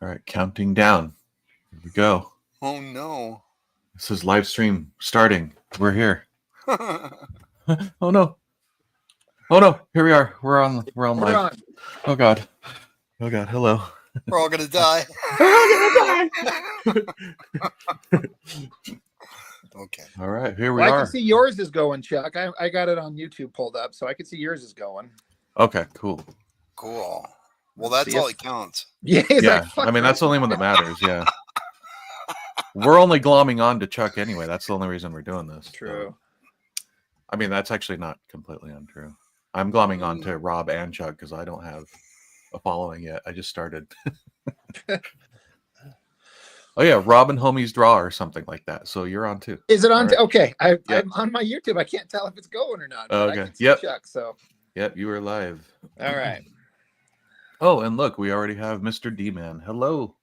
All right, counting down. Here we go. Oh no. This is live stream starting. We're here. Oh no. Oh no. Here we are. We're on live. On. Oh god. Oh god. Hello. We're all gonna die. Okay. All right, here we I are. can see yours is going, Chuck. I got it on YouTube pulled up, so I can see yours is going. Okay, cool. Cool. Well, that's See all it? that counts. Yeah, Yeah, I mean that's the only one that matters. Yeah, we're only glomming on to Chuck anyway. That's the only reason we're doing this. True. I mean that's actually not completely untrue. I'm glomming on to Rob and Chuck because I don't have a following yet. I just started. Oh yeah, Rob and Homies Draw or something like that. So you're on too. Is it on? All right. Okay, Yep. I'm on my YouTube. I can't tell if it's going or not. but I Okay. can see Yep. Chuck. So Yep, you were live. all right. Oh, and look, we already have Mr. D-Man. Hello.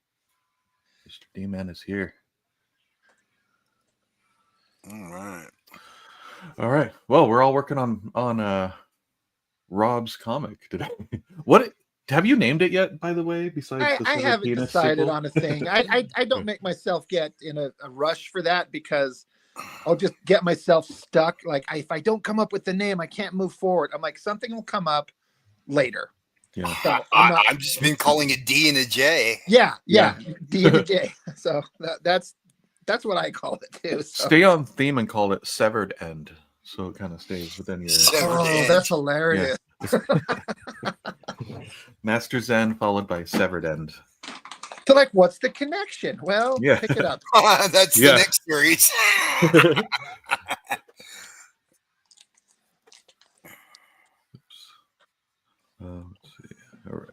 Mr. D-Man is here. All right. All right. Well, we're all working on Rob's comic today. What have you named it yet, by the way, besides the I Silver haven't Penis decided sickle? on a thing. I don't make myself get in a rush for that because I'll just get myself stuck. Like if I don't come up with the name, I can't move forward. I'm like something will come up later. Yeah. So I'm not, I've just been calling it D and a J. yeah, D and a J. So that's what I call it too. So. Stay on theme and call it Severed End. So it kind of stays within your Severed Oh, Edge. that's hilarious. Master Zen followed by Severed End. So like, what's the connection? Well, Yeah. pick it up. That's Yeah. the next series. Let's see. All right.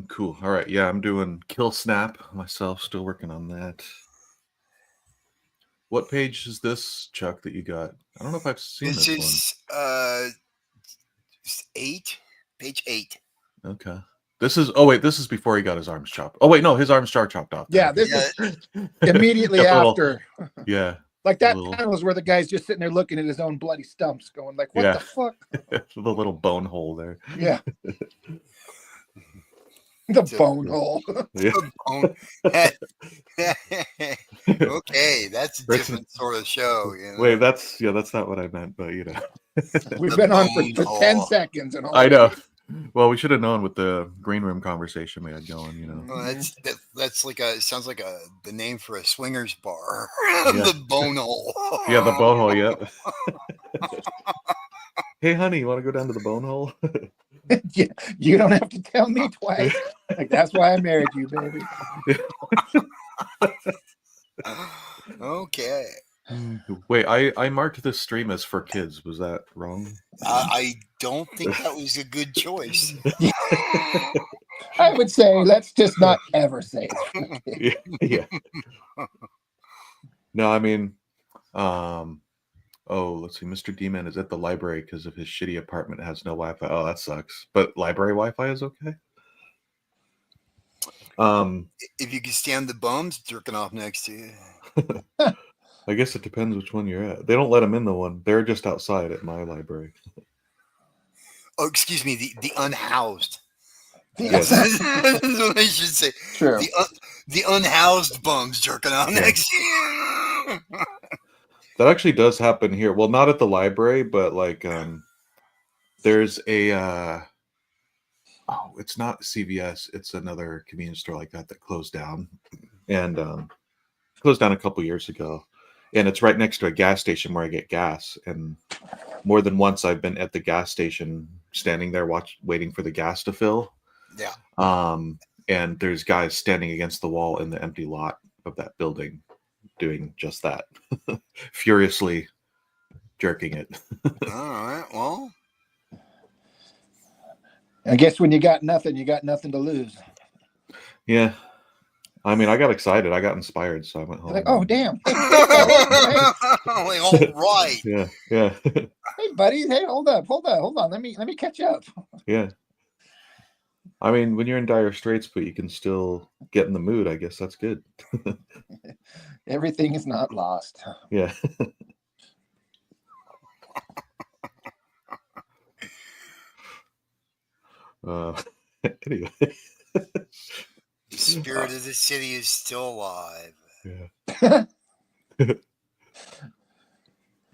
Cool. All right. Yeah, I'm doing Kill Snap myself. Still working on that. What page is this, Chuck, that you got? I don't know if I've seen This this is 8, page 8. one. Okay. This is. Oh wait, this is before he got his arms chopped. Oh wait, no, his arms are chopped off. Yeah, Okay. this is immediately Yeah, little- after. Yeah. Like that little- panel is where the guy's just sitting there looking at his own bloody stumps, going like, "What Yeah. the fuck?" The little bone hole there. Yeah, the So- bone hole. Yeah. Okay, that's a Rick's- different sort of show. You know? Wait, that's not what I meant, but you know. We've The been on bone for hole. 10 seconds, and all I know. Well, we should have known with the green room conversation we had going, you know. Well, that's like it sounds like the name for a swingers bar. Yeah. The bone hole. Yeah, the bone hole, yeah. Hey honey, you want to go down to the bone hole? Yeah, you don't have to tell me twice. Like that's why I married you, baby. Okay. Wait, I marked this stream as for kids. Was that wrong? I don't think that was a good choice. I would say let's just not ever say it. Yeah. No, I mean, let's see. Mr. D-Man is at the library because of his shitty apartment has no Wi-Fi. Oh, that sucks. But library Wi-Fi is okay. If you can stand the bums jerking off next to you. I guess it depends which one you're at. They don't let them in the one. They're just outside at my library. Oh, excuse me, the unhoused. Yes. That's what I should say. True. The unhoused bums jerking off Yeah. next to you. That actually does happen here. Well, not at the library, but like there's a it's not CVS, it's another convenience store like that closed down. And closed down a couple years ago. And it's right next to a gas station where I get gas. And more than once I've been at the gas station standing there waiting for the gas to fill. Yeah. And there's guys standing against the wall in the empty lot of that building doing just that. Furiously jerking it. All right. Well, I guess when you got nothing to lose. Yeah. I mean, I got excited. I got inspired, so I went home. Like, oh damn. like, all right. Yeah, yeah, Hey buddy, hey, hold on. Let me catch up. yeah. I mean, when you're in dire straits, but you can still get in the mood, I guess that's good. Everything is not lost. Yeah. Anyway, The spirit of the city is still alive. yeah.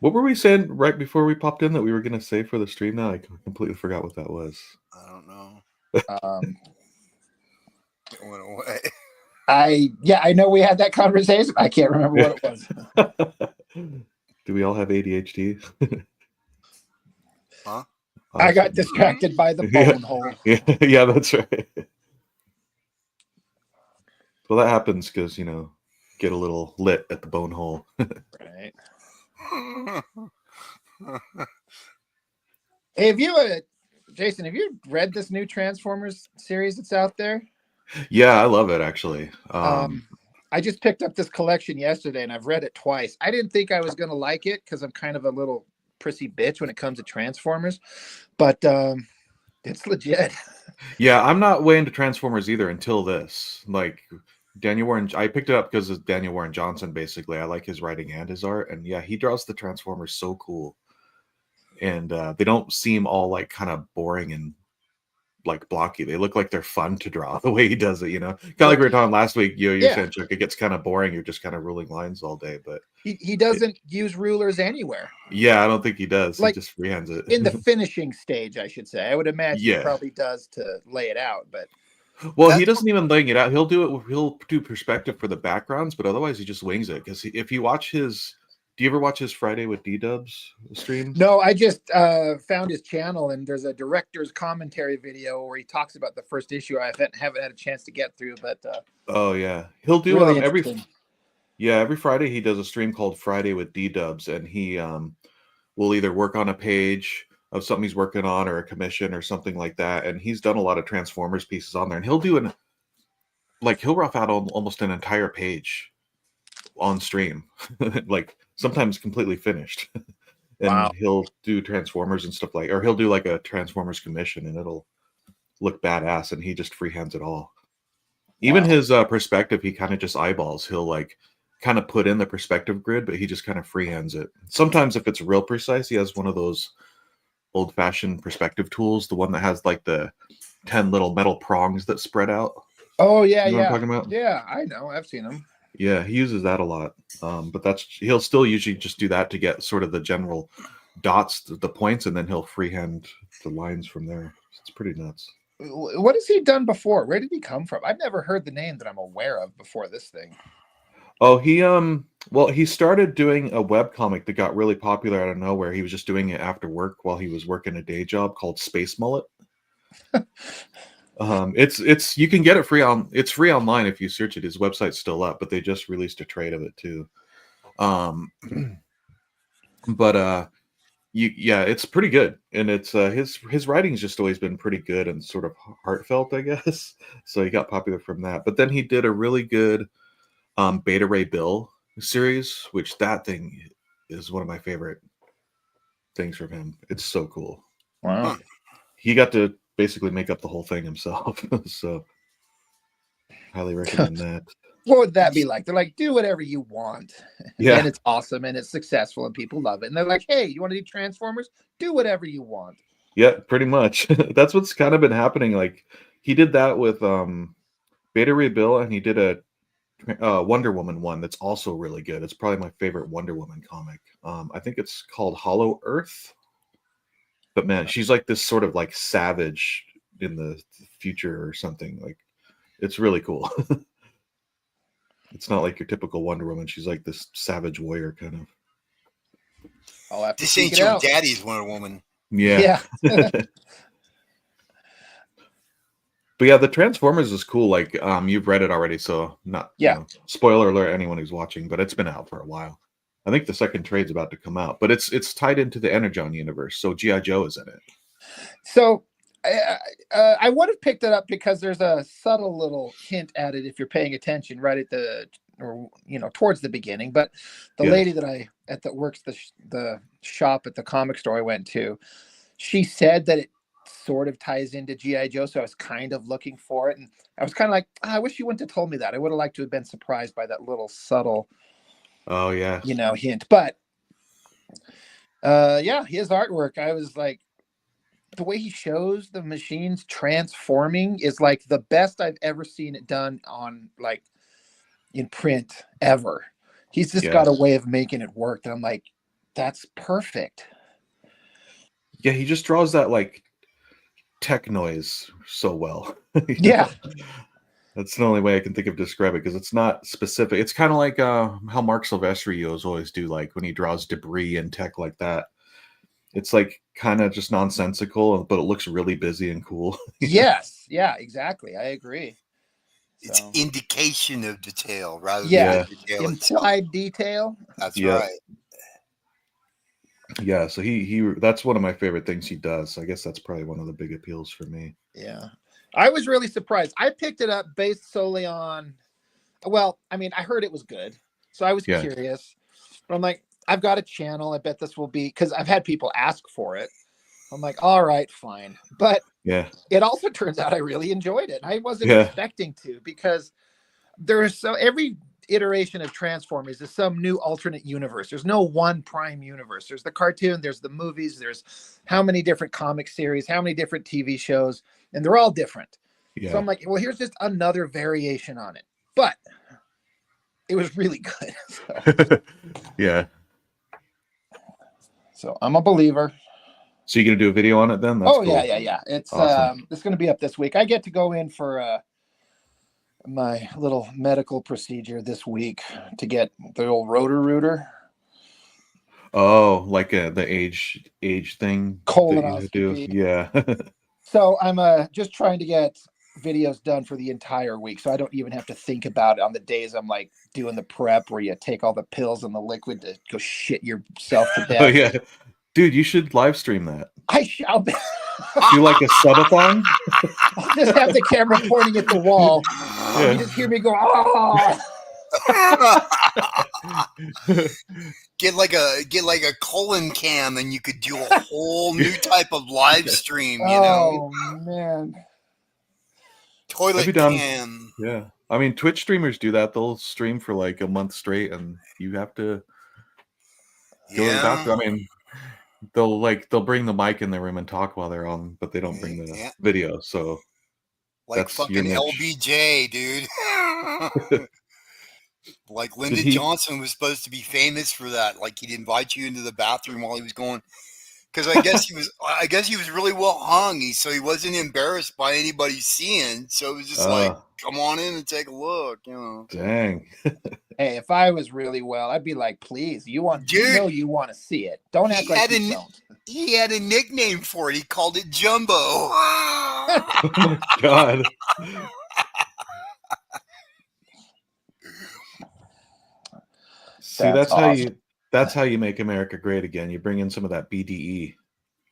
What were we saying right before we popped in that we were going to say for the stream? Now I completely forgot what that was. I don't know. It went away. I know we had that conversation. I can't remember what it was. Do we all have ADHD? Huh? I got distracted by the Yeah. bone hole. Yeah, that's right. Well, that happens because, get a little lit at the bone hole. Right. Hey, have you, Jason? Have you read this new Transformers series that's out there? Yeah, I love it actually. I just picked up this collection yesterday, and I've read it twice. I didn't think I was going to like it because I'm kind of a little prissy bitch when it comes to Transformers, but it's legit. Yeah, I'm not way into Transformers either until this. Like Daniel Warren, I picked it up because of Daniel Warren Johnson. Basically, I like his writing and his art, and yeah, he draws the Transformers so cool, and they don't seem all like kind of boring and like blocky. They look like they're fun to draw the way he does it. Kind of like we were talking last week. You're saying, Chuck, it gets kind of boring. You're just kind of ruling lines all day, but he doesn't use rulers anywhere. Yeah, I don't think he does. Like, he just freehands it in the finishing stage, I should say. I would imagine Yeah. he probably does to lay it out, but Well, he doesn't even laying it out. He'll do perspective for the backgrounds, but otherwise he just wings it. Because if you watch his, do you ever watch his Friday with D-Dubs streams? no, I just found his channel, and there's a director's commentary video where he talks about the first issue. I haven't had a chance to get through, but Oh yeah, he'll do really every interesting. every Friday he does a stream called Friday with D-Dubs, and he will either work on a page of something he's working on or a commission or something like that. And he's done a lot of Transformers pieces on there, and he'll do he'll rough out almost an entire page on stream, like sometimes completely finished. And Wow. he'll do Transformers and stuff or he'll do like a Transformers commission, and it'll look badass, and he just freehands it all. Even his perspective, he kind of just eyeballs. He'll like kind of put in the perspective grid, but he just kind of freehands it. Sometimes if it's real precise, he has one of those old-fashioned perspective tools, the one that has like the 10 little metal prongs that spread out. Oh yeah, You know yeah. what I'm talking about? Yeah, I know. I've seen them. Yeah, he uses that a lot. But he'll still usually just do that to get sort of the general dots, the points, and then he'll freehand the lines from there. It's pretty nuts. What has he done before? Where did he come from? I've never heard the name that I'm aware of before this thing. Oh, he started doing a webcomic that got really popular out of nowhere. He was just doing it after work while he was working a day job called Space Mullet. It's you can get it it's free online if you search it. His website's still up, but they just released a trade of it too. It's pretty good, and it's his writing's just always been pretty good and sort of heartfelt, I guess. So he got popular from that. But then he did a really good Beta Ray Bill series, which that thing is one of my favorite things from him. It's so cool. Wow. He got to basically make up the whole thing himself. So highly recommend that. What would that be like? They're like, do whatever you want. Yeah. And it's awesome and it's successful and people love it. And they're like, hey, you want to do Transformers? Do whatever you want. Yeah, pretty much. That's what's kind of been happening. Like he did that with Beta Ray Bill, and he did a Wonder Woman one that's also really good. It's probably my favorite Wonder Woman comic. I think it's called Hollow Earth. But man, she's like this sort of like savage in the future or something. Like it's really cool. It's not like your typical Wonder Woman. She's like this savage warrior kind of. I'll have to This seek ain't it your out. daddy's Wonder Woman. Yeah. But yeah, the Transformers is cool. Like you've read it already, so not spoiler alert anyone who's watching, but it's been out for a while. I think the second trade's about to come out, but it's tied into the Energon universe, so G.I. Joe is in it. So I would have picked it up because there's a subtle little hint at it if you're paying attention right at towards the beginning. But the lady that works the shop at the comic store I went to, she said that it sort of ties into G.I. Joe, so I was kind of looking for it, and I was kind of like, I wish you wouldn't have told me that. I would have liked to have been surprised by that little subtle hint. But his artwork, I was like, the way he shows the machines transforming is like the best I've ever seen it done on like in print ever. He's just Yeah. got a way of making it work. And I'm like, that's perfect. Yeah, he just draws that like tech noise so well. Yeah. That's the only way I can think of to describe it, because it's not specific. It's kind of like how Mark Silvestri always do, like when he draws debris and tech like that. It's like kind of just nonsensical, but it looks really busy and cool. Yes. Yeah, exactly. I agree. It's So, indication of detail rather yeah. than detail itself. Implied detail. That's Yeah. right. Yeah, so he that's one of my favorite things he does. I guess that's probably one of the big appeals for me. Yeah. I was really surprised. I picked it up based solely on, well, I mean, I heard it was good. So I was Yeah. curious. But I'm like, I've got a channel. I bet this will be, because I've had people ask for it. I'm like, all right, fine. But Yeah. it also turns out I really enjoyed it. I wasn't Yeah. expecting to, because there's so every iteration of Transformers is some new alternate universe. There's no one prime universe. There's the cartoon, there's the movies, there's how many different comic series, how many different TV shows, and they're all different. Yeah. So I'm like, well, here's just another variation on it. But it was really good. Yeah. So I'm a believer. So you gonna do a video on it then? That's Oh, cool. yeah. It's Awesome. it's going to be up this week. I get to go in for my little medical procedure this week to get the old Roto-Rooter. Oh, like the age thing that you do. Colonoscopy. Yeah. So I'm just trying to get videos done for the entire week, so I don't even have to think about it on the days I'm like doing the prep where you take all the pills and the liquid to go shit yourself to death. Oh yeah. Dude, you should live stream that. I shall be. Do like a subathon? I'll just have the camera pointing at the wall. Yeah. You just hear me go, oh. Get like a colon cam, and you could do a whole new type of live stream. You know, Oh man. toilet Have you done- cam. Yeah. I mean, Twitch streamers do that. They'll stream for like a month straight, and you have to go to the Yeah. bathroom. I mean, they'll bring the mic in their room and talk while they're on, but they don't bring the Yeah. video. So Like That's your fucking niche. LBJ, dude. Like Lyndon he- Johnson was supposed to be famous for that. Like he'd invite you into the bathroom while he was going, because I guess he was really well hung. So he wasn't embarrassed by anybody seeing. So it was just like, come on in and take a look. You know. dang. Hey, if I was really well, I'd be like, please, you want Dude. you want to see it. Don't act He like had you a- don't. He had a nickname for it. He called it Jumbo. Oh my God. See, That's that's how you make America great again. You bring in some of that BDE,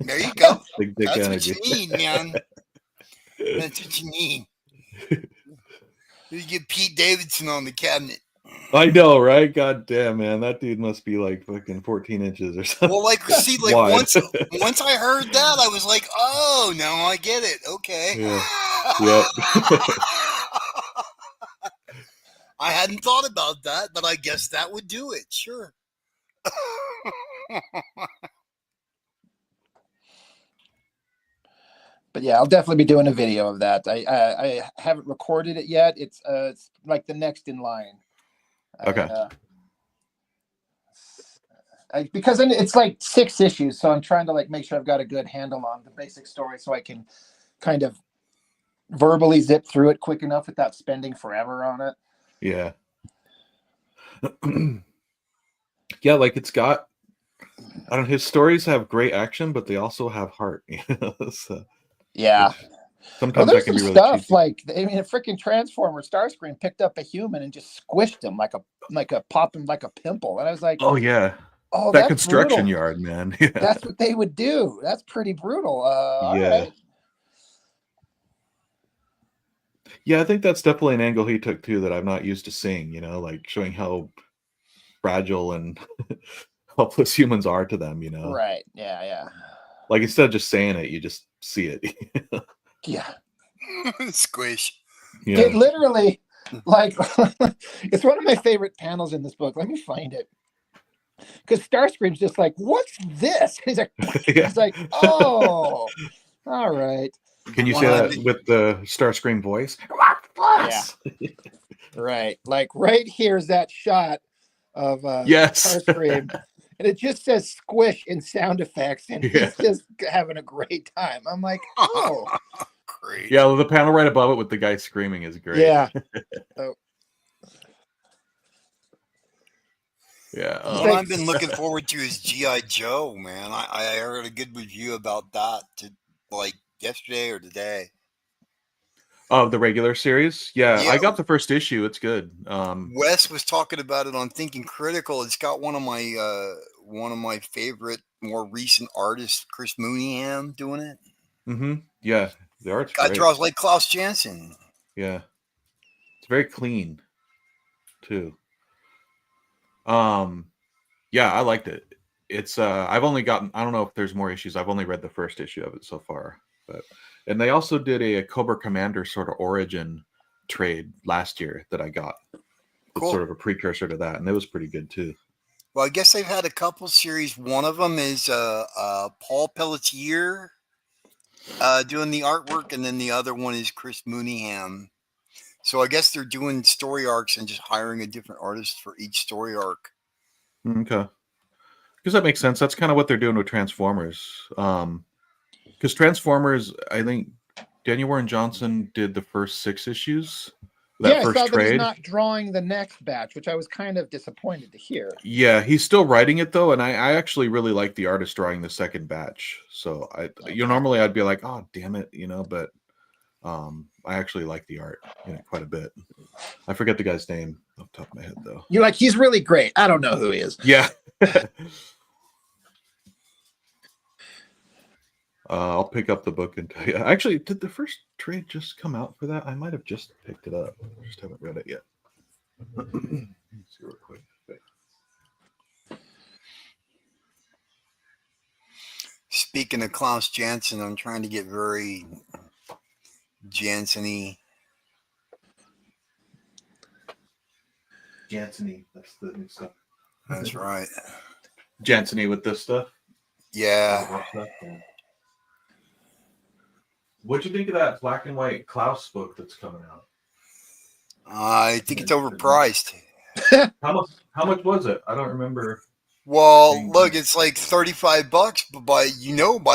There you go. big dick That's energy. what you need, man. That's what you need. You get Pete Davidson on the cabinet. I know, right? God damn, man, that dude must be like fucking 14 inches or something. Well, like, see, like Wide. once I heard that, I was like, oh, now I get it. Okay. Yeah. Yep. I hadn't thought about that, but I guess that would do it. Sure. But yeah, I'll definitely be doing a video of that. I haven't recorded it yet. It's like the next in line. Okay. Because then it's like 6 issues, so I'm trying to like make sure I've got a good handle on the basic story, so I can kind of verbally zip through it quick enough without spending forever on it. Yeah. Yeah, like it's got, I don't know, his stories have great action, but they also have heart. You know? So Yeah. Well, sometimes that there's can some be really stuff cheesy. like, I mean, a freaking Transformer Starscream picked up a human and just squished him like a pop him like a pimple, and I was like, Oh yeah, oh, that that's construction brutal. yard, man. Yeah. That's what they would do. That's pretty brutal. All Yeah. right. Yeah, I think that's definitely an angle he took too that I'm not used to seeing, you know, like showing how fragile and helpless humans are to them, you know. Right. Yeah. Like instead of just saying it, you just see it. Yeah. Squish. Yeah. It literally, like, it's one of my favorite panels in this book. Let me find it. Because Starscream's just like, what's this? He's like, Yeah. he's like, oh, All right. Can you One say of that the- with the Starscream voice? Yeah. Right. Like right here's that shot of Yes. Starscream, and it just says squish in sound effects, and Yeah. he's just having a great time. I'm like, oh, Great. Yeah, the panel right above it with the guy screaming is great. yeah. Oh, Yeah. It's What like- I've been looking forward to is G.I. Joe, man. I heard a good review about that like yesterday or today. Of the regular series, yeah, Yeah. I got the first issue. It's good. Wes was talking about it on Thinking Critical. It's got one of my favorite, more recent artists, Chris Mooneyham, doing it. Yeah, the art's Guy great. draws like Klaus Janson. Yeah, it's very clean, too. Yeah, I liked it. It's I've only gotten, I don't know if there's more issues. I've only read the first issue of it so far, and they also did a Cobra Commander sort of origin trade last year that I got. It's Cool. sort of a precursor to that, and it was pretty good too. Well, I guess they've had a couple series. One of them is Paul Pelletier doing the artwork, and then the other one is Chris Mooneyham. So I guess they're doing story arcs and just hiring a different artist for each story arc. Okay, because that makes sense. That's kind of what they're doing with Transformers. Because Transformers, I think Daniel Warren Johnson did the first 6 issues. That yeah, I first saw that he's trade. not drawing the next batch, which I was kind of disappointed to hear. Yeah, he's still writing it though, and I actually really like the artist drawing the second batch. So normally I'd be like, oh damn it, but I actually like the art in it quite a bit. I forget the guy's name off the top of my head though. You're like, he's really great. I don't know who he is. Yeah. I'll pick up the book and tell you. Actually, did the first trade just come out for that? I might have just picked it up. I just haven't read it yet. Let's see real quick. Speaking of Klaus Janson, I'm trying to get very Jansen-y. Jansen-y, that's the new stuff. That's right. Jansen-y with this stuff. Yeah. What'd you think of that black and white Klaus book that's coming out? I think it's overpriced. How much was it? I don't remember. Well, look, it's like $35, but by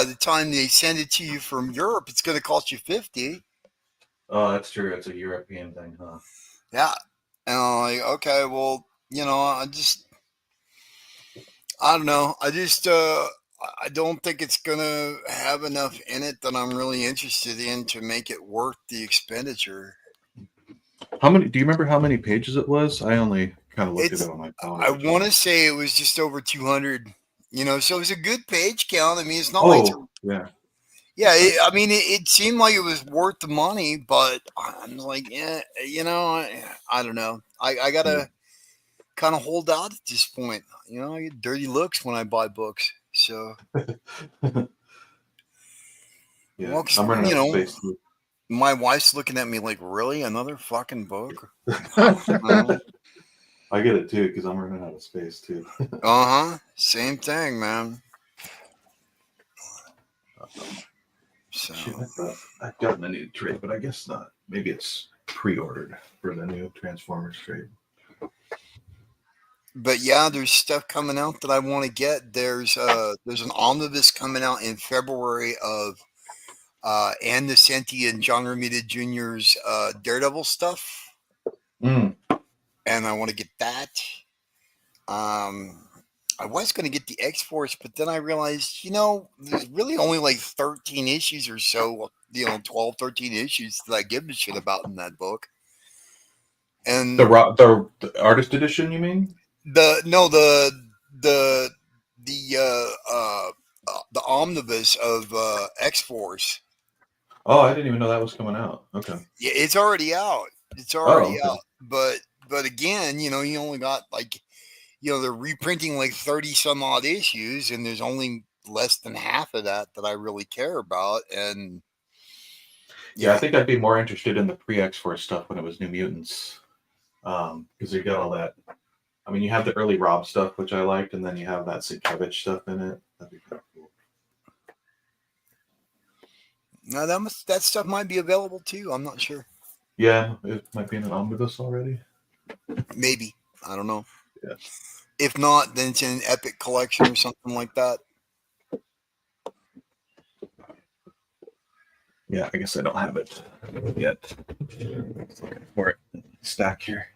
the time they send it to you from Europe, it's going to cost you $50. Oh, that's true. It's a European thing, huh? Yeah. And I'm like, okay, well, I don't know. I don't think it's going to have enough in it that I'm really interested in to make it worth the expenditure. Do you remember how many pages it was? I only kind of looked at it on my phone. I want to say it was just over 200, so it was a good page count. I mean, it's not like, yeah. Yeah, it seemed like it was worth the money, but I'm like, yeah, I don't know. I got to kind of hold out at this point. I get dirty looks when I buy books. So, yeah, well, I'm running out of space too. My wife's looking at me like, really? Another fucking book? I get it too, because I'm running out of space too. Same thing, man. So I've gotten the new trade, but I guess not. Maybe it's pre-ordered for the new Transformers trade. But yeah, there's stuff coming out that I want to get. There's an omnibus coming out in February of Ann Nocenti and John Romita Jr.'s Daredevil stuff. And I want to get that. I was going to get the X-Force, but then I realized, there's really only like 13 issues or so, 12, 13 issues that I give a shit about in that book. And the artist edition, you mean? The omnibus of X-Force. Oh, I didn't even know that was coming out. Okay. Yeah, it's already out. Out. But again, you only got like, they're reprinting like 30 some odd issues, and there's only less than half of that I really care about. And yeah, I think I'd be more interested in the pre-X-Force stuff when it was New Mutants, because you got all that. I mean, you have the early Rob stuff, which I liked, and then you have that Sienkiewicz stuff in it. That'd be kind of cool. No, that stuff might be available too. I'm not sure. Yeah, it might be in an omnibus already. Maybe. I don't know. Yeah. If not, then it's in an Epic collection or something like that. Yeah, I guess I don't have it yet. Just looking for it stack here.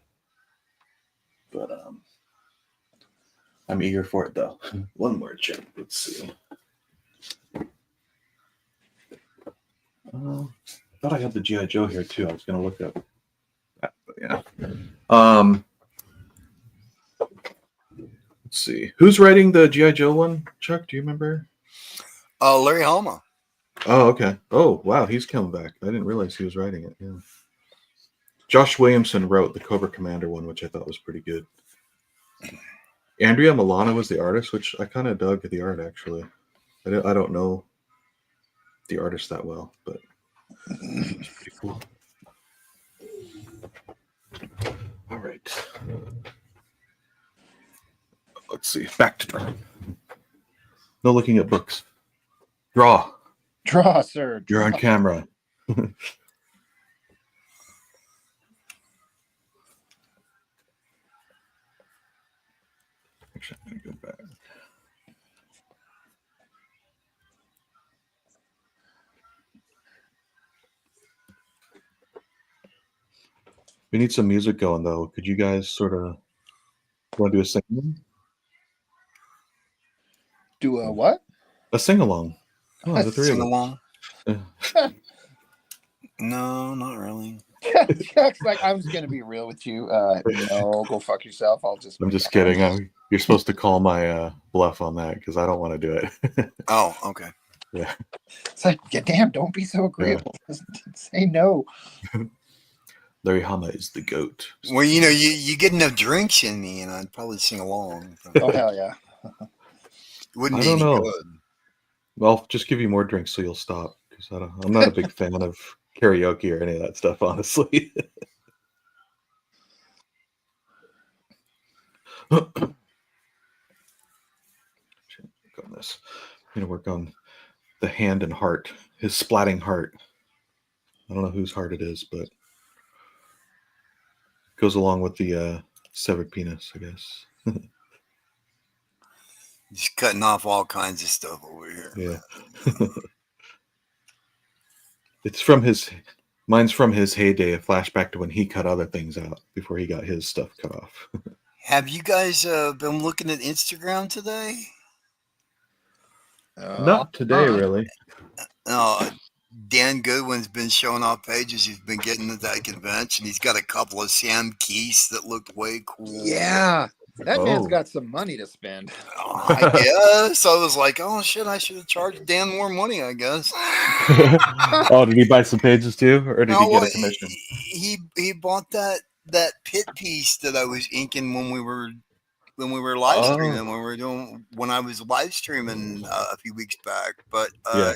But I'm eager for it though. One more check. Let's see. Thought I had the G.I. Joe here too. I was gonna look up that, but yeah. Let's see. Who's writing the G.I. Joe one? Chuck, do you remember? Larry Hama. Oh, okay. Oh, wow, he's coming back. I didn't realize he was writing it. Yeah. Josh Williamson wrote the Cobra Commander one, which I thought was pretty good. Andrea Milano was the artist, which I kind of dug the art actually. I don't know the artist that well, but it's pretty cool. All right. Let's see. Back to draw. No looking at books. Draw. Draw, sir. You're on camera. Actually, I'm going to go back. We need some music going, though. Could you guys sort of want to do a sing? Do a what? A sing along. Oh, the three Sing of along? us. No, not really. Chuck's like, I'm just gonna be real with you. No, go fuck yourself. I'm just kidding. You're supposed to call my bluff on that because I don't want to do it. Oh, okay. Yeah. It's like, yeah, damn, don't be so agreeable. Just say no. Larry Hama is the goat. Well, you get enough drinks in me, and I'd probably sing along. Oh hell yeah. Wouldn't I be don't any know. good. Well, just give you more drinks so you'll stop. Because I'm not a big fan of karaoke or any of that stuff, honestly. On this. I'm gonna work on the hand and heart, his splatting heart. I don't know whose heart it is, but it goes along with the severed penis, I guess. Just cutting off all kinds of stuff over here. Yeah. It's from mine's from his heyday, a flashback to when he cut other things out before he got his stuff cut off. Have you guys been looking at Instagram today? Not today, really. Dan Goodwin's been showing off pages he's been getting at that convention. He's got a couple of Sam Keiths that looked way cool. Yeah. That man's Oh. got some money to spend. I guess. I was like, oh shit, I should have charged Dan more money, I guess. Oh, did he buy some pages too, or did he get a commission? He bought that pit piece that I was inking when we were live streaming, when I was live streaming a few weeks back. But Yeah.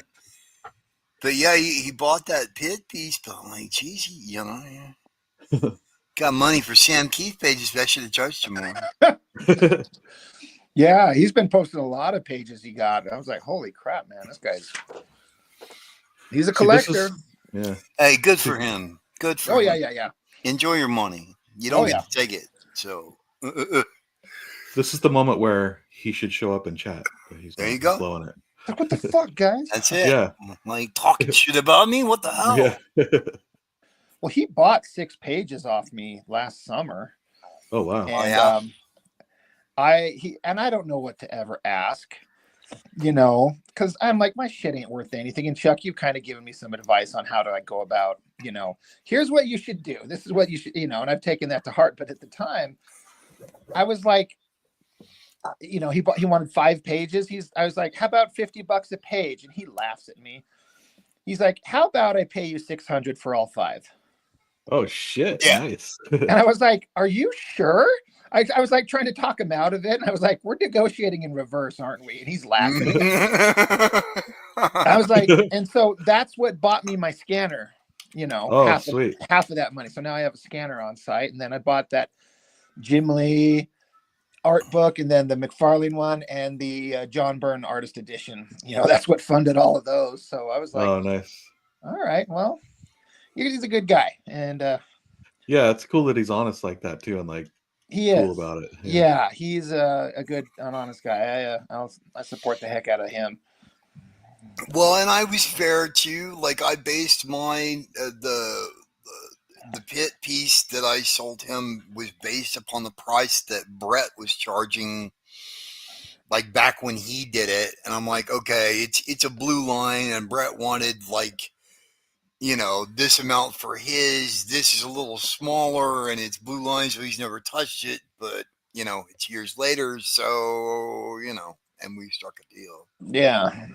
But yeah, he bought that pit piece. But I'm like, geez, got money for Sam Keith pages. I should have charged him more. Yeah, he's been posting a lot of pages he got. I was like, holy crap, man, he's a collector. Yeah. Hey, good for him. Good for him. Yeah. Enjoy your money. You don't get to take it. So This is the moment where he should show up and chat. But he's there you go. Blowing it. Like, what the fuck, guys? That's it. Yeah. Like talking shit about me? What the hell? Yeah. Well, he bought 6 pages off me last summer. Oh wow. And I don't know what to ever ask, because I'm like, my shit ain't worth anything. And Chuck, you've kind of given me some advice on how do I go about, here's what you should do. This is what you should, and I've taken that to heart. But at the time, I was like, he wanted 5 pages. I was like, how about $50 a page? And he laughs at me. He's like, how about I pay you $600 for all 5? Oh shit. Yeah. Nice. And I was like, are you sure? I was like trying to talk him out of it. And I was like, we're negotiating in reverse, aren't we? And he's laughing. I was like, and so that's what bought me my scanner, Oh, sweet. half of that money. So now I have a scanner on site. And then I bought that Jim Lee art book, and then the McFarlane one, and the John Byrne artist edition. That's what funded all of those. So I was like, Oh, nice. All right. Well, he's a good guy, and Yeah, it's cool that he's honest like that too, and like he cool is. about it. Yeah, he's a good, an honest guy. I support the heck out of him. Well, and I was fair too. Like I based mine the pit piece that I sold him was based upon the price that Brett was charging, like back when he did it. And I'm like, okay, it's a blue line, and Brett wanted like, you know, this amount for his. This is a little smaller, and it's blue line, so he's never touched it. But you know, it's years later, so you know, and we struck a deal. Yeah.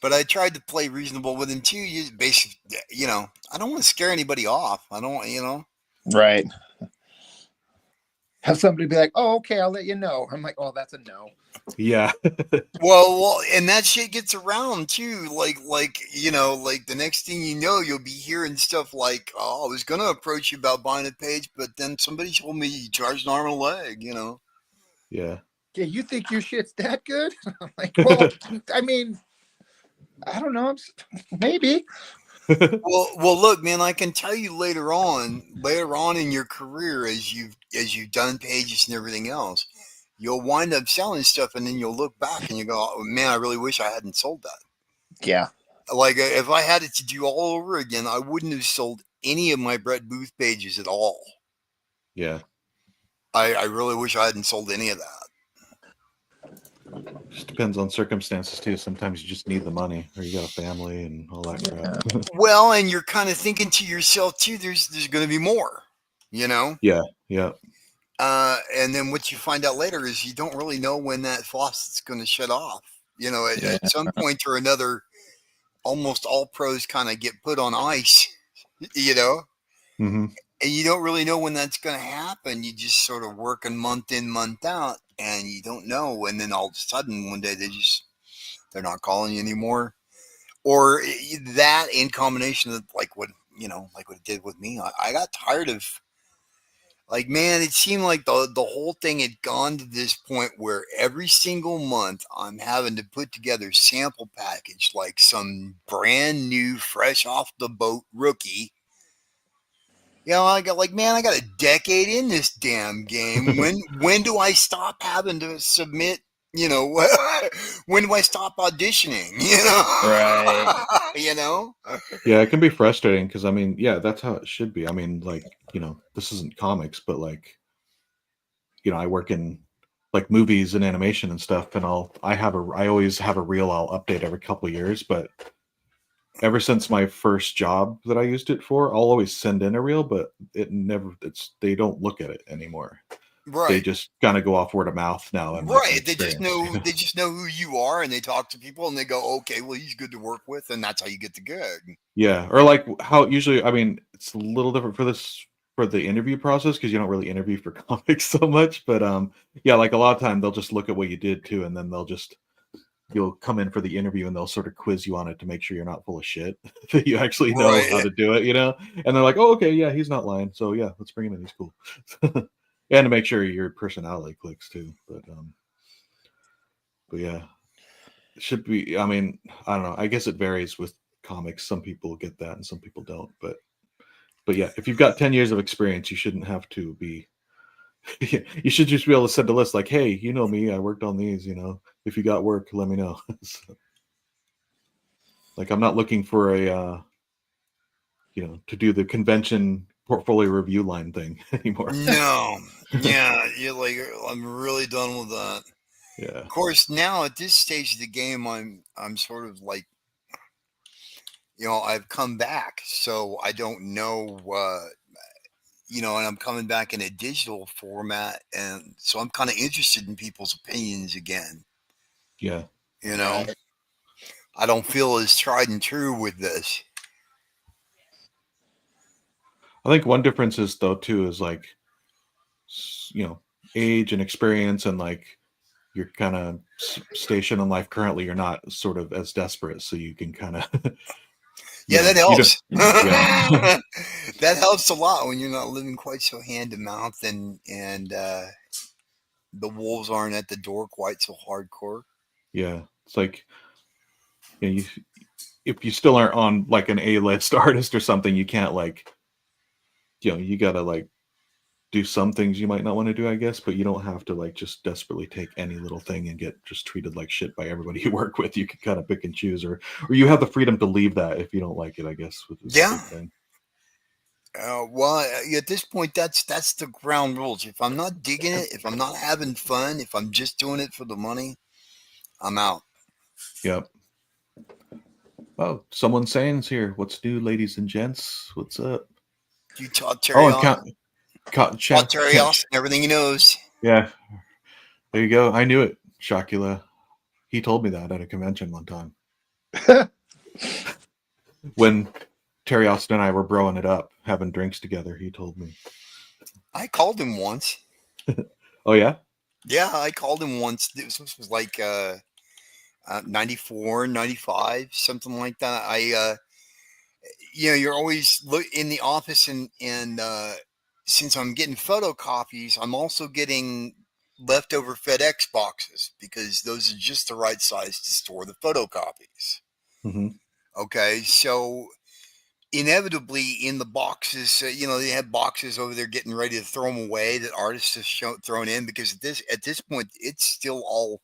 But I tried to play reasonable with him too. You basically, you know, I don't want to scare anybody off. I don't, you know. Right. Have somebody be like, "Oh, okay, I'll let you know." I'm like, "Oh, that's a no." Yeah. Well, and that shit gets around too. Like you know, like the next thing you know, you'll be hearing stuff like, "Oh, I was gonna approach you about buying a page, but then somebody told me you charged an arm and a leg." You know. Yeah. Yeah, you think your shit's that good? I'm like, well, I mean, I don't know, maybe. Well, look, man. I can tell you later on in your career, as you've done pages and everything else, you'll wind up selling stuff, and then you'll look back and you go, oh, "Man, I really wish I hadn't sold that." Yeah. Like if I had it to do all over again, I wouldn't have sold any of my Brett Booth pages at all. Yeah. I really wish I hadn't sold any of that. Just depends on circumstances too. Sometimes you just need the money, or you got a family and all that crap. Well, and you're kind of thinking to yourself too, there's going to be more, you know? Yeah. Yeah. And then what you find out later is you don't really know when that faucet's going to shut off. You know, at some point or another, almost all pros kind of get put on ice, you know? Mm-hmm. And you don't really know when that's going to happen. You just sort of working month in, month out, and you don't know. And then all of a sudden, one day they're not calling you anymore. Or that in combination with like what it did with me. I got tired of, like, man, it seemed like the whole thing had gone to this point where every single month I'm having to put together sample package like some brand new, fresh off the boat rookie. You know, I got a decade in this damn game. When do I stop having to submit? You know, when do I stop auditioning? You know, Right. You know. Yeah, it can be frustrating because I mean, yeah, that's how it should be. I mean, like, you know, this isn't comics, but like, you know, I work in like movies and animation and stuff, and I always have a reel I'll update every couple of years, but ever since my first job that I used it for, I'll always send in a reel, but they don't look at it anymore. Right. They just kind of go off word of mouth now. And right. They just know who you are, and they talk to people, and they go, okay, well, he's good to work with, and that's how you get the gig. Yeah, or like how usually, I mean, it's a little different for the interview process because you don't really interview for comics so much, but yeah, like a lot of time they'll just look at what you did too, and then you'll come in for the interview and they'll sort of quiz you on it to make sure you're not full of shit, that you actually know how to do it, you know? And they're like, oh, okay, yeah, he's not lying. So yeah, let's bring him in. He's cool. And to make sure your personality clicks too. But yeah, it should be, I mean, I don't know. I guess it varies with comics. Some people get that and some people don't. But yeah, if you've got 10 years of experience, you shouldn't have to be, you should just be able to send a list like, hey, you know me, I worked on these, you know, if you got work, let me know. So, like, I'm not looking for a, you know, to do the convention portfolio review line thing anymore. No. Yeah. You're like, I'm really done with that. Yeah. Of course, now at this stage of the game, I'm sort of like, you know, I've come back, so I don't know, you know, and I'm coming back in a digital format, and so I'm kind of interested in people's opinions again. Yeah. You know, I don't feel as tried and true with this. I think one difference is though too is like, you know, age and experience and like your kind of station in life currently, you're not sort of as desperate, so you can kind of yeah, that helps. Yeah. That helps a lot when you're not living quite so hand to mouth and the wolves aren't at the door quite so hardcore. Yeah, it's like, you, if you still aren't on like an A-list artist or something, you can't like, you gotta like do some things you might not want to do, I guess, but you don't have to like just desperately take any little thing and get just treated like shit by everybody you work with. You can kind of pick and choose, or you have the freedom to leave that if you don't like it, I guess, which is a Yeah. big thing. Well, at this point, that's the ground rules. If I'm not digging it, if I'm not having fun, if I'm just doing it for the money, I'm out. Yep. Oh, someone's saying's here. What's new, ladies and gents? What's up? You taught Terry Oh, Austin. Taught Terry Austin everything he knows. Yeah. There you go. I knew it. Shocula. He told me that at a convention one time. When Terry Austin and I were broing it up, having drinks together, he told me. I called him once. Oh, yeah? Yeah, I called him once. This was like 94, 95, something like that. You're always in the office, and since I'm getting photocopies, I'm also getting leftover FedEx boxes because those are just the right size to store the photocopies. Mm-hmm. Okay, so inevitably in the boxes, they have boxes over there getting ready to throw them away that artists have thrown in, because at this point it's still all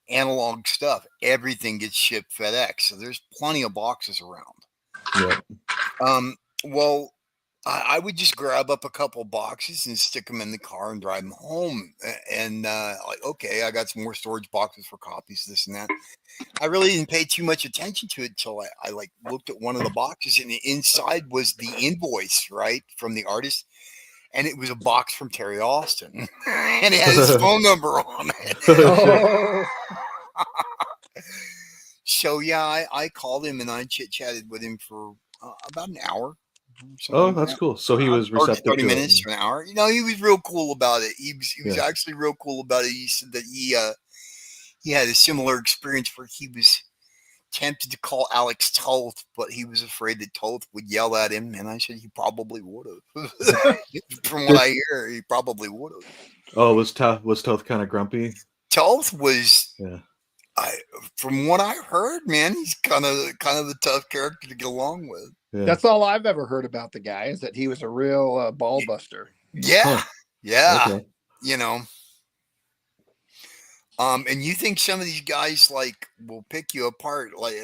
analog stuff. Everything gets shipped FedEx, so there's plenty of boxes around. Yeah. Well, I would just grab up a couple boxes and stick them in the car and drive them home. And like, okay, I got some more storage boxes for copies, this and that. I really didn't pay too much attention to it until I like looked at one of the boxes, and the inside was the invoice, right, from the artist. And it was a box from Terry Austin, and it had his phone number on it. Oh. So yeah, I called him and I chit-chatted with him for about an hour. Oh, that's cool. So he was receptive 30 to minutes it. to an hour. He was real cool about it. He was Yeah. actually real cool about it. He said that he had a similar experience where he was tempted to call Alex Toth, but he was afraid that Toth would yell at him. And I said he probably would have. From what I hear, he probably would have. Oh, was Toth kind of grumpy? Toth was. Yeah. From what I heard, man, he's kind of a tough character to get along with. Yeah. That's all I've ever heard about the guy, is that he was a real ball buster. Yeah. Huh. Yeah. Okay. And you think some of these guys like will pick you apart? Like,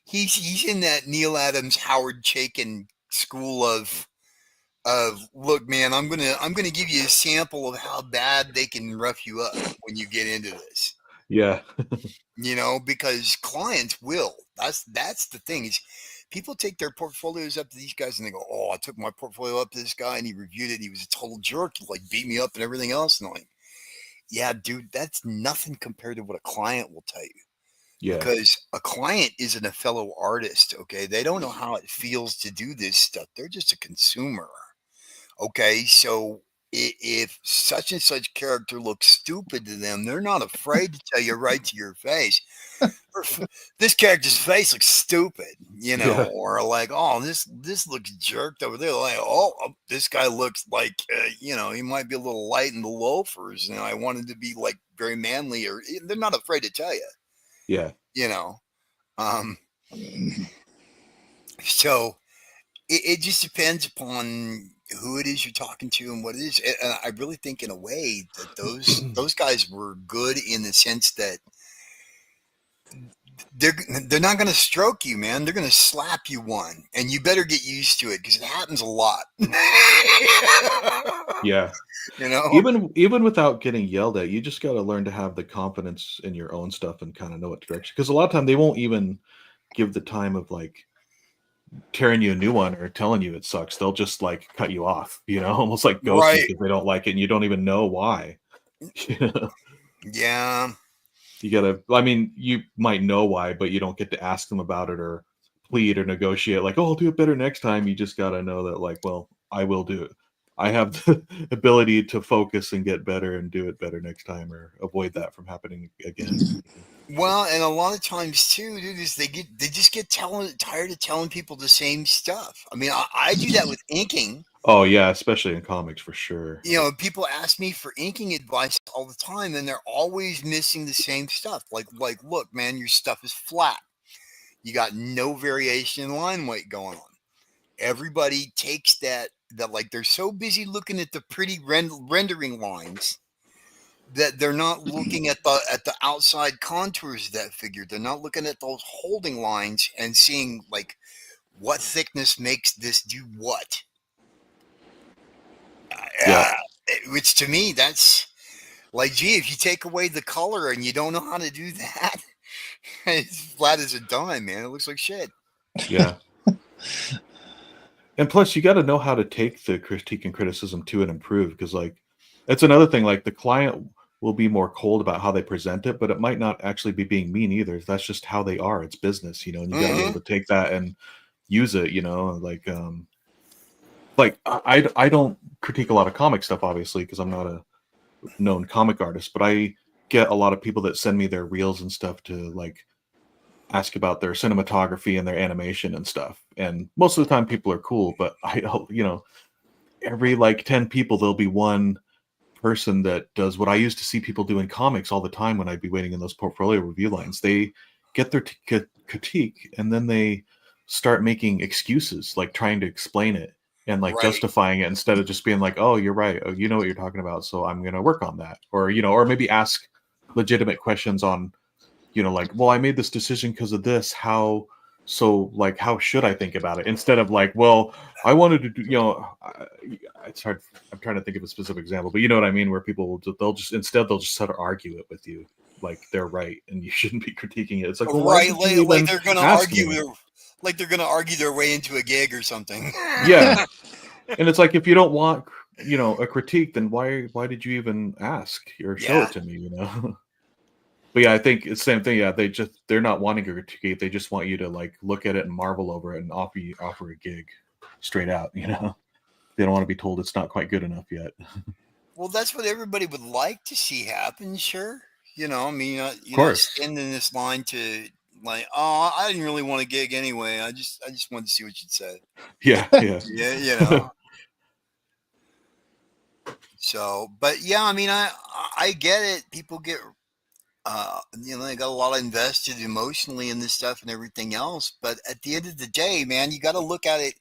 he's in that Neil Adams, Howard Chaykin school of look, man, I'm gonna give you a sample of how bad they can rough you up when you get into this. Yeah. Because clients will. That's the thing, is people take their portfolios up to these guys and they go, oh, I took my portfolio up to this guy and he reviewed it. He was a total jerk. He like beat me up and everything else. And I'm like, yeah, dude, that's nothing compared to what a client will tell you. Yeah. Because a client isn't a fellow artist. Okay. They don't know how it feels to do this stuff. They're just a consumer. Okay. So if such and such character looks stupid to them, they're not afraid to tell you right to your face, this character's face looks stupid, Yeah. or like, oh, this looks jerked over there. Like, oh, this guy looks like, he might be a little light in the loafers. I wanted to be like very manly, or they're not afraid to tell you. Yeah. So it just depends upon who it is you're talking to and what it is. And I really think in a way that those guys were good in the sense that they're not going to stroke you, man. They're going to slap you one, and you better get used to it because it happens a lot. Yeah. Even without getting yelled at, you just got to learn to have the confidence in your own stuff and kind of know what direction. Because a lot of time they won't even give the time of like tearing you a new one or telling you it sucks. They'll just like cut you off, almost like ghost you because they don't like it and you don't even know why. Yeah. You gotta, you might know why, but you don't get to ask them about it or plead or negotiate like, oh, I'll do it better next time. You just gotta know that like, well, I will do it. I have the ability to focus and get better and do it better next time, or avoid that from happening again. Well, and a lot of times too, dude, is they just get tired of telling people the same stuff. I do that with inking. Oh yeah, especially in comics for sure. You know, people ask me for inking advice all the time, and they're always missing the same stuff. Like, look, man, your stuff is flat. You got no variation in line weight going on. Everybody takes that like they're so busy looking at the pretty rendering lines that they're not looking at the outside contours of that figure. They're not looking at those holding lines and seeing like what thickness makes this do what. Yeah. Which to me, that's like, gee, if you take away the color and you don't know how to do that, it's flat as a dime, man. It looks like shit. Yeah. And plus, you got to know how to take the critique and criticism to and improve, because like that's another thing. Like the client will be more cold about how they present it, but it might not actually be being mean either. That's just how they are. It's business, you know, and you got to be able to take that and use it, you know, like I don't critique a lot of comic stuff, obviously, because I'm not a known comic artist, but I get a lot of people that send me their reels and stuff to like ask about their cinematography and their animation and stuff. And most of the time people are cool, but I don't, you know, every like 10 people, there'll be one person that does what I used to see people do in comics all the time when I'd be waiting in those portfolio review lines. They get their critique and then they start making excuses, like trying to explain it and like Right. justifying it instead of just being like, oh, you're right. Oh, you know what you're talking about. So I'm going to work on that. Or, you know, or maybe ask legitimate questions on, you know, like, well, I made this decision because of this. So like, how should I think about it? Instead of like, well, I wanted to do, you know, it's hard. I'm trying to think of a specific example, but you know what I mean, where people will, they'll just sort of argue it with you. Like they're right and you shouldn't be critiquing it. It's like, well, why Right. did you Like even they're going to ask argue. me? Like they're going to argue their way into a gig or something. Yeah. And it's like, if you don't want, you know, a critique, then why did you even ask or show Yeah. it to me, you know? But yeah, I think it's the same thing. Yeah, they're not wanting a critique. They just want you to like look at it and marvel over it and offer a gig straight out, you know. They don't want to be told it's not quite good enough yet. Well, that's what everybody would like to see happen, sure. You know, I mean, Of you're not course. standing in this line to like, oh, I didn't really want a gig anyway. I just wanted to see what you'd say. Yeah, yeah. Yeah, you know. So, but yeah, I mean, I get it. People get, you know, they got a lot invested emotionally in this stuff and everything else. But at the end of the day, man, you got to look at it.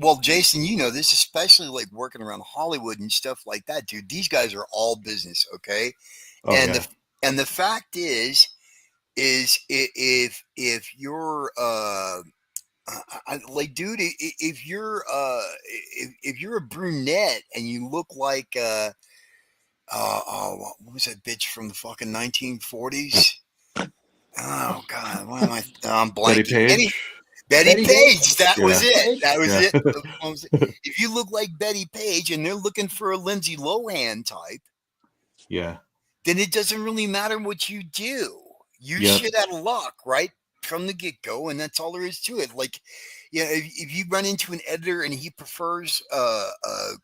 Well, Jason, you know this, especially like working around Hollywood and stuff like that, dude. These guys are all business, okay? Oh And yeah. the fact if you're like, dude, if you're if you're a brunette and you look like oh, what was that bitch from the fucking 1940s? Oh God, why am I'm Betty blanking. Page. Betty Betty Page. That was Yeah. it. That was Yeah. it. If you look like Betty Page and they're looking for a Lindsay Lohan type, Yeah. then it doesn't really matter what you do. You're Yep. shit out of luck, right? From the get go, and that's all there is to it. Like, yeah, if you run into an editor and he prefers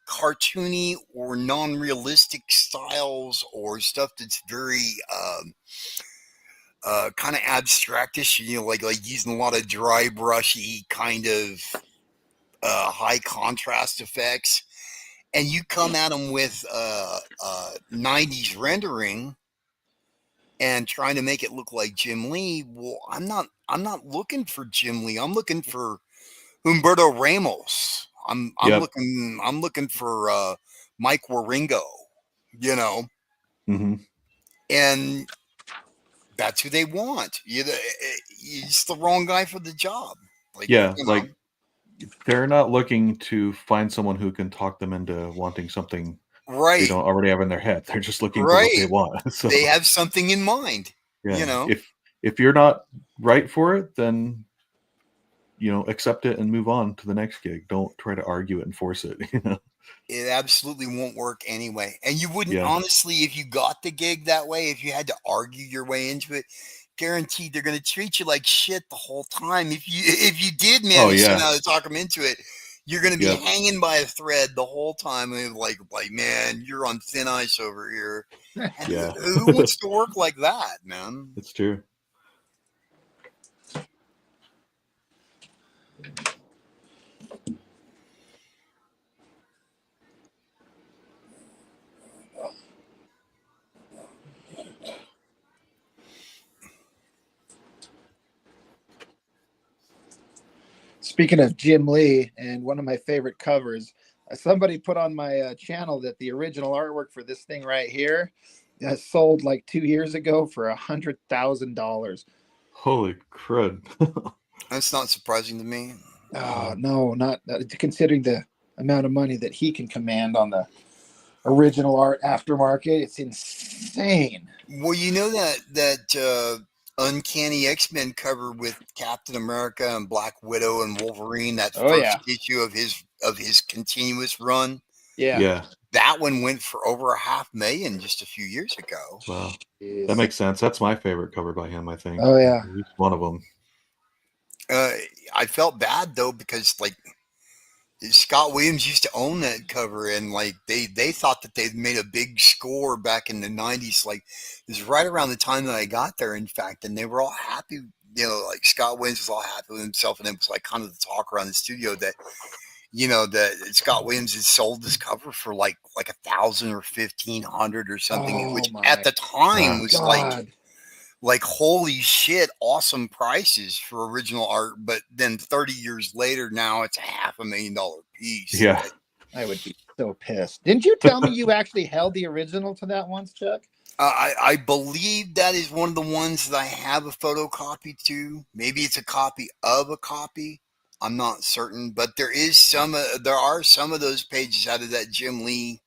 cartoony or non realistic styles or stuff that's very kind of abstractish, you know, like using a lot of dry brushy kind of high contrast effects, and you come at them with 90s rendering and trying to make it look like Jim Lee. Well, I'm not looking for Jim Lee. I'm looking for Humberto Ramos. Yep. I'm looking for Mike Waringo, you know, Hmm. and that's who they want. You're just the wrong guy for the job. Like, Yeah, you know, like they're not looking to find someone who can talk them into wanting something they right, don't already have in their head. They're just looking for what they right. want. So They have something in mind, you yeah, know. if you're not right for it, then you know, accept it and move on to the next gig. Don't try to argue it and force it. You know? It absolutely won't work anyway. And you wouldn't, Yeah. honestly, if you got the gig that way, if you had to argue your way into it, guaranteed they're going to treat you like shit the whole time. If you did Oh manage yeah. somehow to talk them into it, you're going to be Yep. hanging by a thread the whole time. And like man, you're on thin ice over here. And Yeah. who wants to work like that, man? It's true. Speaking of Jim Lee, and one of my favorite covers, somebody put on my channel that the original artwork for this thing right here sold like 2 years ago for $100,000. Holy crud! That's not surprising to me. Oh no, not considering the amount of money that he can command on the original art aftermarket. It's insane. Well, you know that Uncanny X-Men cover with Captain America and Black Widow and Wolverine, that first issue of his continuous run. Yeah. That one went for over $500,000 just a few years ago. Wow. That makes sense. That's my favorite cover by him, I think. Oh yeah. Each one of them. I felt bad though, because like Scott Williams used to own that cover, and like they thought that they'd made a big score back in the 90s. Like it was right around the time that I got there, in fact, and they were all happy. You know, like Scott Williams was all happy with himself, and it was like kind of the talk around the studio that, you know, that Scott Williams had sold this cover for like 1,000 or 1,500 or something, which at the time was like holy shit, awesome prices for original art. But then 30 years later, now it's $500,000 piece. Yeah, I would be so pissed. Didn't you tell me you actually held the original to that once, Chuck? I believe that is one of the ones that I have a photocopy to. Maybe it's a copy of a copy. I'm not certain, but there are some of those pages out of that Jim Lee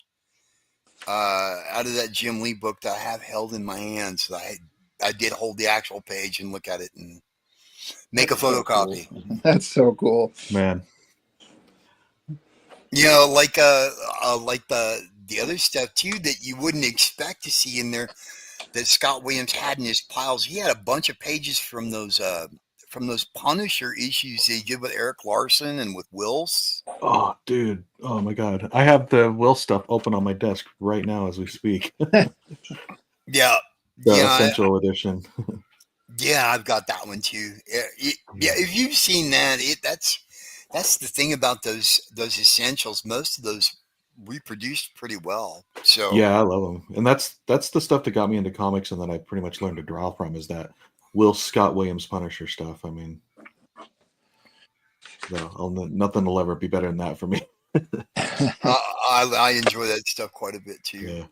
book that I have held in my hands. That I did hold the actual page and look at it and make a photocopy. So cool. That's so cool, man. You know, like the other stuff too that you wouldn't expect to see in there that Scott Williams had in his piles. He had a bunch of pages from those Punisher issues they did with Eric Larson and with Wills. Oh, dude. Oh my God. I have the Will stuff open on my desk right now as we speak. Yeah. The Essential Edition. Yeah, I've got that one too. Yeah, if you've seen that, that's the thing about those Essentials. Most of those reproduced pretty well. So yeah, I love them, and that's the stuff that got me into comics, and then I pretty much learned to draw from is that Scott Williams Punisher stuff. I mean, nothing will ever be better than that for me. I enjoy that stuff quite a bit too. Yeah.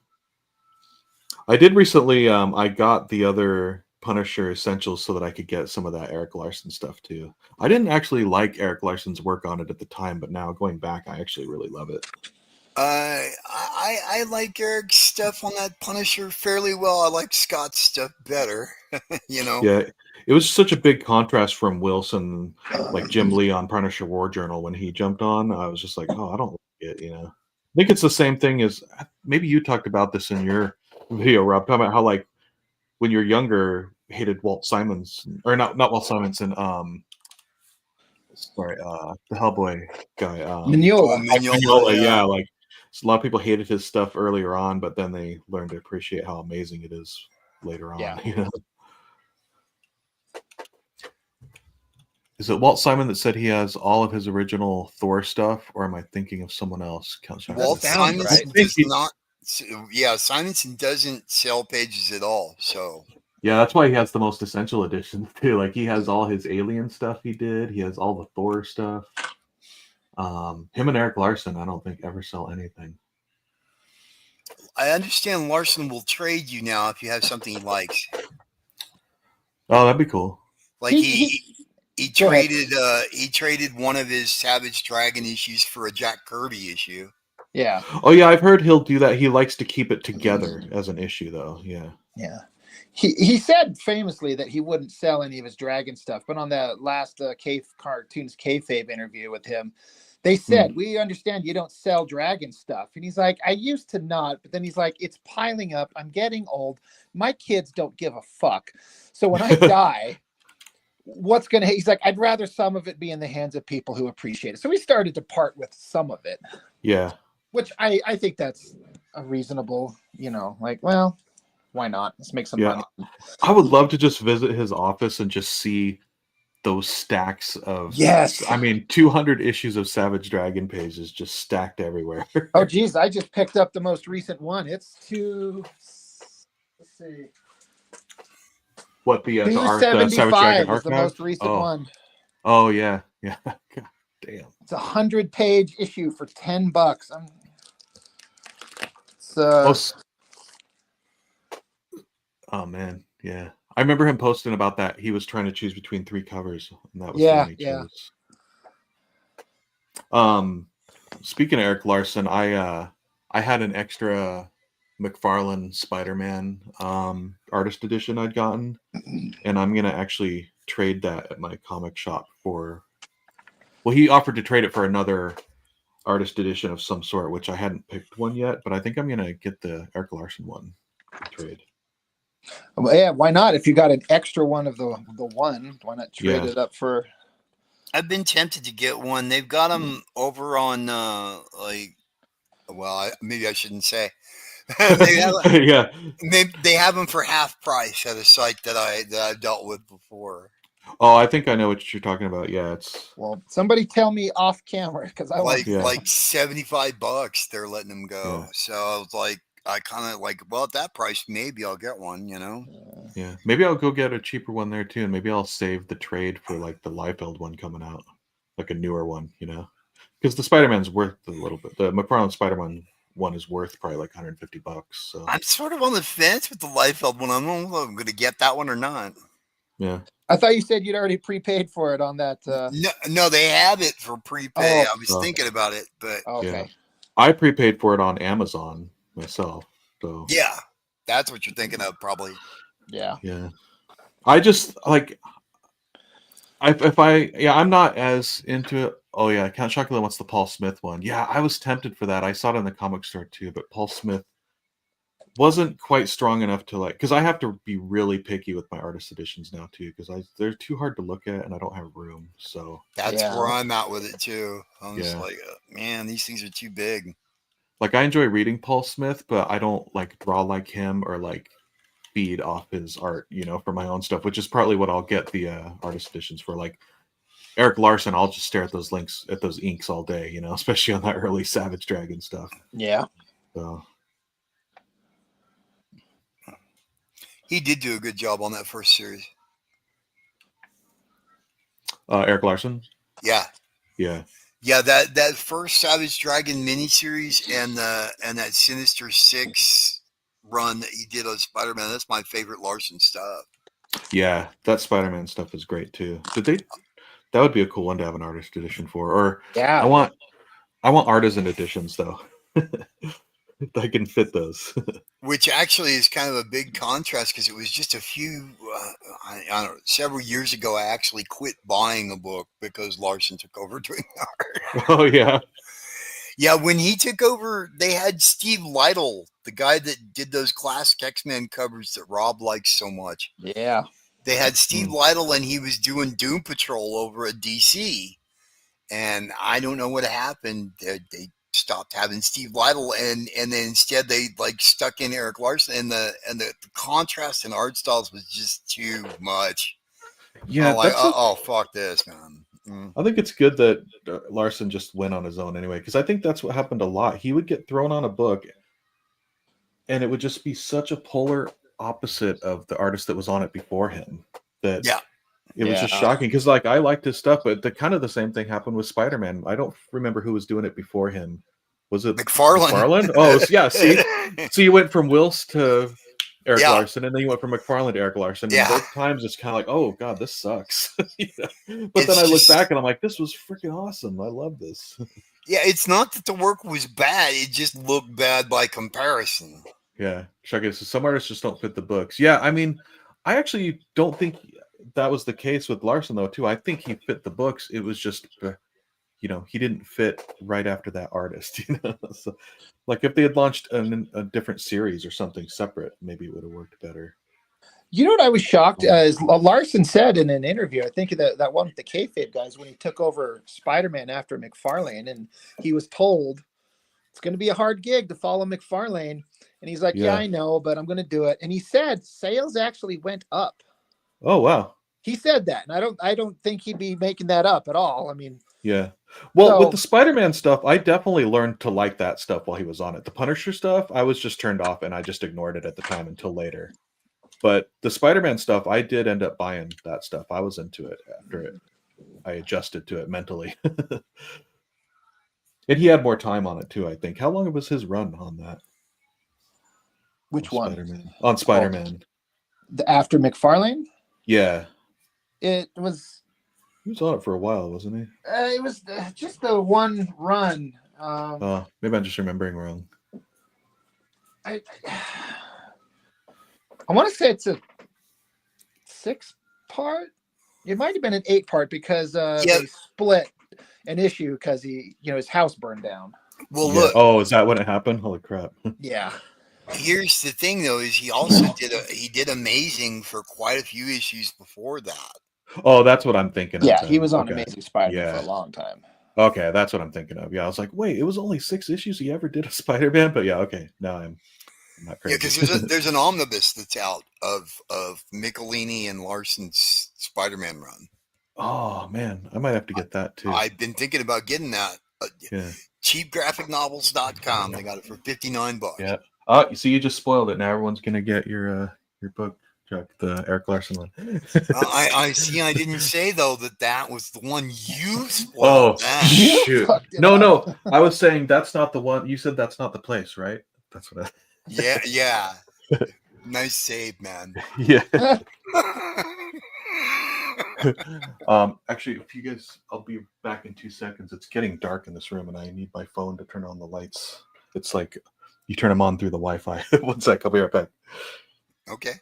I did recently. I got the other Punisher Essentials so that I could get some of that Eric Larson stuff too. I didn't actually like Eric Larson's work on it at the time, but now going back, I actually really love it. I like Eric's stuff on that Punisher fairly well. I like Scott's stuff better. You know. Yeah, it was such a big contrast from Wilson, like Jim Lee on Punisher War Journal when he jumped on. I was just like, oh, I don't like it. You know, I think it's the same thing as maybe you talked about this in your video, Rob, talking about how like when you're younger hated Walt Simonson, or not Walt Simonson, the Hellboy guy, Mignola. Yeah, like a lot of people hated his stuff earlier on, but then they learned to appreciate how amazing it is later on. Yeah. You know? Is it Walt Simon that said he has all of his original Thor stuff, or am I thinking of someone else? Walt Simonson does not. Yeah, Simonson doesn't sell pages at all. So yeah, that's why he has the most essential editions too. Like he has all his Alien stuff he did. He has all the Thor stuff. Him and Eric Larson, I don't think ever sell anything. I understand Larson will trade you now if you have something he likes. Oh, that'd be cool. Like he traded one of his Savage Dragon issues for a Jack Kirby issue. Yeah. Oh yeah, I've heard he'll do that. He likes to keep it together as an issue, though. Yeah. Yeah. He said famously that he wouldn't sell any of his Dragon stuff, but on the last Cartoons Kayfabe interview with him, they said, we understand you don't sell Dragon stuff. And he's like, I used to not, but then he's like, it's piling up. I'm getting old. My kids don't give a fuck. So when I die, he's like, I'd rather some of it be in the hands of people who appreciate it. So he started to part with some of it. Yeah. Which I think that's a reasonable, like, well, why not? Let's make some money. I would love to just visit his office and just see those stacks of 200 issues of Savage Dragon pages just stacked everywhere. Oh geez, I just picked up the most recent one. It's let's see. What the Savage Dragon is arc the most recent one. Oh yeah. Yeah. God damn. It's a 100-page issue for $10. It's Oh man, yeah. I remember him posting about that. He was trying to choose between 3 covers, and that was the yeah, one he yeah. chose. Speaking of Eric Larson, I had an extra McFarlane Spider-Man artist edition I'd gotten, and I'm gonna actually trade that at my comic shop for. Well, he offered to trade it for another artist edition of some sort, which I hadn't picked one yet, but I think I'm gonna get the Eric Larson one to trade. Well, yeah, why not? If you got an extra one of the one, why not trade Yeah. it up for? I've been tempted to get one. They've got them over on maybe I shouldn't say. Yeah. They have them for half price at a site that I've dealt with before. Oh, I think I know what you're talking about. Yeah, it's Well, somebody tell me off camera because I like Yeah. like $75 they're letting them go. Yeah. So I was like, I kind of like, well, at that price, maybe I'll get one. yeah. Maybe I'll go get a cheaper one there too, and maybe I'll save the trade for like the Liefeld one coming out, like a newer one, because the Spider-Man's worth a little bit. The McFarlane Spider-Man one is worth probably like $150. So I'm sort of on the fence with the Liefeld one. I don't know if I'm going to get that one or not. yeah. I thought you said you'd already prepaid for it on that. No, they have it for prepay. Oh. I was thinking about it, but Okay. Yeah. I prepaid for it on Amazon myself. So yeah, that's what you're thinking of, probably. Yeah. yeah. I just like I'm not as into it. Oh yeah, Count Chocula wants the Paul Smith one. Yeah, I was tempted for that. I saw it in the comic store too, but Paul Smith wasn't quite strong enough to like, because I have to be really picky with my artist editions now too, because they're too hard to look at and I don't have room. So That's Yeah. where I'm at with it too. I'm just Yeah. like, man, these things are too big. like I enjoy reading Paul Smith, but I don't like draw like him or like feed off his art, for my own stuff, which is partly what I'll get the artist editions for. Like Eric Larson, I'll just stare at those inks all day, especially on that early Savage Dragon stuff. Yeah. So He did do a good job on that first series. Eric Larson, Yeah. yeah, That first Savage Dragon miniseries and that Sinister Six run that he did on Spider-Man, that's my favorite Larson stuff. yeah, that Spider-Man stuff is great too. That would be a cool one to have an artist edition for. Or Yeah. I want artisan editions though. I can fit those. Which actually is kind of a big contrast because it was just a few, I don't know, several years ago, I actually quit buying a book because Larson took over doing art. Oh yeah. Yeah, when he took over, they had Steve Lytle, the guy that did those classic X-Men covers that Rob likes so much. Yeah. They had Steve Lytle, and he was doing Doom Patrol over at DC. And I don't know what happened. They stopped having Steve Lytle, and then instead they like stuck in Eric Larson, and the contrast in art styles was just too much. Yeah, I'm like, oh fuck this, man. I think it's good that Larson just went on his own anyway, because I think that's what happened a lot. He would get thrown on a book, and it would just be such a polar opposite of the artist that was on it before him that it was just shocking. Because like I liked his stuff, but the same thing happened with Spider-Man. I don't remember who was doing it before him. Was it McFarlane? Oh yeah, see, so you went from Wills to Eric Larson, and then you went from McFarlane to Eric Larson. And both times it's kind of like, oh god, this sucks. But then I look back and I'm like, this was freaking awesome. I love this. Yeah, it's not that the work was bad; it just looked bad by comparison. Yeah, so some artists just don't fit the books. Yeah, I mean, I actually don't think that was the case with Larson though. Too, I think he fit the books. It was just, he didn't fit right after that artist. So, like if they had launched a different series or something separate, maybe it would have worked better. You know what I was shocked is Larson said in an interview, I think that one with the Kayfabe guys, when he took over Spider-Man after McFarlane, and he was told it's going to be a hard gig to follow McFarlane, and he's like, yeah, I know, but I'm going to do it. And he said sales actually went up. Oh wow. He said that, and I don't think he'd be making that up at all. I mean, yeah. Well, with the Spider-Man stuff, I definitely learned to like that stuff while he was on it. The Punisher stuff, I was just turned off, and I just ignored it at the time until later. But the Spider-Man stuff, I did end up buying that stuff. I was into it after it. I adjusted to it mentally. And he had more time on it too, I think. How long was his run on that? Which one? Spider-Man. On Spider-Man. After McFarlane? Yeah. It was. He was on it for a while, wasn't he? It was just the one run. Maybe I'm just remembering wrong. I want to say it's a 6-part. It might have been an 8-part because they split an issue because his house burned down. Well, Yeah. look. Oh, is that when it happened? Holy crap! Yeah. Here's the thing, though, is he also did Amazing for quite a few issues before that. Oh, that's what I'm thinking of. Yeah, then. he was on Okay. Amazing Spider-Man for a long time. Okay, that's what I'm thinking of. Yeah, I was like, wait, it was only 6 issues he ever did a Spider-Man, but yeah, okay. Now I'm not crazy. Yeah, because there's an omnibus that's out of Michelini and Larson's Spider-Man run. Oh man, I might have to get that too. I've been thinking about getting that. Yeah. Cheapgraphicnovels.com. They got it for $59. Yeah. You see, you just spoiled it. Now everyone's gonna get your book, Chuck, the Eric Larson one. I see. I didn't say though that was the one you spoiled. Oh shoot! No. I was saying that's not the one. You said that's not the place, right? That's what. Yeah. Nice save, man. Yeah. Actually, if you guys, I'll be back in 2 seconds. It's getting dark in this room, and I need my phone to turn on the lights. It's like you turn them on through the Wi-Fi. 1 sec, I'll be right back. Okay.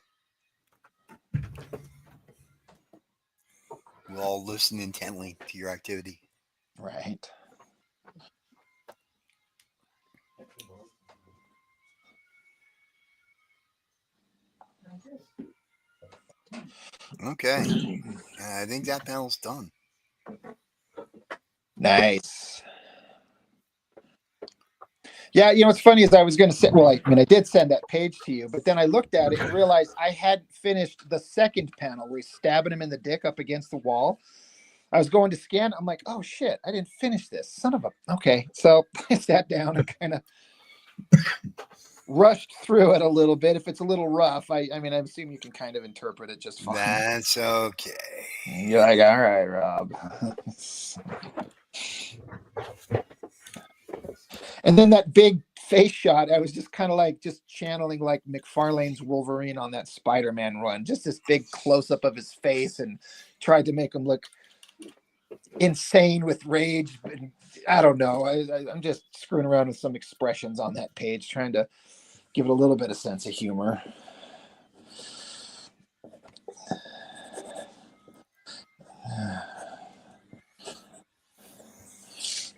We'll all listen intently to your activity. Right. Okay. I think that panel's done. Nice. Yeah, what's funny is I was going to say, I did send that page to you, but then I looked at it and realized I hadn't finished the second panel where he's stabbing him in the dick up against the wall. I was going to scan. I'm like, oh shit, I didn't finish this. Son of a. Okay. So I sat down and kind of rushed through it a little bit. If it's a little rough, I assume you can kind of interpret it just fine. That's okay. You're like, all right, Rob. And then that big face shot, I was just kind of like just channeling like McFarlane's Wolverine on that Spider-Man run. Just this big close-up of his face and tried to make him look insane with rage. I don't know. I'm just screwing around with some expressions on that page, trying to give it a little bit of sense of humor.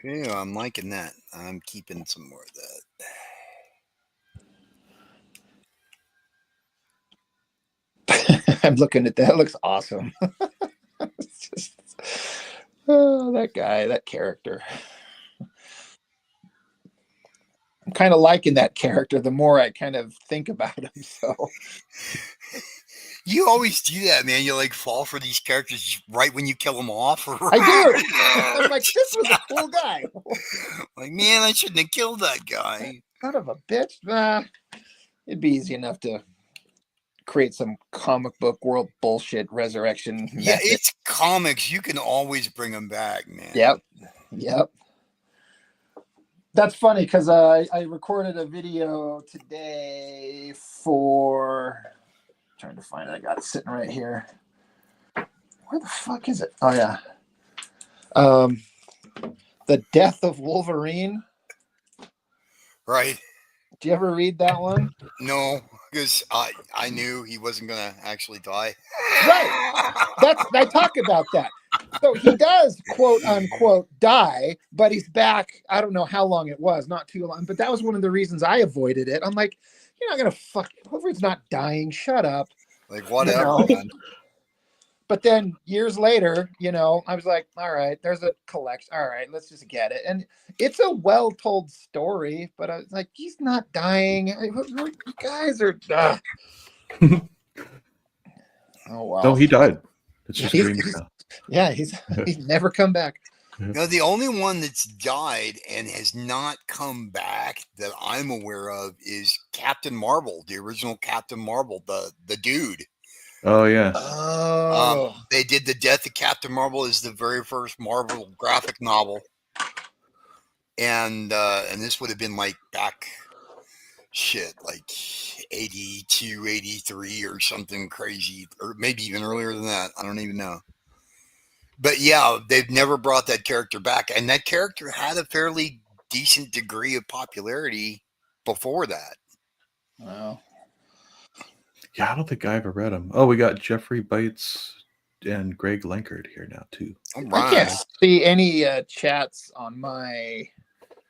Yeah, I'm liking that. I'm keeping some more of that. I'm looking at that. It looks awesome. It's just, that guy, that character. I'm kind of liking that character the more I kind of think about him. So you always do that, man. You like fall for these characters right when you kill them off. I do. I'm like, this was a cool guy. Like, man, I shouldn't have killed that guy. Son of a bitch. It'd be easy enough to create some comic book world bullshit resurrection. Yeah, it's comics. You can always bring them back, man. Yep. That's funny because I recorded a video today for. Trying to find it. I got it sitting right here. Where the fuck is it? Oh yeah. The Death of Wolverine. Right. Did you ever read that one? No, because I knew he wasn't gonna actually die. Right. I talk about that. So he does, quote unquote, die, but he's back. I don't know how long it was, not too long. But that was one of the reasons I avoided it. I'm like, you're not gonna Wolverine's not dying. Shut up. Like whatever. Man. But then years later, I was like, all right, there's a collection. All right, let's just get it. And it's a well-told story, but I was like, he's not dying. You guys are. Oh wow. No, he died. It's just dreams now. Yeah, he's never come back. No, the only one that's died and has not come back that I'm aware of is Captain Marvel, the original Captain Marvel, the dude. Oh yeah. Oh, They did The Death of Captain Marvel as the very first Marvel graphic novel, and this would have been like back like 82, 83 or something crazy, or maybe even earlier than that. I don't even know. But yeah, they've never brought that character back, and that character had a fairly decent degree of popularity before that. wow. Yeah, I don't think I ever read them. Oh, we got Jeffrey Bites and Greg Lankard here now too. All I can't right. see any chats on my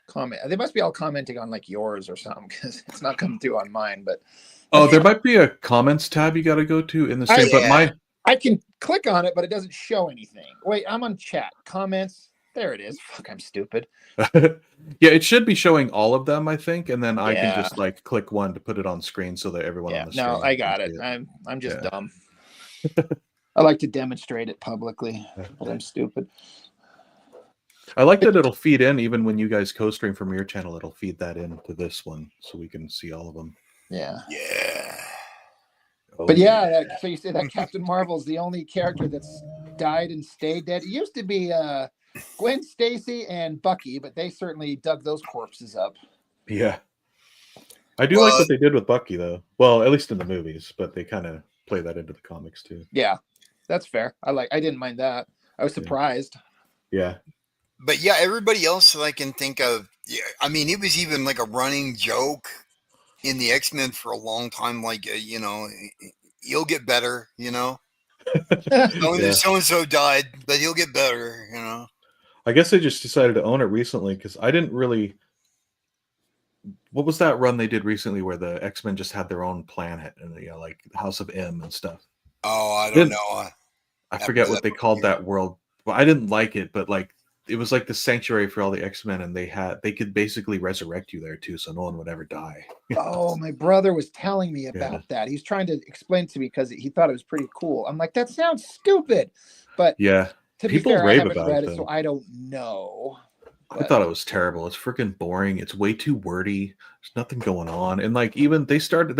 comment. They must be all commenting on like yours or something because it's not coming through on mine. But Oh, there might be a comments tab you got to go to in the same. But Yeah. my I can click on it, but it doesn't show anything. Wait, I'm on chat comments. There it is. Fuck, I'm stupid. yeah, it should be showing all of them, I think, and then I can Yeah. just like click one to put it on screen so that everyone Yeah, on the screen. no, I got can it. see I'm just Yeah. dumb. I like to demonstrate it publicly, but I'm stupid. I like that it'll feed in even when you guys co-stream from your channel. It'll feed that into this one so we can see all of them. Yeah. Yeah. Oh, But yeah, so you say that Captain Marvel's the only character that's died and stayed dead. It used to be Gwen Stacy and Bucky, but they certainly dug those corpses up. Yeah. I do like what they did with Bucky, though. Well, at least in the movies, but they kind of play that into the comics too. Yeah, that's fair. I didn't mind that. I was surprised. Yeah. But yeah, everybody else that I can think of, yeah, I mean, it was even like a running joke in the X-Men for a long time. Like, you know, he'll get better, you know. So-and-so died, but he'll get better, you know. I guess they just decided to own it recently because I didn't really. What was that run they did recently where the X-Men just had their own planet and like House of M and stuff? Oh, I don't know. I forget what they called that world. Well, I didn't like it, but like it was like the sanctuary for all the X-Men, and they could basically resurrect you there too, so no one would ever die. Oh, my brother was telling me about that. He's trying to explain to me because he thought it was pretty cool. I'm like, that sounds stupid, but yeah, to be people fair, I rave haven't about read it, it, so I don't know. I thought it was terrible. It's freaking boring. It's way too wordy. There's nothing going on. And like even they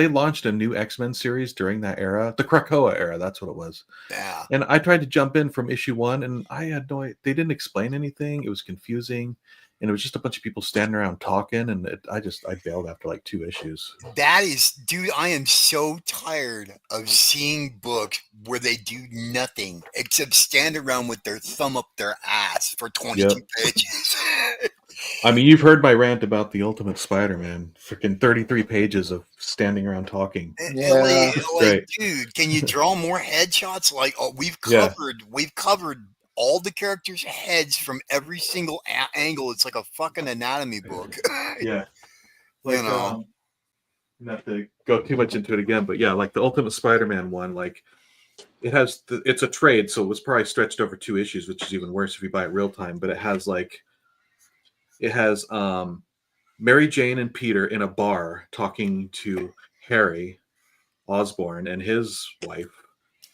launched a new X-Men series during that era, the Krakoa era. That's what it was. Yeah. And I tried to jump in from issue 1, and I had they didn't explain anything. It was confusing, and it was just a bunch of people standing around talking. And I bailed after like 2 issues. That is, dude, I am so tired of seeing books where they do nothing except stand around with their thumb up their ass for 22 pages. I mean, you've heard my rant about the Ultimate Spider-Man. Freaking 33 pages of standing around talking. Yeah. Like, dude, can you draw more headshots? Like, we've covered all the characters' heads from every single angle. It's like a fucking anatomy book. Yeah. Like, you know, not to go too much into it again, but yeah, like the Ultimate Spider-Man one, like it's a trade, so it was probably stretched over 2 issues, which is even worse if you buy it real time. But it has Mary Jane and Peter in a bar talking to Harry Osborn and his wife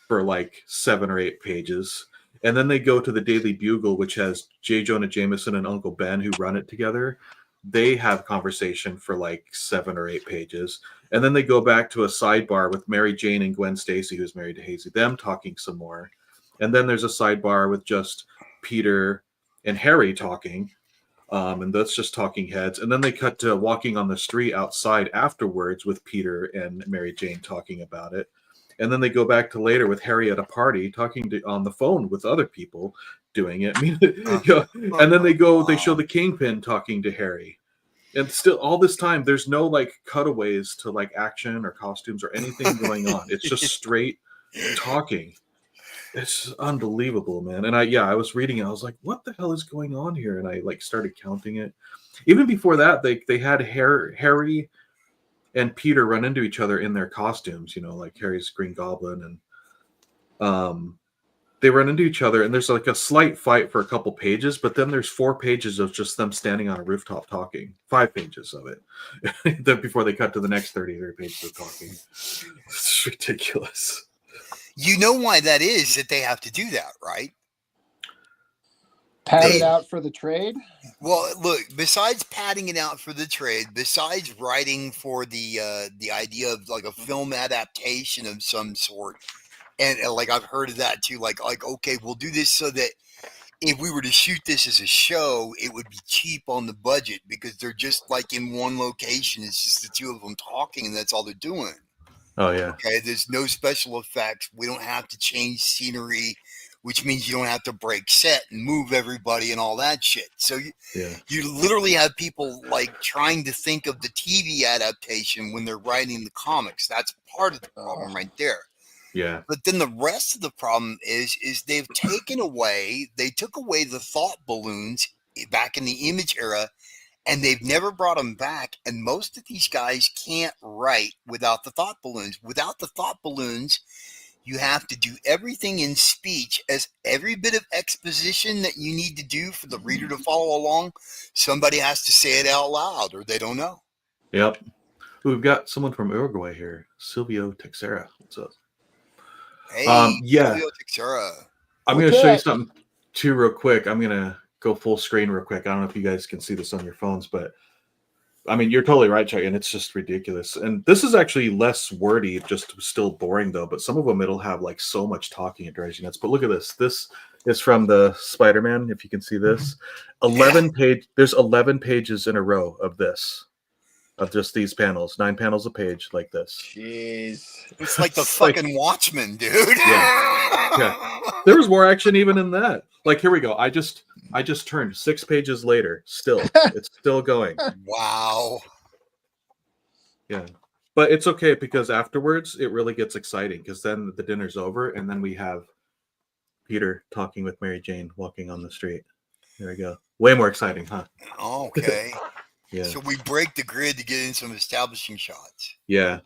for like 7 or 8 pages. And then they go to the Daily Bugle, which has J. Jonah Jameson and Uncle Ben who run it together. They have conversation for like 7 or 8 pages. And then they go back to a sidebar with Mary Jane and Gwen Stacy, who's married to Hazy, them talking some more. And then there's a sidebar with just Peter and Harry talking. And that's just talking heads. And then they cut to walking on the street outside afterwards with Peter and Mary Jane talking about it. And then they go back to later with Harry at a party talking on the phone with other people doing it. I mean, and then they show the Kingpin talking to Harry. And still all this time, there's no like cutaways to like action or costumes or anything going on. It's just straight talking. It's unbelievable, man. And I was reading it. I was like, what the hell is going on here? And I like started counting it. Even before that, they had Harry and Peter run into each other in their costumes, you know, like Harry's Green Goblin. And they run into each other and there's like a slight fight for a couple pages, but then there's 4 pages of just them standing on a rooftop talking. 5 pages of it. Then before they cut to the next 33 pages of talking. It's ridiculous. You know why that is, that they have to do that, right? Pad it out for the trade? Well, look, besides padding it out for the trade, besides writing for the idea of like a film adaptation of some sort, And like I've heard of that too. Like okay, we'll do this so that if we were to shoot this as a show, it would be cheap on the budget because they're just like in one location. It's just the two of them talking, and that's all they're doing. Oh yeah. Okay, there's no special effects. We don't have to change scenery, which means you don't have to break set and move everybody and all that shit. So you literally have people like trying to think of the TV adaptation when they're writing the comics. That's part of the problem right there. Yeah. But then the rest of the problem is they took away the thought balloons back in the Image era, and they've never brought them back. And most of these guys can't write without the thought balloons. Without the thought balloons, you have to do everything in speech, as every bit of exposition that you need to do for the reader to follow along, somebody has to say it out loud or they don't know. Yep. We've got someone from Uruguay here, Silvio Texera. What's up? Hey, yeah. Silvio Texera. I'm going to show you something too real quick. I'm going to go full screen real quick. I don't know if you guys can see this on your phones, but I mean, you're totally right, Chuck, and it's just ridiculous. And this is actually less wordy, just still boring though, but some of them it'll have like so much talking it drives you nuts. But look at this. This is from the Spider-Man, if you can see this. 11 page, there's 11 pages in a row of this. Of just these panels, 9 panels a page like this. Jeez. It's like the fucking Watchmen, dude. Yeah. There was more action even in that. Like, here we go. I just turned 6 pages later. Still. It's still going. Wow. Yeah. But it's okay because afterwards it really gets exciting because then the dinner's over and then we have Peter talking with Mary Jane walking on the street. There we go. Way more exciting, huh? Okay. Yeah. So we break the grid to get in some establishing shots. Yeah.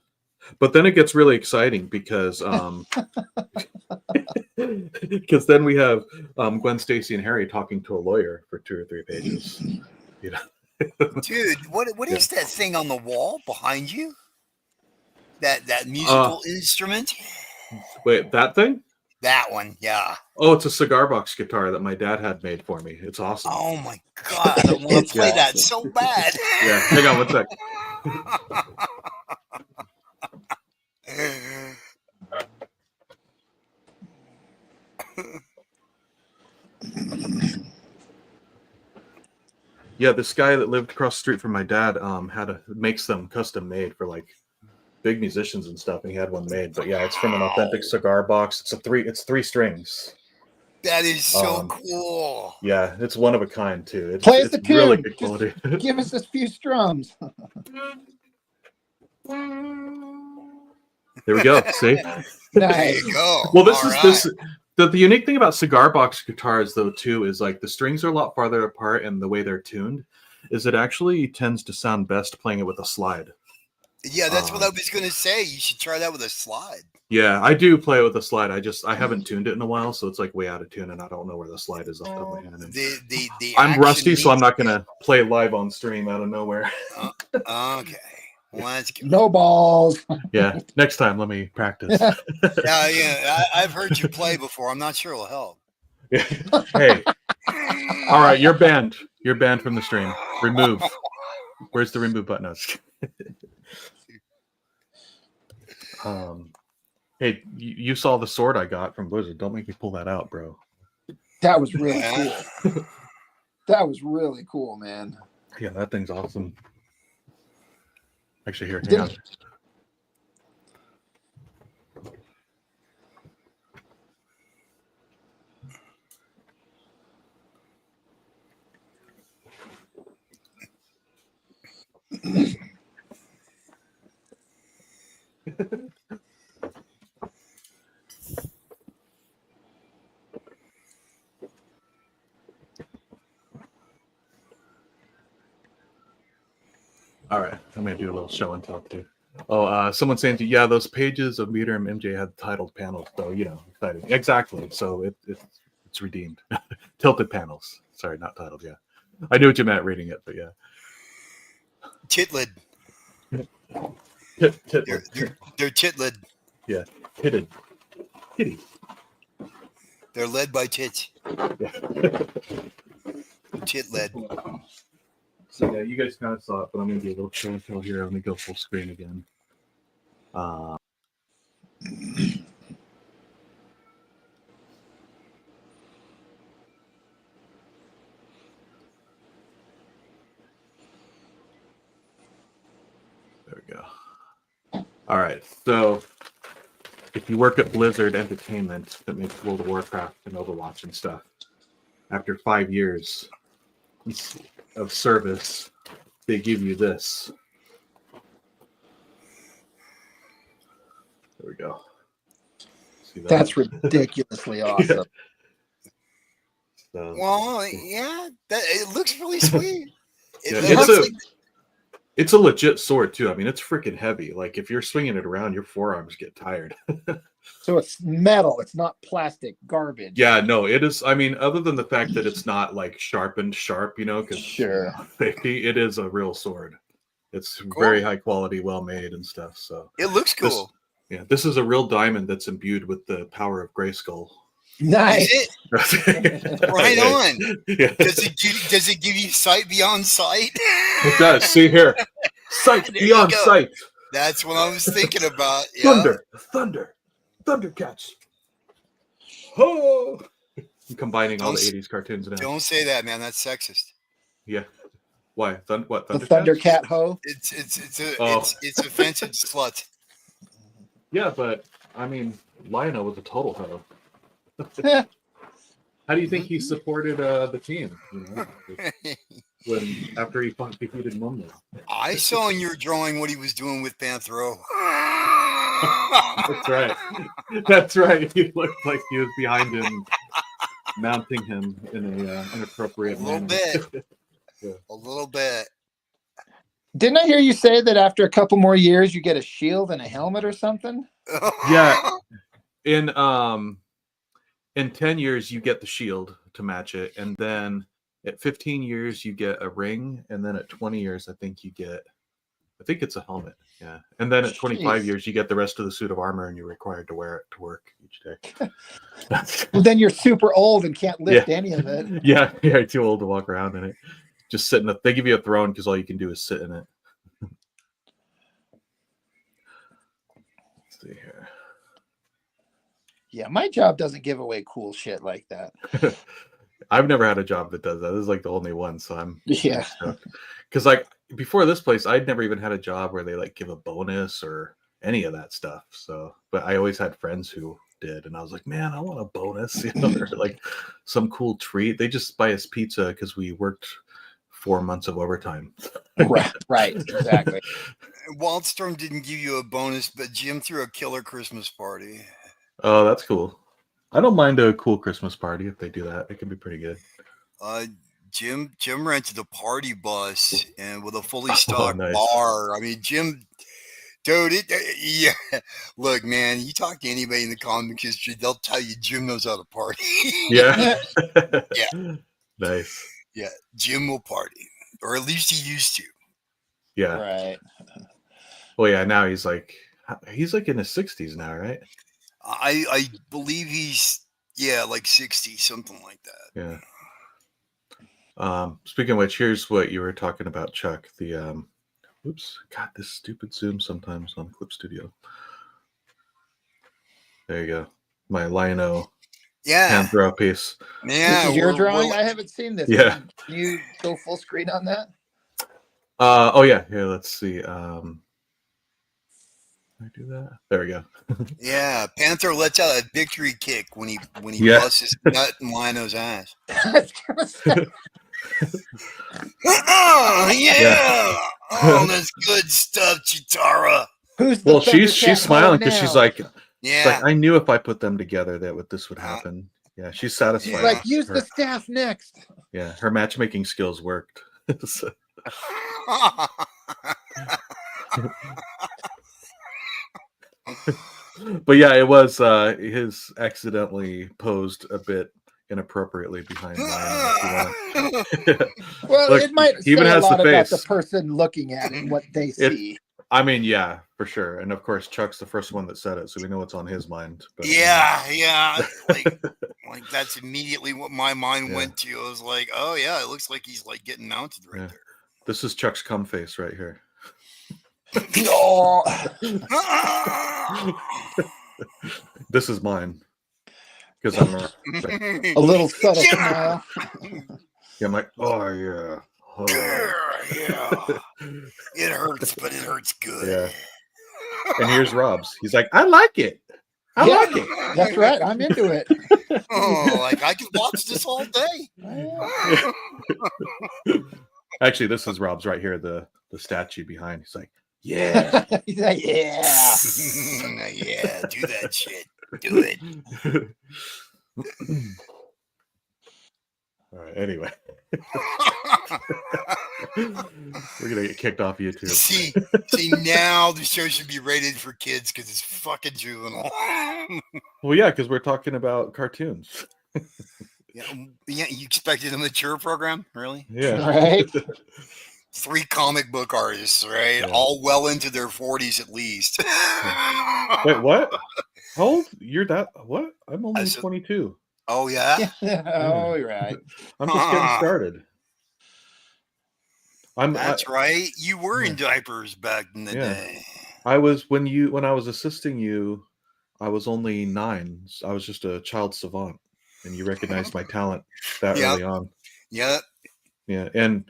But then it gets really exciting because because then we have Gwen Stacy and Harry talking to a lawyer for 2 or 3 pages. You know. Dude, what is that thing on the wall behind you? That musical instrument? Wait, that thing? That one, yeah. Oh, it's a cigar box guitar that my dad had made for me. It's awesome. Oh my god, I want to play that so bad. Yeah, hang on one sec. Yeah, this guy that lived across the street from my dad makes them custom made for like big musicians and stuff, and he had one made. But yeah, it's from an authentic cigar box. It's 3 strings. That is so cool. Yeah, it's one of a kind too. Play the tune. Really good quality. Give us a few strums. There we go. See? There you go. Well, the unique thing about cigar box guitars though too is like the strings are a lot farther apart, and the way they're tuned is it actually tends to sound best playing it with a slide. Yeah, that's what I was gonna say. You should try that with a slide. Yeah, I do play it with a slide. I haven't tuned it in a while, so it's like way out of tune, and I don't know where the slide is off the top of my head. I'm rusty, so I'm not gonna play live on stream out of nowhere. Okay. Well, that's good. No balls. Yeah, next time let me practice. Yeah, I've heard you play before. I'm not sure it'll help. Hey, all right, you're banned. You're banned from the stream. Remove. Where's the remove button? Hey, you saw the sword I got from Blizzard. Don't make me pull that out, bro. That was really cool. That was really cool, man. Yeah, that thing's awesome. Actually, here, hang on. All right, I'm gonna do a little show and talk too. Oh, someone saying to yeah, those pages of Meter and MJ had titled panels, though. You know, exciting. Exactly. So it's redeemed. Tilted panels. Sorry, not titled. Yeah, I knew what you meant reading it, but yeah. Chitlid. They're chitlid. Yeah, pitted. Kitty. They're led by tits. Yeah. Chitlid. So yeah, you guys kind of saw it, but I'm gonna do a little show and tell here. Let me go full screen again. we go. All right. So if you work at Blizzard Entertainment that makes World of Warcraft and Overwatch and stuff, after 5 years of service, they give you this. There we go. See that? That's ridiculously awesome. So, Well, yeah, it looks really sweet. It's a legit sword too. I mean, it's freaking heavy. Like if you're swinging it around, your forearms get tired. So it's metal. It's not plastic garbage. Yeah, no, it is. I mean, other than the fact that it's not like sharpened sharp, because Sure. it is a real sword. It's Cool. very high quality, well made and stuff. So It looks cool. this is a real diamond that's imbued with the power of Grayskull. Nice. Is it? Right on. Yeah. Does it give you sight beyond sight? It does. See here, sight There you beyond go. sight. That's what I was thinking about. Yeah. Thunder, Thundercats. Oh, I'm combining all the Don't- 80s cartoons now. Don't say that, man. That's sexist. Yeah. Why? What? The Thundercat hoe. Oh. It's offensive, slut. Yeah, but I mean, Lionel was a total hoe. How do you think he supported the team? When after he defeated Mumbo. I saw in your drawing what he was doing with Panthro. That's right. That's right. He looked like he was behind him, mounting him in an inappropriate A little manner. bit. Yeah. A little bit. Didn't I hear you say that after a couple more years you get a shield and a helmet or something? Yeah. In 10 years you get the shield to match it, and then at 15 years you get a ring, and then at 20 years I think it's a helmet. Yeah. And then at 25 Jeez. years you get the rest of the suit of armor, and you're required to wear it to work each day. Well, then you're super old and can't lift any of it. Yeah, you're too old to walk around in it. Just sit in it. They give you a throne because all you can do is sit in it. Let's see here. Yeah, my job doesn't give away cool shit like that. I've never had a job that does that. This is like the only one, so I'm Yeah. Because like before this place, I'd never even had a job where they like give a bonus or any of that stuff. So, but I always had friends who did, and I was like, man, I want a bonus, or like some cool treat. They just buy us pizza because we worked 4 months of overtime. Right, exactly. Wildstorm didn't give you a bonus, but Jim threw a killer Christmas party. Oh, that's cool. I don't mind a cool Christmas party if they do that. It can be pretty good. Jim rented a party bus and with a fully stocked nice. bar. I mean, Jim, dude, yeah. Look, man, you talk to anybody in the comic history, they'll tell you Jim knows how to party. Yeah. Yeah. Nice. Yeah, Jim will party, or at least he used to. Yeah. Right. Well, yeah. Now he's like in his 60s now, right? I believe he's like 60, something like that. Yeah. Speaking of which, here's what you were talking about, Chuck. The oops, God, this stupid Zoom sometimes on Clip Studio. There you go. My Lino Yeah, Panthro piece. yeah. This is your we're- drawing? we're- I haven't seen this. Yeah. Can you go full screen on that? Oh yeah. Here, let's see. Can I do that? There we go. Yeah, Panther lets out a victory kick when he Yeah. busts his nut in Lino's ass. Yeah. Oh, that's good stuff, Chitara. Who's the Well, she's Thundercat smiling hoe because she's now? like, Yeah. I knew if I put them together that this would happen. Yeah, she's satisfied. Yeah. Like, use Her- the staff next. Yeah, her matchmaking skills worked. So- but yeah, it was his accidentally posed a bit inappropriately behind Lionel. Well, Look, it might he even say a has the lot about the face. person looking at it and what they see. I mean, yeah, for sure. And of course, Chuck's the first one that said it, so we know what's on his mind. But, yeah. Like that's immediately what my mind Yeah. went to. I was like, oh yeah, it looks like he's like getting mounted right Yeah. there. This is Chuck's cum face right here. Oh, This is mine. Because I'm a little subtle smile. yeah, I'm like, oh yeah. Yeah. It hurts, but it hurts good. Yeah. And here's Rob's. He's like, I like it. I Yeah. like it. That's right. I'm into it. Oh, like I could watch this all day. Actually, this is Rob's right here, the statue behind. He's like, yeah. He's like, yeah. Yeah, do that shit. Do it. All right, anyway. We're gonna get kicked off YouTube. See, now the show should be rated for kids because it's fucking juvenile. Well, yeah, because we're talking about cartoons. Yeah, you expected a mature program, really? Yeah. Right. 3 comic book artists, right? Yeah. All well into their 40s at least. Wait, what? How old? You're that? What? I'm only I said- 22. Oh yeah. Oh, you're right. I'm just getting started. That's right. You were in diapers back in the day. I was when I was assisting you. I was only 9. I was just a child savant, and you recognized my talent that early on. Yep. Yeah, and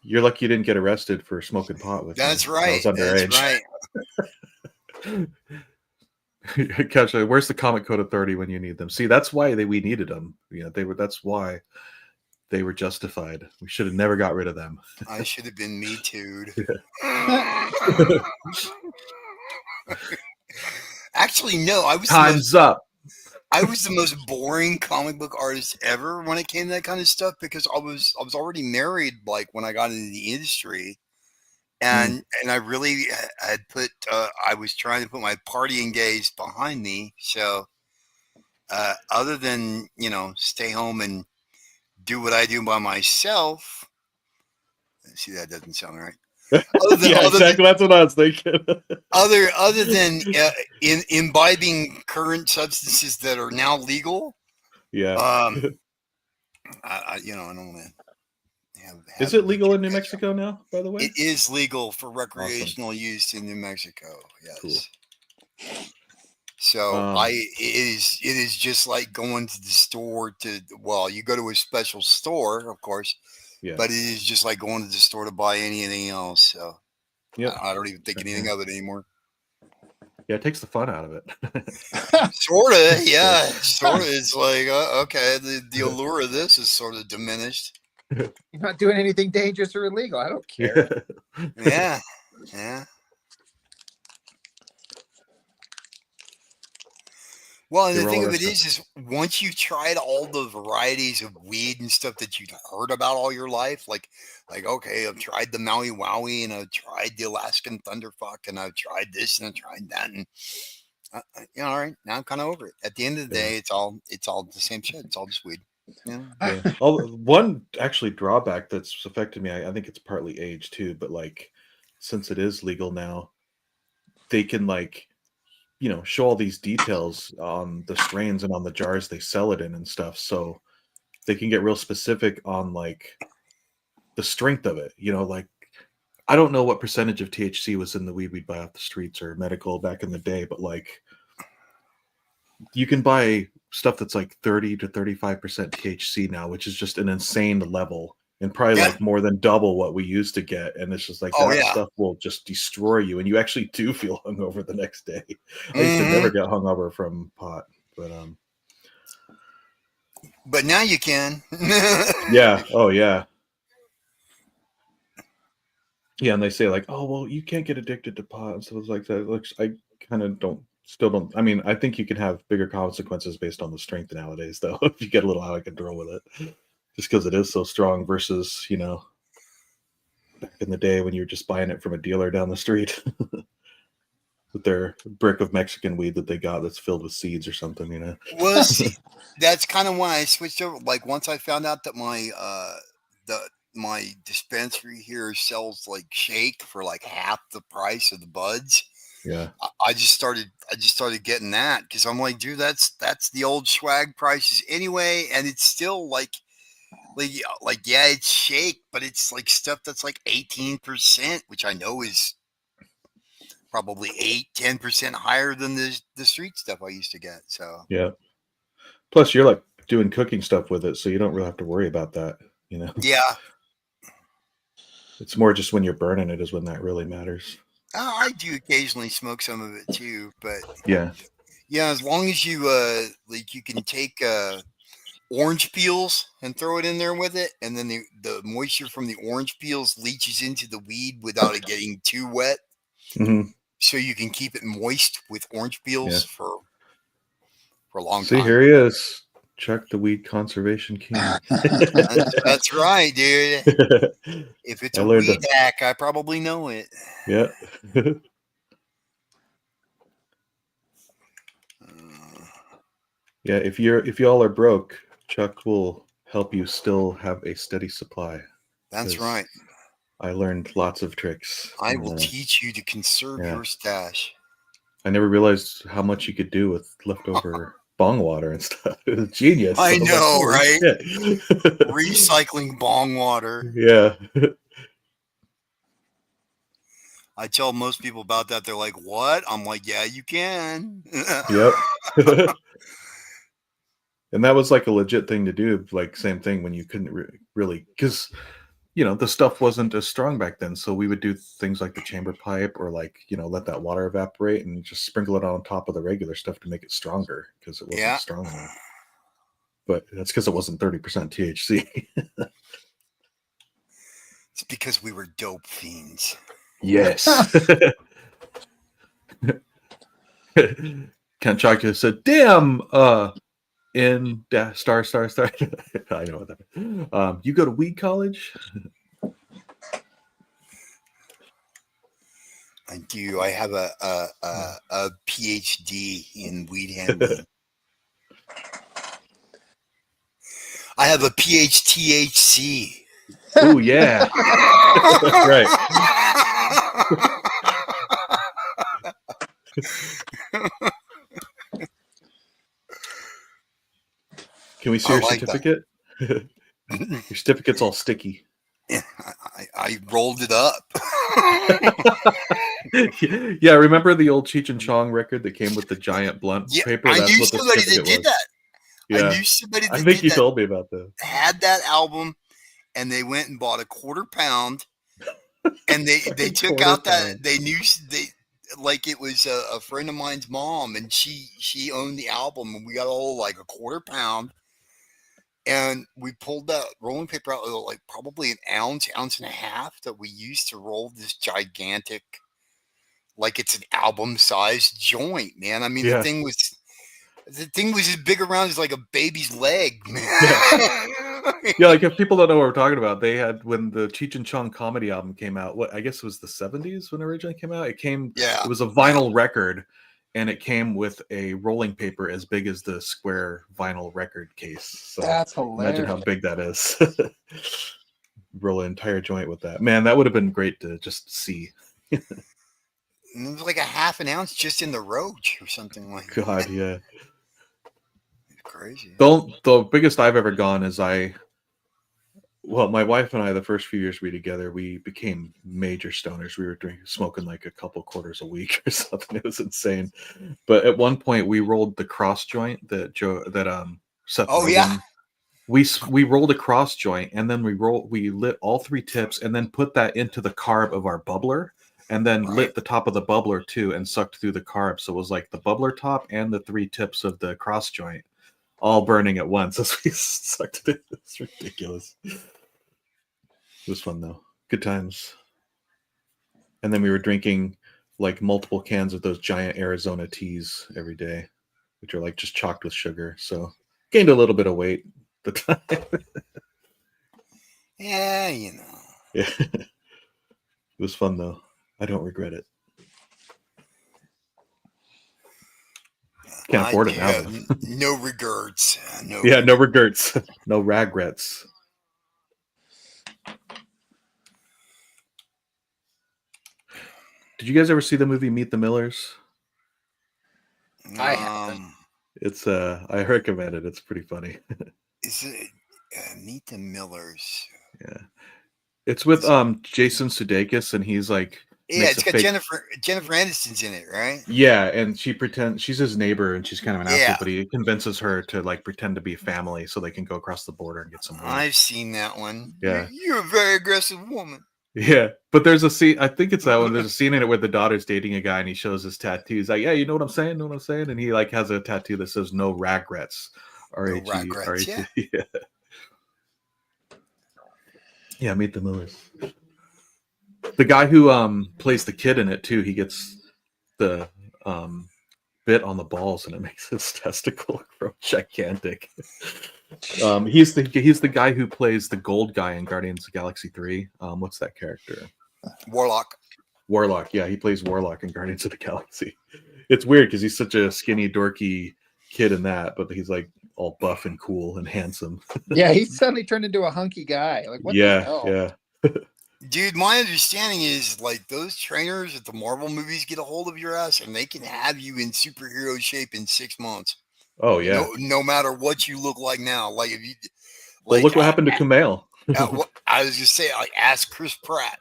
you're lucky you didn't get arrested for smoking pot with me. That's right. I was underage. That's right. Catch, where's the Comic Code Authority when you need them? See, that's why we needed them. That's why they were justified. We should have never got rid of them. I should have been Me Too'd. Actually, no. Time's up. I was the most boring comic book artist ever when it came to that kind of stuff because I was already married like when I got into the industry. And I really had I was trying to put my partying days behind me. So other than, stay home and do what I do by myself. See, that doesn't sound right. Exactly. That's what I was thinking. other than imbibing current substances that are now legal. Yeah. I don't want to. Is it legal in New Mexico now, by the way? It is legal for recreational use in New Mexico. Yes. Cool. So it is just like going to the store you go to a special store, of course. Yeah. But it is just like going to the store to buy anything else. So I don't even think anything of it anymore. Yeah, it takes the fun out of it. Sort of, yeah. Sort of. It's like, okay, the allure of this is sort of diminished. You're not doing anything dangerous or illegal. I don't care. Yeah. Well, and the thing of it is once you tried all the varieties of weed and stuff that you'd heard about all your life, like okay, I've tried the Maui Wowie and I've tried the Alaskan Thunderfuck and I've tried this and I've tried that, and all right, now I'm kind of over it. At the end of the day, it's all the same shit. It's all just weed. Yeah. One actually drawback that's affected me, I think it's partly age too, but like since it is legal now, they can show all these details on the strains and on the jars they sell it in and stuff, so they can get real specific on like the strength of it. I don't know what percentage of THC was in the weed we'd buy off the streets or medical back in the day, but like you can buy stuff that's like 30 to 35% THC now, which is just an insane level and probably like more than double what we used to get. And it's just like stuff will just destroy you. And you actually do feel hungover the next day. I used to never get hungover from pot, but now you can. Yeah. Oh yeah. Yeah. And they say like, oh, well, you can't get addicted to pot and stuff like that. I kind of don't. I mean, I think you can have bigger consequences based on the strength nowadays, though, if you get a little out of control with it, just because it is so strong versus, back in the day when you were just buying it from a dealer down the street with their brick of Mexican weed that they got that's filled with seeds or something, Well, see, that's kind of why I switched over. Like once I found out that my dispensary here sells like shake for like half the price of the buds. Yeah, I just started getting that because I'm like, dude, that's the old swag prices anyway, and it's still like yeah, it's shake, but it's like stuff that's like 18%, which I know is probably 8-10% higher than the street stuff I used to get. So yeah. Plus, you're like doing cooking stuff with it, so you don't really have to worry about that, Yeah. It's more just when you're burning it is when that really matters. I do occasionally smoke some of it too, but Yeah. yeah, as long as you like you can take orange peels and throw it in there with it, and then the moisture from the orange peels leaches into the weed without it getting too wet, Mm-hmm. so you can keep it moist with orange peels for a long See, time. here he is, Chuck, the weed conservation king. That's right, dude. If it's I a learned weed hack, I probably know it. Yeah. Yeah, if y'all are broke, Chuck will help you still have a steady supply. That's 'cause right. I learned lots of tricks. I will teach you to conserve Yeah. your stash. I never realized how much you could do with leftover bong water and stuff. It was genius. I was know, "Holy right? shit." Recycling bong water. Yeah. I tell most people about that. They're like, "What?" I'm like, "Yeah, you can." Yep. And that was like a legit thing to do. Like same thing when you couldn't really, because the stuff wasn't as strong back then. So we would do things like the chamber pipe or like, let that water evaporate and just sprinkle it on top of the regular stuff to make it stronger because it wasn't strong enough. But that's because it wasn't 30% THC. It's because we were dope fiends. Yes. Kent Chuck just said, damn, in star. I know what that. You go to weed college? I do. I have a PhD in weed handling. I have a PhTHC. Oh yeah. Right. Can we see your certificate? Your certificate's all sticky. I rolled it up. Yeah, remember the old Cheech and Chong record that came with the giant blunt paper? I knew somebody that did that. Yeah. I knew somebody that I think you told me about that. Had that album, and they went and bought a quarter pound, and they took out that they knew like it was a friend of mine's mom, and she owned the album, and we got all like a quarter pound. And we pulled that rolling paper out, like probably an ounce and a half that we used to roll this gigantic, like it's an album-sized joint, man. I mean, the thing was as big around as like a baby's leg, man. Yeah, like if people don't know what we're talking about, they had when the Cheech and Chong comedy album came out. What I guess it was the 70s when it originally came out. It was a vinyl record. And it came with a rolling paper as big as the square vinyl record case. So that's hilarious. Imagine how big that is. Roll an entire joint with that. Man, that would have been great to just see. It was like a half an ounce just in the roach or something like that. God, yeah. It's crazy. The biggest I've ever gone is my wife and I, the first few years we were together, we became major stoners. We were smoking like a couple quarters a week or something. It was insane. But at one point, we rolled the cross joint that Seth. Oh yeah. We rolled a cross joint, and then we lit all three tips, and then put that into the carb of our bubbler, and then lit the top of the bubbler too, and sucked through the carb. So it was like the bubbler top and the three tips of the cross joint, all burning at once as we sucked it. It's ridiculous. It was fun though. Good times. And then we were drinking like multiple cans of those giant Arizona teas every day, which are like just chocked with sugar. So gained a little bit of weight at the time. Yeah, Yeah. It was fun though. I don't regret it. Can't afford it now. No regrets. No regrets. No regrets. Did you guys ever see the movie Meet the Millers? I haven't. It's I recommend it. It's pretty funny. Is it Meet the Millers? Yeah. It's with Jason Sudeikis, and he's like it's got Jennifer Aniston's in it, right? Yeah, and she's his neighbor, and she's kind of an asshole, but he convinces her to like pretend to be family so they can go across the border and get some money. I've seen that one. Yeah. You're a very aggressive woman. Yeah, but there's a scene. I think it's that one. There's a scene in it where the daughter's dating a guy, and he shows his tattoos. Like, yeah, you know what I'm saying? Know what I'm saying? And he like has a tattoo that says "No Regrets." No regrets. Yeah. Yeah. Yeah, Meet the Millers. The guy who plays the kid in it too, he gets the bit on the balls and it makes his testicle grow gigantic. He's the guy who plays the gold guy in Guardians of the Galaxy 3. What's that character? Warlock. Yeah, he plays Warlock in Guardians of the Galaxy. It's weird because he's such a skinny, dorky kid in that, but he's like all buff and cool and handsome. Yeah, he suddenly turned into a hunky guy. Like, what the hell? Yeah. Dude, my understanding is like those trainers at the Marvel movies get a hold of your ass and they can have you in superhero shape in 6 months. Oh yeah. No matter what you look like now. Like if you well, look what happened to Kumail. I was just saying, like, ask Chris Pratt.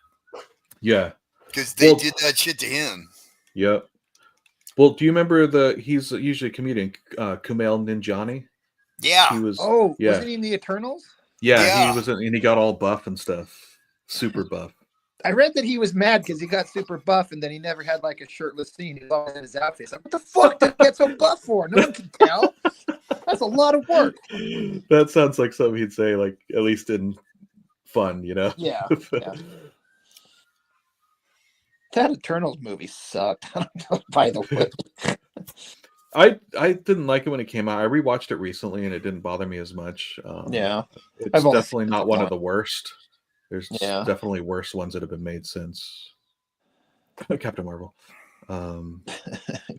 Yeah. Because they did that shit to him. Yep. Well, do you remember he's usually a comedian, Kumail Nanjiani? Yeah. He was. Oh, yeah. Wasn't he in the Eternals? Yeah, he was, and he got all buff and stuff. Super buff. I read that he was mad because he got super buff and then he never had like a shirtless scene. He was always in his outfit. He's like, what the fuck did he get so buff for? No one can tell. That's a lot of work. That sounds like something he'd say, like, at least in fun, you know? Yeah. That Eternals movie sucked, by the way. I didn't like it when it came out. I rewatched it recently and it didn't bother me as much. Yeah. It's definitely not one of the worst. There's definitely worse ones that have been made since Captain Marvel.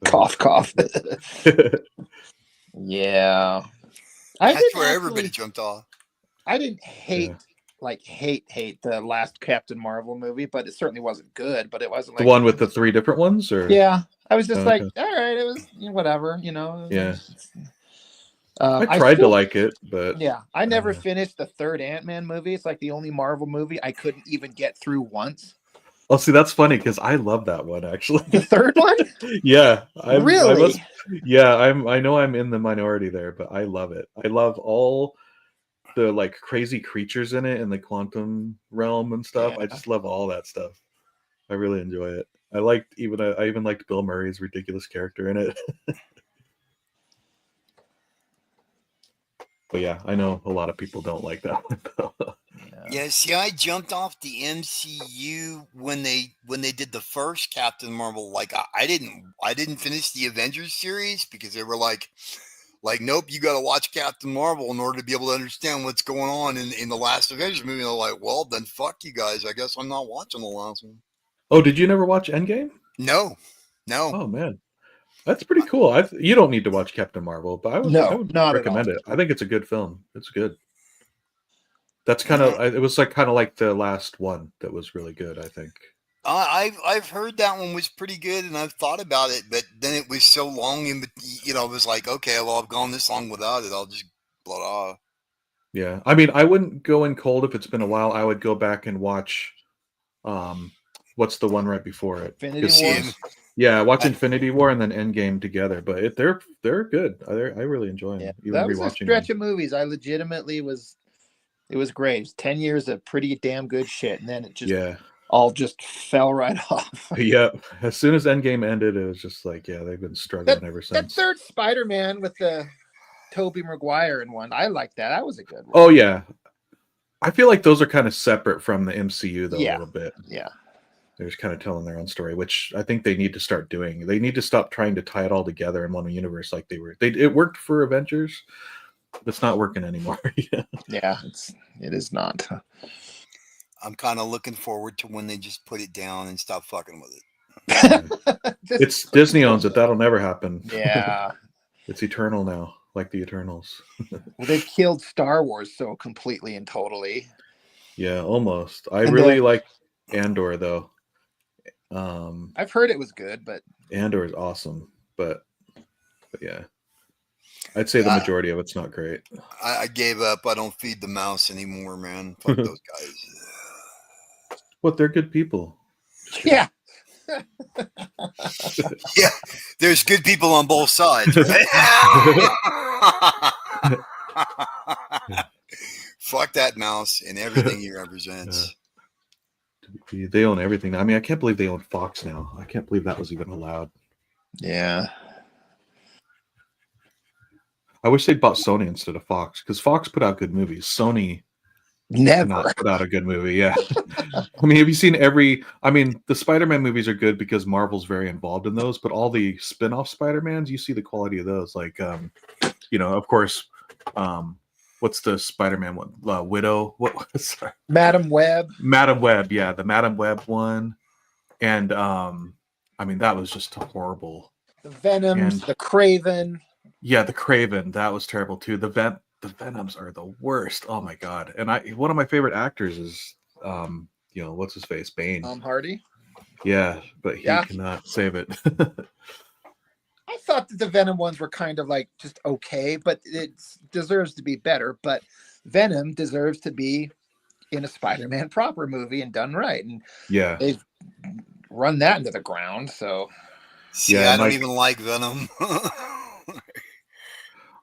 Cough. Yeah. That's where everybody jumped off. I didn't hate the last Captain Marvel movie, but it certainly wasn't good. But it wasn't like the one with the 3 different ones, or yeah. I was just like, all right, it was whatever, you know. Yeah. I tried to like it, but yeah, I never finished the third Ant-Man movie. It's like the only Marvel movie I couldn't even get through once. Oh, see, that's funny because I love that one actually. The third one? Yeah, really? I know I'm in the minority there, but I love it. I love all the like crazy creatures in it and the quantum realm and stuff. Yeah. I just love all that stuff. I really enjoy it. I even liked Bill Murray's ridiculous character in it. But yeah, I know a lot of people don't like that one. Yeah, see, I jumped off the MCU when they did the first Captain Marvel. Like, I didn't finish the Avengers series because they were like, nope, you got to watch Captain Marvel in order to be able to understand what's going on in the last Avengers movie. And they're like, well, then fuck you guys. I guess I'm not watching the last one. Oh, did you never watch Endgame? No. Oh man. That's pretty cool. You don't need to watch Captain Marvel, but I would recommend it. I think it's a good film. It's good. That's kind of it was like the last one that was really good, I think. I've heard that one was pretty good, and I've thought about it, but then it was so long, and it was like, okay, well, I've gone this long without it. I'll just blow it off. Yeah, I mean, I wouldn't go in cold if it's been a while. I would go back and watch. What's the one right before it? Infinity War. Yeah, watch Infinity War and then Endgame together, but they're good. I really enjoy them. Yeah, even that was rewatching a stretch of movies. I legitimately was. It was great. It was 10 years of pretty damn good shit, and then it just all just fell right off. Yeah, as soon as Endgame ended, it was just like, yeah, they've been struggling ever since. That third Spider-Man with the Tobey Maguire in one, I liked that. That was a good one. Oh yeah, I feel like those are kind of separate from the MCU though a little bit. Yeah. They're just kind of telling their own story, which I think they need to start doing. They need to stop trying to tie it all together in one universe like they were. It worked for Avengers, but it's not working anymore. Yeah, it is not. I'm kind of looking forward to when they just put it down and stop fucking with it. It's Disney owns it. That'll never happen. Yeah. It's eternal now, like the Eternals. Well, they've killed Star Wars so completely and totally. Yeah, almost. I really like Andor though. I've heard it was good, but Andor is awesome, but yeah, I'd say the majority of it's not great. I gave up. I don't feed the mouse anymore, man. Fuck those guys. What? They're good people. Yeah. Yeah, there's good people on both sides, right? Fuck that mouse and everything he represents. They own everything. I mean, I can't believe they own Fox now. I can't believe that was even allowed. Yeah. I wish they'd bought Sony instead of Fox, because Fox put out good movies. Sony Never. cannot put out a good movie. Yeah. I mean, have you seen the Spider-Man movies are good because Marvel's very involved in those, but all the spin-off Spider-Mans, you see the quality of those. Like, of course, what's the Spider-Man one? Widow. Sorry. Madam Web. Madam Web. Yeah, the Madam Web one. And that was just horrible. The Venoms, the Craven. Yeah, the Craven. That was terrible too. The Venoms are the worst. Oh my god! And one of my favorite actors is what's his face, Bane. Tom Hardy. Yeah, but he cannot save it. I thought that the Venom ones were kind of like just okay, but it deserves to be better. But Venom deserves to be in a Spider-Man proper movie and done right. And yeah, they've run that into the ground. So see, I don't even like Venom.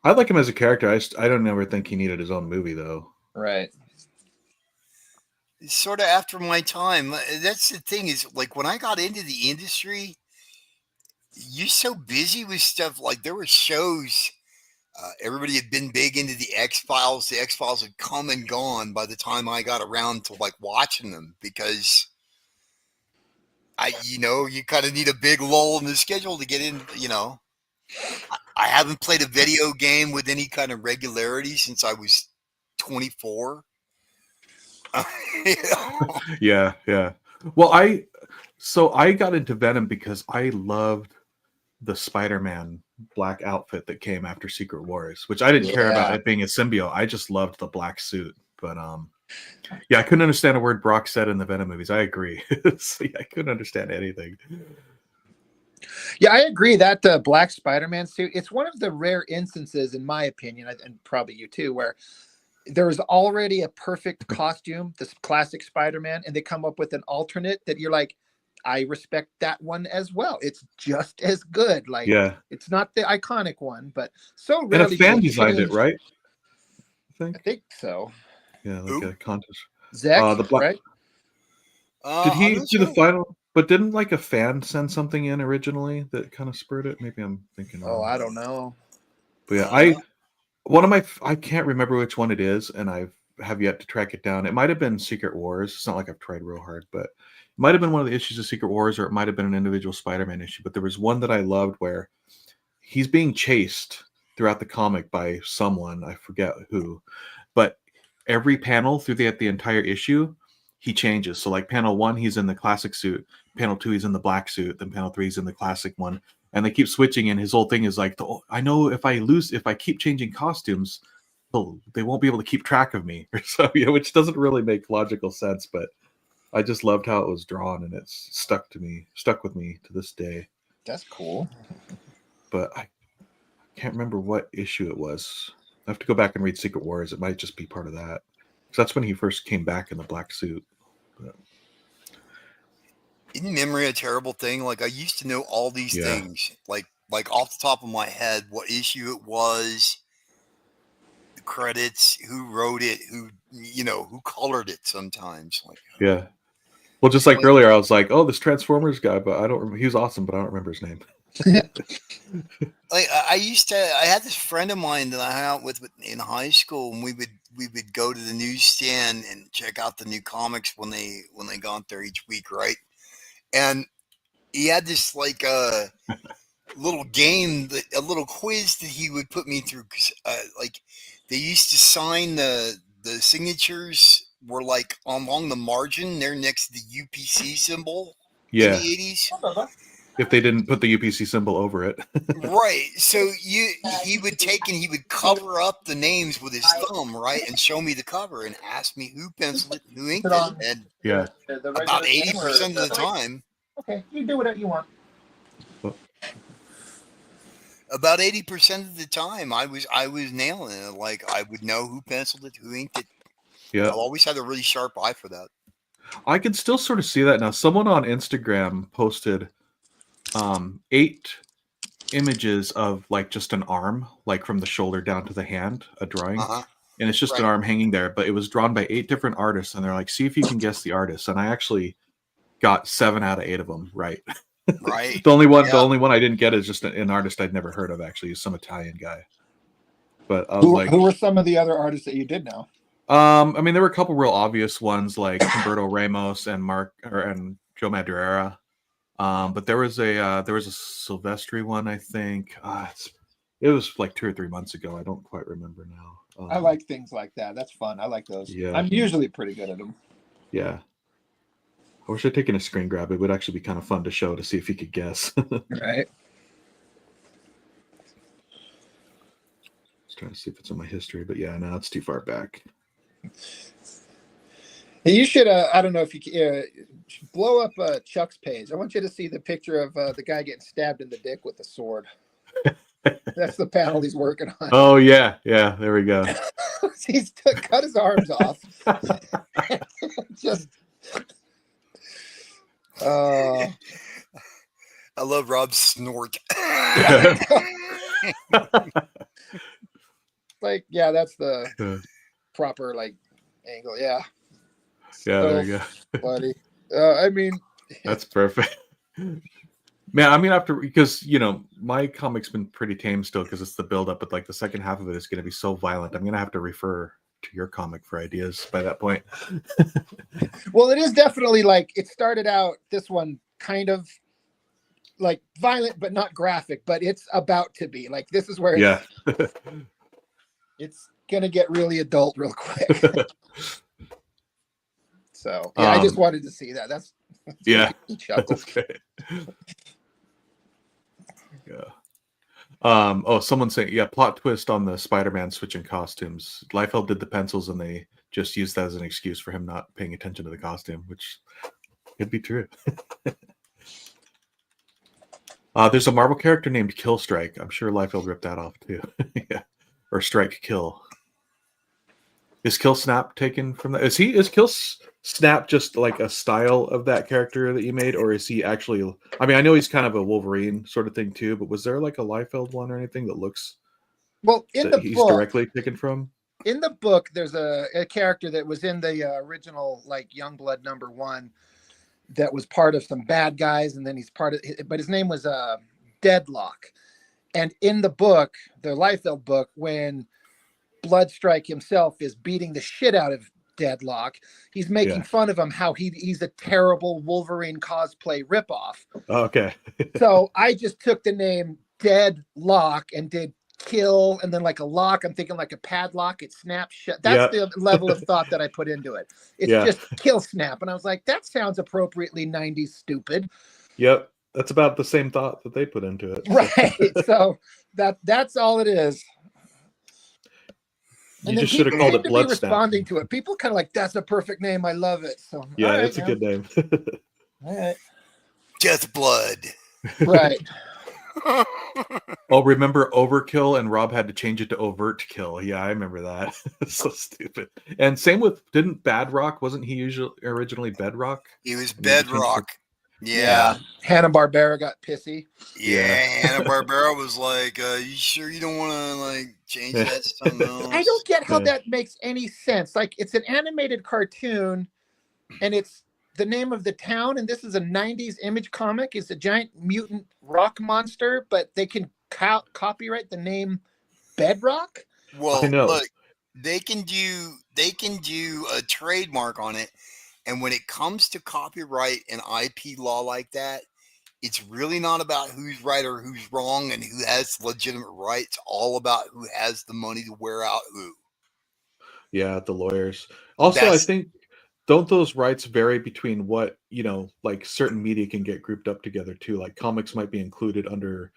I like him as a character. I don't ever think he needed his own movie though. Right. Sort of after my time. That's the thing is, like, when I got into the industry, you're so busy with stuff. Like, there were shows. Everybody had been big into the X-Files. The X-Files had come and gone by the time I got around to like watching them, because you kind of need a big lull in the schedule to get in. I haven't played a video game with any kind of regularity since I was 24. Yeah. Well, I got into Venom because I loved the Spider-Man black outfit that came after Secret Wars, which I didn't care about it being a symbiote. I just loved the black suit. But I couldn't understand a word Brock said in the Venom movies. I agree. I couldn't understand anything. Yeah, I agree that the black Spider-Man suit, it's one of the rare instances, in my opinion, and probably you too, where there's already a perfect costume, this classic Spider-Man, and they come up with an alternate that you're like, I respect that one as well. It's just as good. Like, it's not the iconic one, but so rarely. And a fan designed it, right? I think so. Yeah, like a contest. Zach, right? Did he do the final? But didn't like a fan send something in originally that kind of spurred it? Maybe I'm thinking. Oh, I don't know. But yeah, I can't remember which one it is, and I have yet to track it down. It might have been Secret Wars. It's not like I've tried real hard, but it might have been one of the issues of Secret Wars, or it might have been an individual Spider-Man issue. But there was one that I loved where he's being chased throughout the comic by someone, I forget who, but every panel through the entire issue, he changes. So like panel 1, he's in the classic suit. Panel 2, he's in the black suit. Then panel 3, he's in the classic one. And they keep switching. And his whole thing is like, I know if I keep changing costumes, they won't be able to keep track of me. So, which doesn't really make logical sense. But I just loved how it was drawn, and it's stuck with me to this day. That's cool. But I can't remember what issue it was. I have to go back and read Secret Wars. It might just be part of that. So that's when he first came back in the black suit. But isn't memory a terrible thing? Like, I used to know all these things, like off the top of my head, what issue it was, the credits, who wrote it, who colored it sometimes. Like, yeah. Well, just like earlier, I was like, oh, this Transformers guy, but I don't remember. He was awesome, but I don't remember his name. Like, I had this friend of mine that I hung out with in high school, and we would go to the newsstand and check out the new comics when they got there each week, right? And he had this like little game, a little quiz that he would put me through, because like they used to sign the signatures were like along the margin there next to the UPC symbol in the 80s. If they didn't put the UPC symbol over it. Right. So he would take and he would cover up the names with his thumb, right, and show me the cover and ask me who penciled it, who inked it. And about 80% of the time. Okay, you do whatever you want. About 80% of the time, I was nailing it. Like, I would know who penciled it, who inked it. Yeah. I always had a really sharp eye for that. I can still sort of see that now. Someone on Instagram posted 8 images of like just an arm, like from the shoulder down to the hand, a drawing. and it's just an Right. arm hanging there. But it was drawn by 8 different artists, and they're like, "See if you can guess the artist." And I actually got 7 out of 8 of them right. Right. The only Yeah. one I didn't get is just an artist I'd never heard of. Actually, some Italian guy. But I was Who, like, who were some of the other artists that you did know? I mean, there were a couple real obvious ones like Humberto Ramos and Joe Madureira. But there was a Silvestri one, I think. It was like 2 or 3 months ago. I don't quite remember now. I like things like that. That's fun. I like those. Yeah. I'm usually pretty good at them. Yeah. I wish I'd taken a screen grab. It would actually be kind of fun to show to see if you could guess. Right. Trying to see if it's in my history, but yeah, no, it's too far back. You should. I don't know if you should blow up Chuck's page. I want you to see the picture of the guy getting stabbed in the dick with a sword. That's the panel he's working on. Oh yeah, there we go. He's cut his arms off. Just. I love Rob's snort. Like, yeah, that's the proper like angle. Yeah. Yeah, there you go. Buddy. I mean, that's perfect. Man, I mean, because my comic's been pretty tame still because it's the build up, but like the second half of it is going to be so violent. I'm going to have to refer to your comic for ideas by that point. Well, it is definitely like it started out. This one kind of like violent, but not graphic. But it's about to be like this is where it's gonna get really adult real quick. So yeah, I just wanted to see that. That's yeah. That's great. Yeah. Someone saying, plot twist on the Spider-Man switching costumes. Liefeld did the pencils and they just used that as an excuse for him not paying attention to the costume, which could be true. There's a Marvel character named Killstrike. I'm sure Liefeld ripped that off too. Yeah. Or Strike Kill. Is Kill Snap taken from that? Is Kill Snap just like a style of that character that you made, or is he actually? I mean, I know he's kind of a Wolverine sort of thing too, but was there like a Liefeld one or anything that looks? Well, in the he's book, directly taken from. In the book, there's a character that was in the original like Youngblood #1 that was part of some bad guys, and then he's part of. But his name was Deadlock, and in the book, the Liefeld book, when Bloodstrike himself is beating the shit out of Deadlock, he's making fun of him how he's a terrible Wolverine cosplay ripoff. Oh, okay. So I just took the name Deadlock and did kill and then like a lock. I'm thinking like a padlock. It snaps shut. That's the level of thought that I put into it. It's just kill snap. And I was like, that sounds appropriately 90s stupid. Yep. That's about the same thought that they put into it. Right. So that's all it is. You just should have called it Blood Snap. Responding to it. People kind of like, that's a perfect name. I love it. So yeah, it's a good name. All right. Death Blood. Right. Oh, remember Overkill? And Rob had to change it to Overt Kill. Yeah, I remember that. It's so stupid. And same with, didn't Badrock, wasn't he originally Bedrock? He was Bedrock. Yeah. Hanna-Barbera got pissy. Yeah, Hanna-Barbera was like, you sure you don't want to like change that to something else? I don't get how that makes any sense. Like, it's an animated cartoon and it's the name of the town, and this is a 90s Image comic. It's a giant mutant rock monster, but they can copyright the name Bedrock. Well, look, they can do a trademark on it, and when it comes to copyright and IP law like that, it's really not about who's right or who's wrong and who has legitimate rights. It's all about who has the money to wear out who. Yeah, the lawyers. Also, I think, don't those rights vary between what, like certain media can get grouped up together too? Like comics might be included under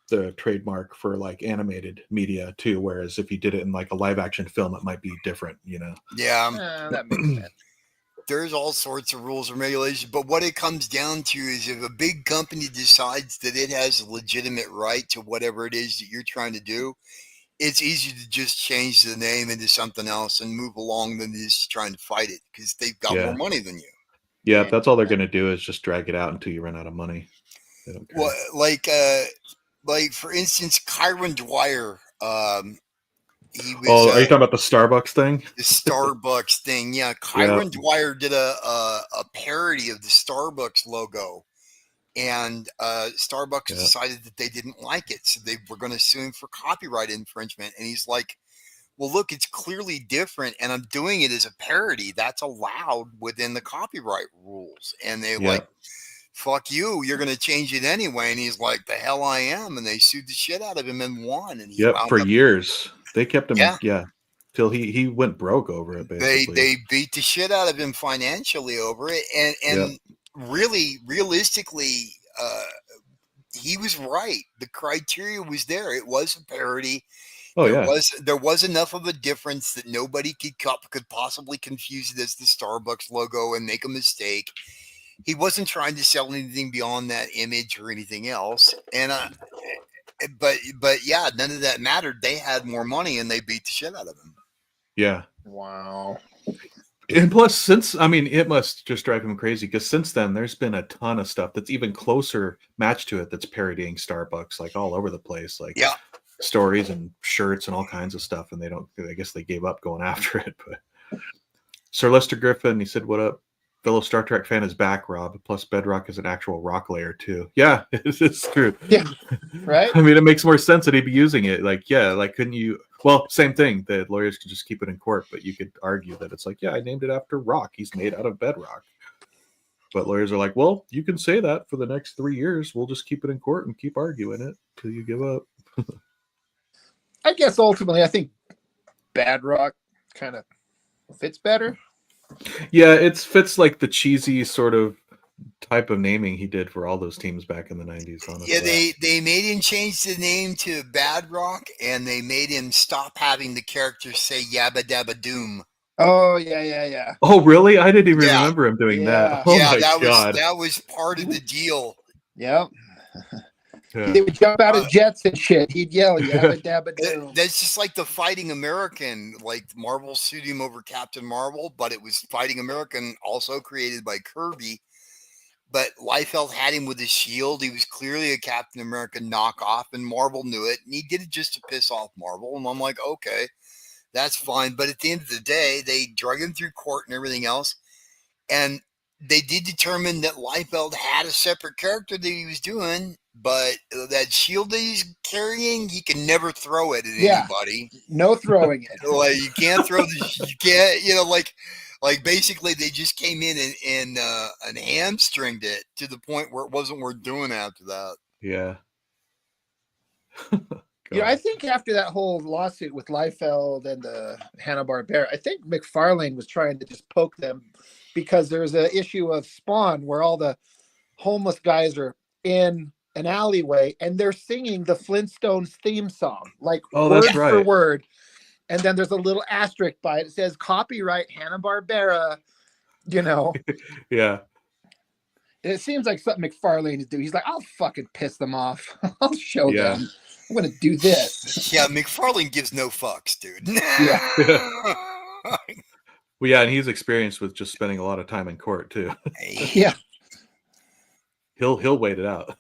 the trademark for like animated media too, whereas if you did it in like a live action film, it might be different, Yeah, that makes sense. There's all sorts of rules and regulations, but what it comes down to is if a big company decides that it has a legitimate right to whatever it is that you're trying to do, it's easy to just change the name into something else and move along than just trying to fight it because they've got more money than you. Yeah, that's all they're going to do is just drag it out until you run out of money. They don't care. Well, like for instance, Kyron Dwyer, he was Oh, are you talking about the Starbucks thing? the Starbucks thing. Yeah, Kyron Dwyer did a parody of the Starbucks logo, and Starbucks decided that they didn't like it, so they were going to sue him for copyright infringement. And he's like, well, look, it's clearly different, and I'm doing it as a parody. That's allowed within the copyright rules. And they like, fuck you, you're going to change it anyway. And he's like, the hell I am. And they sued the shit out of him and won. And he for years. They kept him, till he went broke over it, basically. They beat the shit out of him financially over it. And really, realistically, he was right. The criteria was there. It was a parody. There was enough of a difference that nobody could possibly confuse it as the Starbucks logo and make a mistake. He wasn't trying to sell anything beyond that image or anything else. And but yeah, none of that mattered. They had more money and they beat the shit out of him. Yeah. Wow. And plus, it must just drive him crazy because since then there's been a ton of stuff that's even closer matched to it that's parodying Starbucks, like all over the place, like stories and shirts and all kinds of stuff. And I guess they gave up going after it. But Sir Lester Griffin, he said, "What up? Fellow Star Trek fan is back, Rob. Plus, Bedrock is an actual rock layer too." Yeah, it's true. Yeah, right. I mean, it makes more sense that he'd be using it. Like, couldn't you? Well, same thing. The lawyers could just keep it in court, but you could argue that it's like, I named it after rock. He's made out of bedrock. But lawyers are like, well, you can say that for the next 3 years. We'll just keep it in court and keep arguing it till you give up. I guess ultimately, I think Bedrock kind of fits better. Yeah, it fits like the cheesy sort of type of naming he did for all those teams back in the 90s. Honestly. Yeah, they made him change the name to Bedrock, and they made him stop having the characters say Yabba Dabba Doom. Oh yeah. Oh really? I didn't even remember him doing that. Oh my God. That was part of the deal. Yep. They would jump out of jets and shit. He'd yell, "Yabba Dabba Doom." That's just like the Fighting American. Like Marvel sued him over Captain Marvel, but it was Fighting American, also created by Kirby. But Liefeld had him with his shield. He was clearly a Captain America knockoff, and Marvel knew it. And he did it just to piss off Marvel. And I'm like, okay, that's fine. But at the end of the day, they drug him through court and everything else. And they did determine that Liefeld had a separate character that he was doing. But that shield that he's carrying, he can never throw it at anybody. No throwing it. Like, you can't throw you can't, like basically they just came in and hamstringed it to the point where it wasn't worth doing after that. Yeah. I think after that whole lawsuit with Liefeld and the Hanna-Barbera, I think McFarlane was trying to just poke them because there's an issue of Spawn where all the homeless guys are in an alleyway and they're singing the Flintstones theme song, like word for word. And then there's a little asterisk by it. It says copyright Hanna-Barbera, Yeah. It seems like something McFarlane is doing. He's like, I'll fucking piss them off. I'll show them. I'm going to do this. Yeah, McFarlane gives no fucks, dude. Yeah. Well, yeah, and he's experienced with just spending a lot of time in court, too. Yeah. He'll wait it out.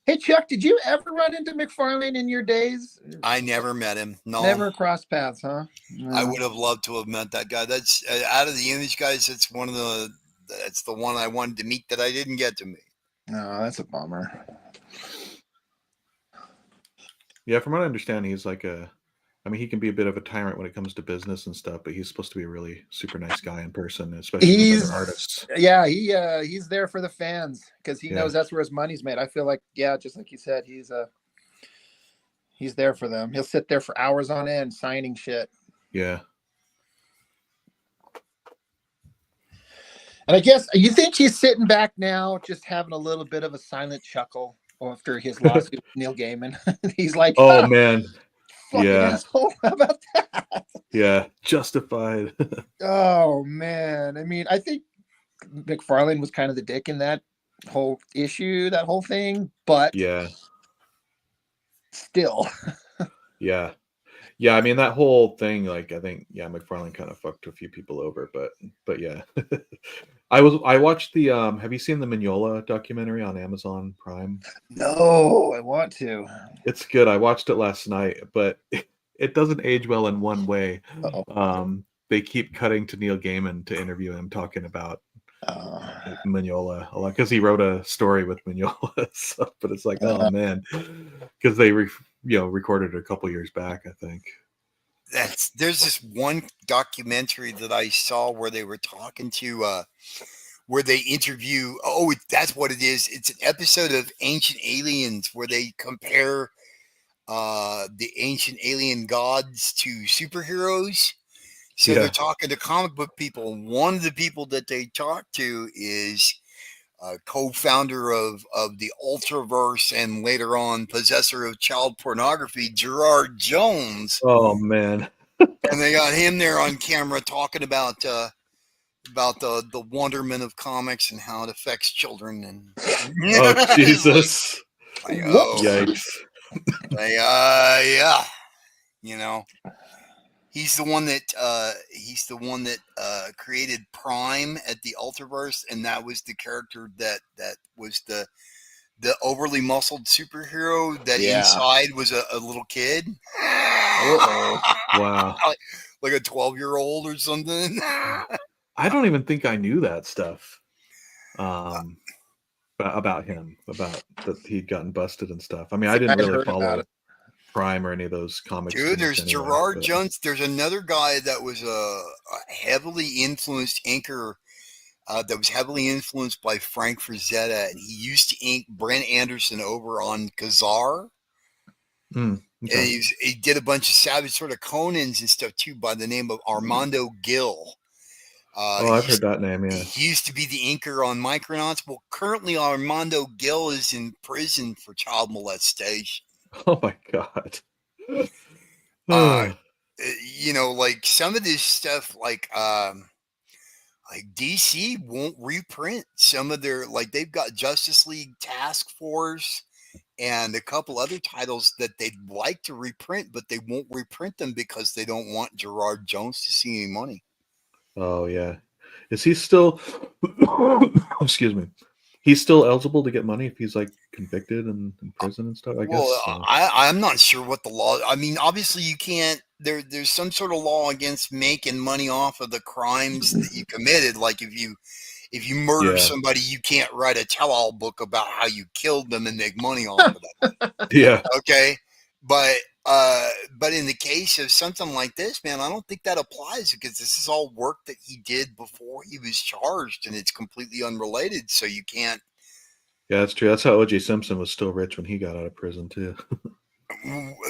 Hey, Chuck, did you ever run into McFarlane in your days? I never met him. No. Never crossed paths, huh? No. I would have loved to have met that guy. That's out of the Image guys. That's the one I wanted to meet that I didn't get to meet. No, that's a bummer. Yeah, from what I understand, he's like he can be a bit of a tyrant when it comes to business and stuff, but he's supposed to be a really super nice guy in person, especially with other artists. Yeah, he's there for the fans because he knows that's where his money's made. I feel like, just like you said, he's there for them. He'll sit there for hours on end signing shit. Yeah. And I guess you think he's sitting back now, just having a little bit of a silent chuckle after his lawsuit with Neil Gaiman. He's like, "Oh man, asshole. How about that?" Yeah, justified. Oh man, I mean, I think McFarlane was kind of the dick in that whole issue, that whole thing, but still. Yeah, I mean that whole thing, like I think McFarlane kind of fucked a few people over, but yeah. I watched the have you seen the Mignola documentary on Amazon Prime? No, I want to. It's good. I watched it last night, but it doesn't age well in one way. Uh-oh. They keep cutting to Neil Gaiman to interview him, talking about Mignola a lot because he wrote a story with Mignola. So, but it's like, oh man, because they recorded it a couple years back, I think. There's this one documentary that I saw where they were talking to where they interview. Oh, that's what it is. It's an episode of Ancient Aliens where they compare the ancient alien gods to superheroes. So they're talking to comic book people. One of the people that they talk to is a co-founder of the Ultraverse and later on possessor of child pornography, Gerard Jones. Oh man! And they got him there on camera talking about the wonderment of comics and how it affects children. And oh Jesus! Yikes! Yeah, he's the one that created Prime at the Ultraverse, and that was the character that was the overly muscled superhero that inside was a little kid. Wow. Like a 12-year-old or something. I don't even think I knew that stuff about him, about that he'd gotten busted and stuff. I mean, I didn't really follow Prime or any of those comics. Dude, there's Gerard Jones. There's another guy that was a heavily influenced inker that was heavily influenced by Frank Frazetta, and he used to ink Brent Anderson over on Kazar. Okay. And he did a bunch of savage sort of Conans and stuff too by the name of Armando Gil. I've heard that name, yeah. He used to be the inker on Micronauts. Well, currently Armando Gil is in prison for child molestation. Oh my God. Like some of this stuff, like DC won't reprint some of their, like they've got Justice League Task Force and a couple other titles that they'd like to reprint, but they won't reprint them because they don't want Gerard Jones to see any money. Oh yeah. Is he still excuse me. He's still eligible to get money if he's like convicted and in prison and stuff, I guess. Well, I'm not sure what the law. I mean, obviously you can't. There's some sort of law against making money off of the crimes that you committed. Like if you murder somebody, you can't write a tell-all book about how you killed them and make money off of them. Yeah. Okay. But in the case of something like this, man, I don't think that applies because this is all work that he did before he was charged, and it's completely unrelated. So you can't. Yeah, that's true. That's how O.J. Simpson was still rich when he got out of prison too.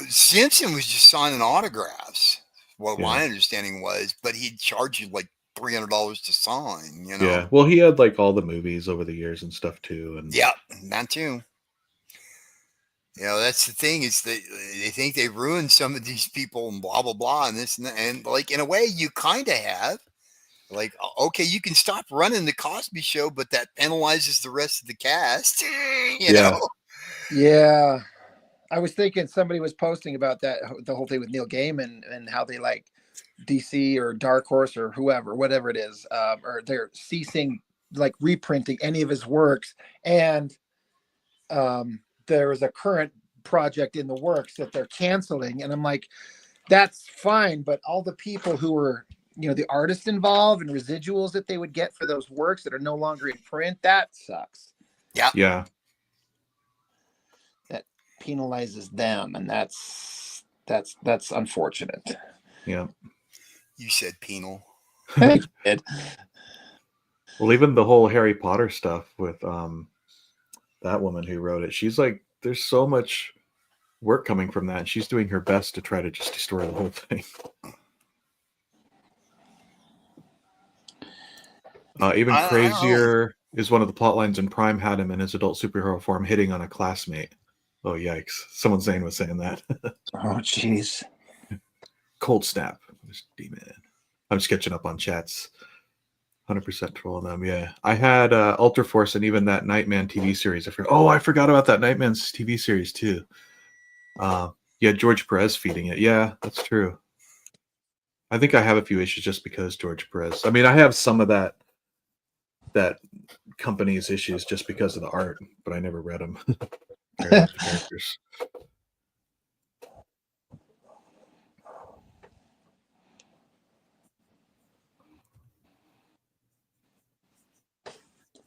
Simpson was just signing autographs. What my understanding was, but he'd charge you like $300 to sign. Yeah. Well, he had like all the movies over the years and stuff too, and that too. That's the thing is that they think they ruined some of these people and blah, blah, blah. And this and that. And like, in a way you kind of have like, okay, you can stop running the Cosby Show, but that penalizes the rest of the cast. You know? Yeah. I was thinking somebody was posting about that, the whole thing with Neil Gaiman and how they like DC or Dark Horse or whatever it is, or they're ceasing like reprinting any of his works. And, there is a current project in the works that they're canceling. And I'm like, that's fine. But all the people who were, the artists involved and residuals that they would get for those works that are no longer in print, that sucks. Yeah. Yeah. That penalizes them. And that's unfortunate. Yeah. You said penal. I did. Well, even the whole Harry Potter stuff with, that woman who wrote it, she's like, there's so much work coming from that. And she's doing her best to try to just destroy the whole thing. Even crazier is one of the plot lines in Prime had him in his adult superhero form hitting on a classmate. Oh, yikes. Someone was saying that. Oh, jeez. Cold snap. Demon. I'm just catching up on chats. 100% trolling them. Yeah, I had Ultra Force and even that Nightman TV series. I forgot about that Nightman's TV series too. George Perez feeding it. Yeah, that's true. I think I have a few issues just because George Perez. I mean, I have some of that company's issues just because of the art, but I never read them. Characters.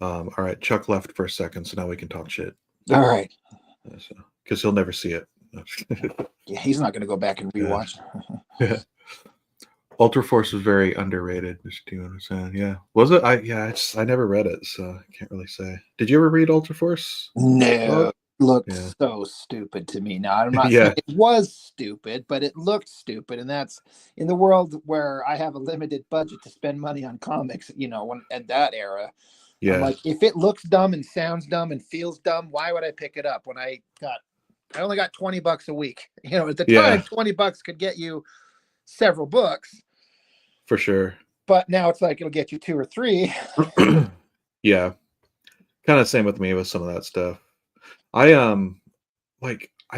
All right, Chuck left for a second, so now we can talk shit. All right. Because he'll never see it. Yeah, he's not going to go back and rewatch. Yeah. Ultra Force was very underrated. Do you understand? Yeah. Was it? I never read it, so I can't really say. Did you ever read Ultra Force? No, looked Yeah. so stupid to me. Now, I'm not Yeah. saying it was stupid, but it looked stupid. And that's in the world where I have a limited budget to spend money on comics, when at that era. I'm Yeah. like, if it looks dumb and sounds dumb and feels dumb, why would I pick it up when I only got $20 a week? At the Yeah. time, $20 could get you several books. For sure. But now it's like it'll get you 2 or 3. Yeah. Kind of same with me with some of that stuff. I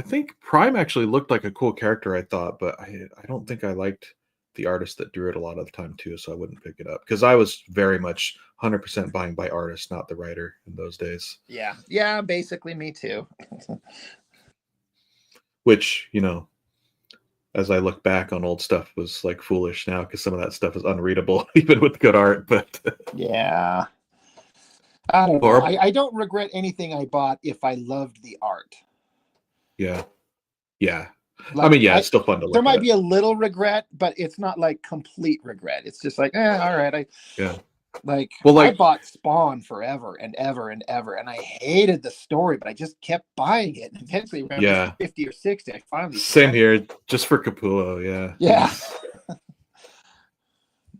think Prime actually looked like a cool character, I thought, but I don't think I liked the artist that drew it a lot of the time too, so I wouldn't pick it up because I was very much 100% buying by artist, not the writer in those days. Yeah, basically me too. Which, as I look back on old stuff, was like foolish now because some of that stuff is unreadable, even with good art. But yeah, I don't know. I don't regret anything I bought if I loved the art. Yeah. Like, I mean, yeah, it's still fun to look there might at. be a little regret, but it's not like complete regret. It's just like, all right. I bought Spawn forever and ever and ever, and I hated the story, but I just kept buying it. And eventually, around 50 or 60, I finally. Same here, just for Capullo, yeah. Yeah.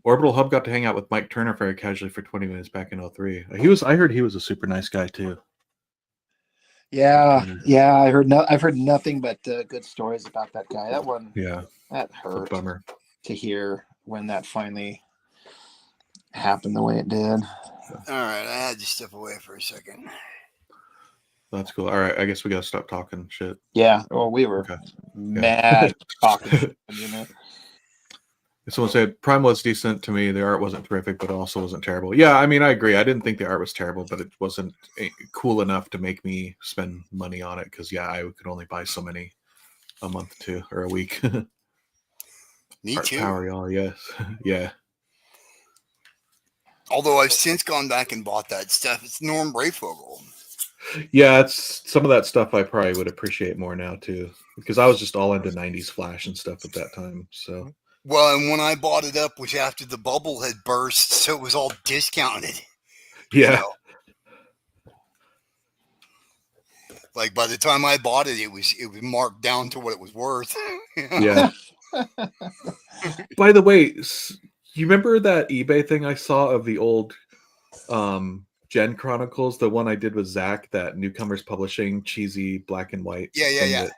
Orbital Hub got to hang out with Mike Turner very casually for 20 minutes back in 03. I heard he was a super nice guy too. Yeah. I've heard nothing but good stories about that guy. That one. Yeah. That hurt. Bummer to hear when that finally happened the way it did. All right, I had to step away for a second. That's cool. All right, I guess we gotta stop talking shit. Yeah. Well, we were mad talking. Someone said Prime was decent to me. The art wasn't terrific, but also wasn't terrible. Yeah, I mean, I agree. I didn't think the art was terrible, but it wasn't cool enough to make me spend money on it because, I could only buy so many a month too or a week. Me art too. Power, y'all. Yes. Yeah. Although I've since gone back and bought that stuff. It's Norm Brayfogle. Yeah, it's some of that stuff I probably would appreciate more now too because I was just all into 90s Flash and stuff at that time. So. Well, and when I bought it up was after the bubble had burst, so it was all discounted. Yeah. Like by the time I bought it, it was marked down to what it was worth. Yeah. By the way, you remember that eBay thing I saw of the old Gen Chronicles, the one I did with Zach, that Newcomers Publishing cheesy black and white. Yeah.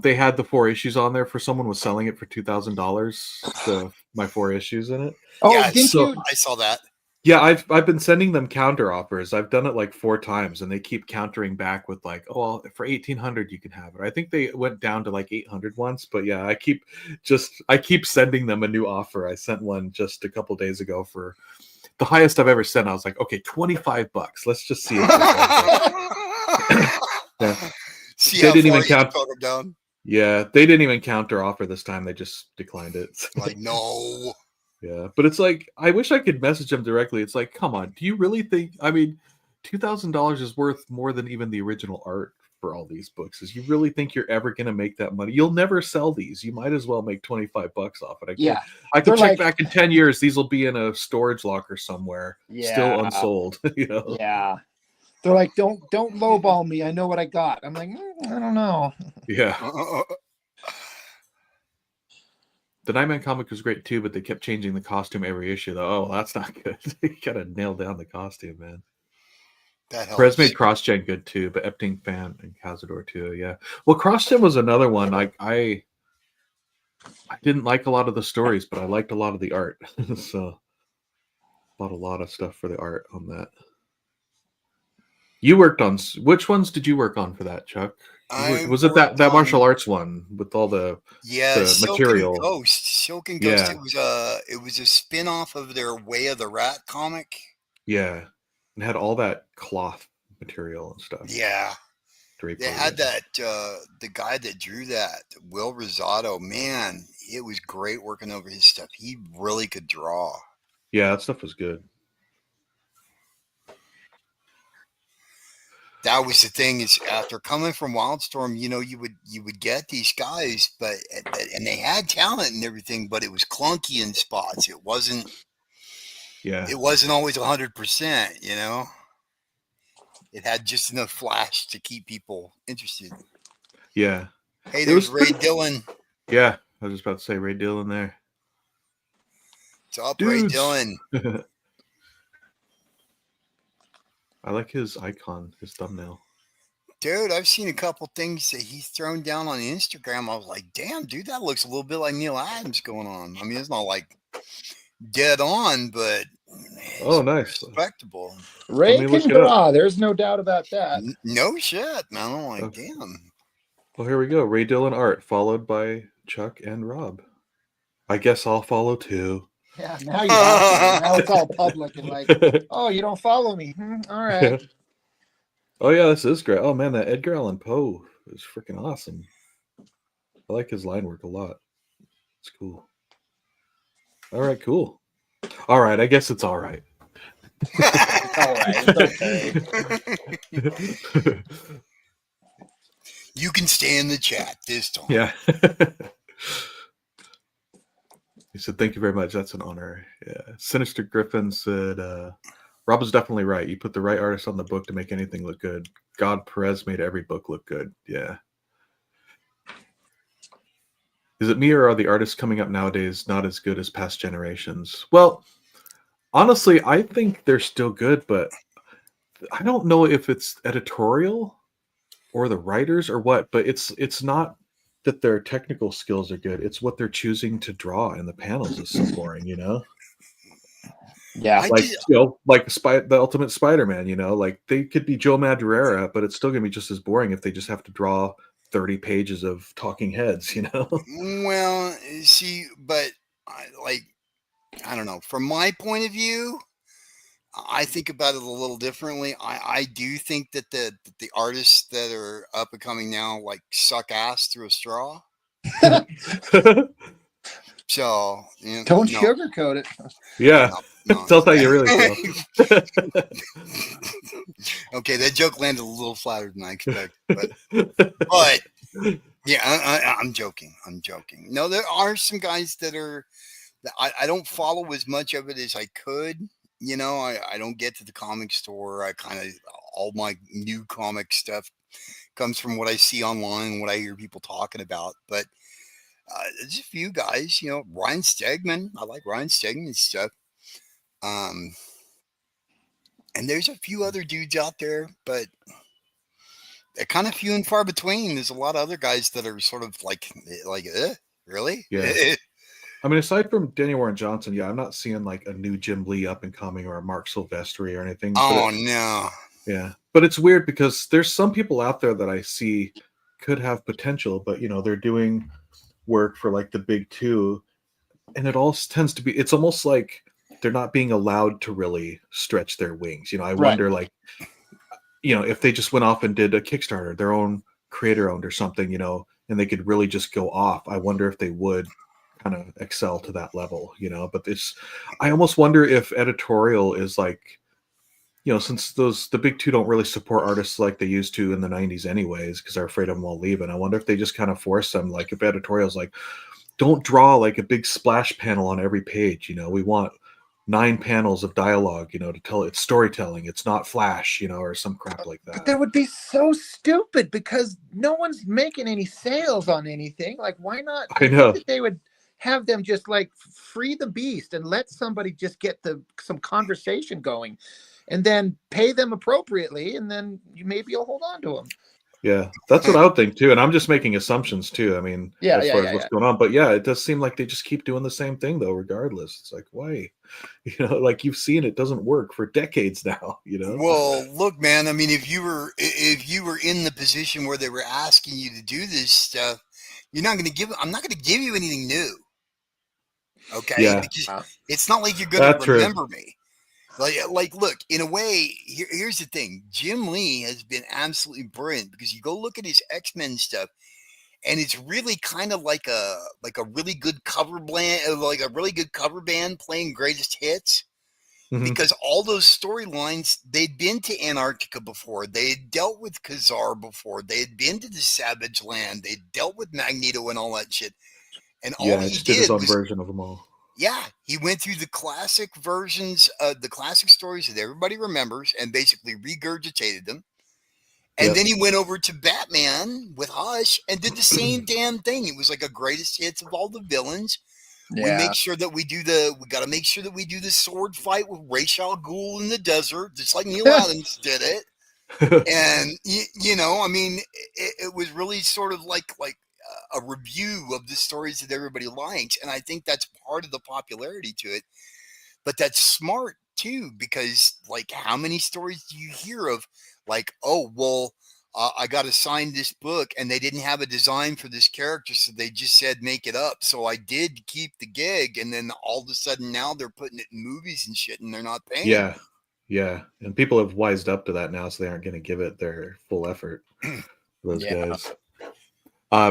They had the 4 issues on there for someone was selling it for $2,000. My 4 issues in it. Oh, yeah, I saw that. Yeah, I've been sending them counter offers. I've done it like 4 times, and they keep countering back with like, "Oh, well, for $1,800 you can have it." I think they went down to like $800 once, but yeah, I keep sending them a new offer. I sent one just a couple days ago for the highest I've ever sent. I was like, "Okay, $25. Let's just see." Yeah. See they didn't even count them down. Yeah, they didn't even counter offer this time. They just declined it. Like, no. Yeah, but it's like I wish I could message them directly. It's like, come on, do you really think? I mean, $2,000 is worth more than even the original art for all these books. Is you really think you're ever going to make that money? You'll never sell these. You might as well make $25 off it. I could check back in 10 years. These will be in a storage locker somewhere, still unsold. Yeah. They're like, don't lowball me. I know what I got. I'm like, I don't know. Yeah. The Nightman comic was great too, but they kept changing the costume every issue, though. Oh, that's not good. You gotta nail down the costume, man. That helps. Perez made CrossGen good too, but Epting Fan and Cazador too, yeah. Well, CrossGen was another one. I didn't like a lot of the stories, but I liked a lot of the art. So bought a lot of stuff for the art on that. You worked on which ones did you work on for that, Chuck? Was it that martial arts one with all the material? Silk and Ghost. It was a spin-off of their Way of the Rat comic. Yeah, and had all that cloth material and stuff. Yeah, they had that. The guy that drew that, Will Rosado. Man, it was great working over his stuff. He really could draw. Yeah, that stuff was good. that was the thing, is after coming from Wildstorm, you know, you would get these guys, but and they had talent and everything, but it was clunky in spots. It wasn't Yeah. always 100%, you know. It had just enough flash to keep people interested. Yeah. Hey, It there's was Ray pretty- Dillon. Yeah. I was just about to say Ray Dillon there. What's up, Ray Dudes. Dillon? I like his icon, his thumbnail. Dude, I've seen a couple things that he's thrown down on Instagram. I was like, damn, dude, that looks a little bit like Neil Adams going on. I mean, it's not like dead on, but Oh, nice. respectable. Ray me look can it up. draw. There's no doubt about that. No shit, man. I'm like, Okay. damn. Well, here we go. Ray Dillon art, followed by Chuck and Rob. I guess I'll follow too. Yeah, now you have to. Now it's all public and like, oh, you don't follow me. All right. Oh yeah, this is great. Oh man, that Edgar Allan Poe is freaking awesome. I like his line work a lot. It's cool. All right, cool. All right, I guess it's all right. All right. It's okay. You can stay in the chat this time. Yeah. He said, "Thank you very much. That's an honor." Yeah. Sinister Griffin said, "Rob is definitely right. You put the right artist on the book to make anything look good. God Perez made every book look good." Yeah. Is it me, or are the artists coming up nowadays not as good as past generations? Well, honestly, I think they're still good, but I don't know if it's editorial or the writers or what, but it's not that their technical skills are good. It's what they're choosing to draw in the panels is so boring, you know? Yeah. Like, you know, like the Ultimate Spider-Man, you know, like they could be Joe Madureira, but it's still going to be just as boring if they just have to draw 30 pages of talking heads, you know? Well, see, but I don't know. From my point of view, I think about it a little differently. I do think that the artists that are up and coming now like suck ass through a straw. So Don't no, sugarcoat it. Yeah. no. Tell us how you really feel. Okay, that joke landed a little flatter than I expected, but yeah, I'm joking. I'm joking. No, there are some guys that are. I don't follow as much of it as I could. You know, I don't get to the comic store. I kind of, all my new comic stuff comes from what I see online, what I hear people talking about. But there's a few guys, you know, Ryan Stegman. I like Ryan Stegman's stuff. And there's a few other dudes out there, but they're kind of few and far between. There's a lot of other guys that are sort of like really? Yeah. I mean, aside from Daniel Warren Johnson, yeah, I'm not seeing like a new Jim Lee up and coming or a Mark Silvestri or anything. Oh, no. Yeah. But it's weird because there's some people out there that I see could have potential, but, you know, they're doing work for like the big two. And it all tends to be, it's almost like they're not being allowed to really stretch their wings. You know, I wonder, like, you know, if they just went off and did a Kickstarter, their own creator owned or something, you know, and they could really just go off. I wonder if they would kind of excel to that level, you know. But I almost wonder if editorial is like, you know, since the big two don't really support artists like they used to in the 90s anyways, because they're afraid of them all leaving. I wonder if they just kind of force them, like if editorial's like, don't draw like a big splash panel on every page, you know, we want 9 panels of dialogue, you know, to tell it's storytelling. It's not flash, you know, or some crap like that. But that would be so stupid because no one's making any sales on anything. Like, why not? I know. That they would have them just like free the beast and let somebody just get some conversation going, and then pay them appropriately, and then maybe you'll hold on to them. Yeah, that's what I would think too. And I'm just making assumptions too. I mean, as far as what's going on. But yeah, it does seem like they just keep doing the same thing though, regardless. It's like, why? You know, like you've seen it doesn't work for decades now, you know? Well, look, man, I mean, if you were in the position where they were asking you to do this stuff, I'm not going to give you anything new. Okay? Yeah. Because it's not like you're going to remember me. Like, look, in a way, here's the thing. Jim Lee has been absolutely brilliant because you go look at his X-Men stuff, and it's really kind of like a really good cover band, like a really good cover band playing greatest hits. Mhm. because all those storylines, they'd been to Antarctica before, they had dealt with Khazar before, they had been to the Savage Land, they dealt with Magneto and all that shit. And all Yeah, he he just did his did own was, version of them all. yeah, he went through the classic versions, the classic stories that everybody remembers, and basically regurgitated them. And Yep. then he went over to Batman with Hush and did the same damn thing. It was like a greatest hits of all the villains. We make sure that we got to make sure that we do the sword fight with Ra's al Ghul in the desert, just like Neil Adams did it. And you know, I mean, it was really sort of like a review of the stories that everybody likes, and I think that's part of the popularity to it. But that's smart too, because like, how many stories do you hear of like, oh well, I got assigned this book and they didn't have a design for this character, so they just said make it up. So I did keep the gig, and then all of a sudden now they're putting it in movies and shit, and they're not paying. Yeah. Yeah. And people have wised up to that now, so they aren't going to give it their full effort. Those guys.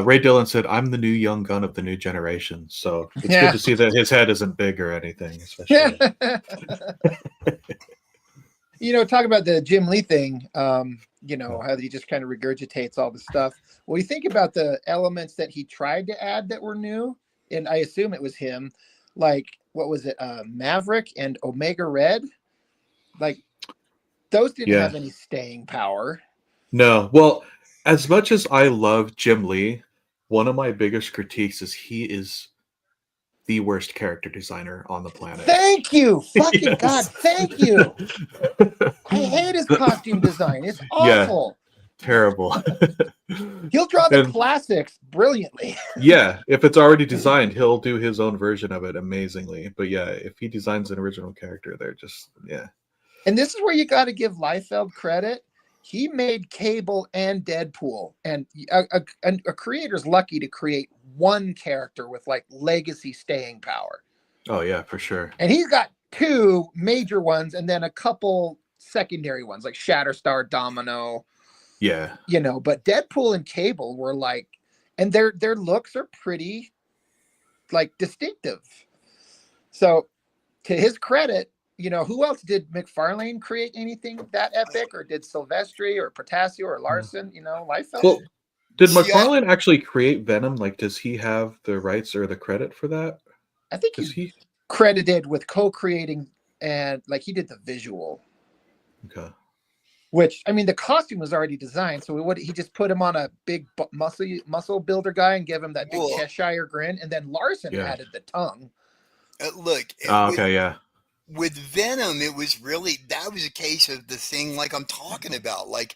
Ray Dillon said, "I'm the new young gun of the new generation." So it's good to see that his head isn't big or anything, especially. You know, talk about the Jim Lee thing. You know, how he just kind of regurgitates all the stuff. Well, you think about the elements that he tried to add that were new, and I assume it was him. Like, what was it? Maverick and Omega Red. Like, those didn't have any staying power. No. Well, as much as I love Jim Lee, one of my biggest critiques is he is the worst character designer on the planet. Thank you. Fucking God, thank you. I hate his costume design. It's awful. Yeah, terrible. He'll draw the classics brilliantly. Yeah, if it's already designed, he'll do his own version of it amazingly. But yeah, if he designs an original character, they're just, yeah. And this is where you got to give Liefeld credit. He made Cable and Deadpool, and a creator's lucky to create one character with like legacy staying power. Oh yeah, for sure. And he's got two major ones, and then a couple secondary ones like Shatterstar, Domino. Yeah, you know. But Deadpool and Cable were like, and their looks are pretty like distinctive. So, to his credit. You know, who else did McFarlane create anything that epic, or did Silvestri or Portasio or Larson? You know, Liefeld. Well, did McFarlane actually create Venom? Like, does he have the rights or the credit for that? I think he's credited with co-creating, and like he did the visual. Okay. Which, I mean, the costume was already designed, so he just put him on a big muscle builder guy and give him that big Cheshire grin, and then Larson added the tongue. Look. Okay, yeah. With Venom, it was really, that was a case of the thing like I'm talking about. Like,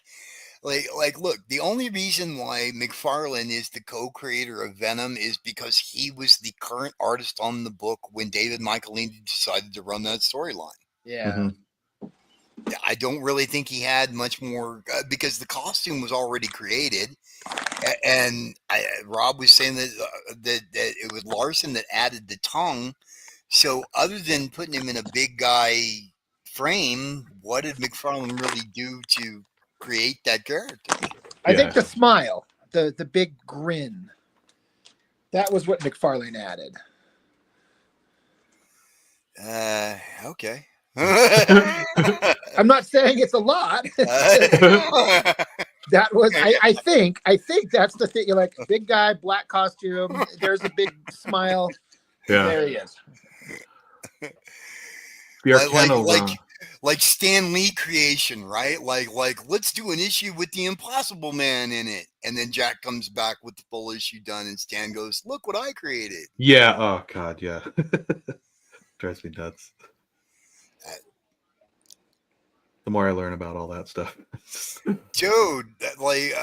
look, the only reason why McFarlane is the co-creator of Venom is because he was the current artist on the book when David Michelinie decided to run that storyline. Yeah. Mm-hmm. I don't really think he had much more because the costume was already created. And Rob was saying that it was Larson that added the tongue. So other than putting him in a big guy frame, what did McFarlane really do to create that character? I think the smile, the big grin. That was what McFarlane added. Okay. I'm not saying it's a lot. That was, I think that's the thing. You're like, big guy, black costume. There's a big smile. Yeah. There he is. Like Stan Lee creation, right? Like let's do an issue with the Impossible Man in it, and then Jack comes back with the full issue done, and Stan goes, "Look what I created." Yeah. Oh God. Yeah. Drives me nuts. The more I learn about all that stuff, dude, like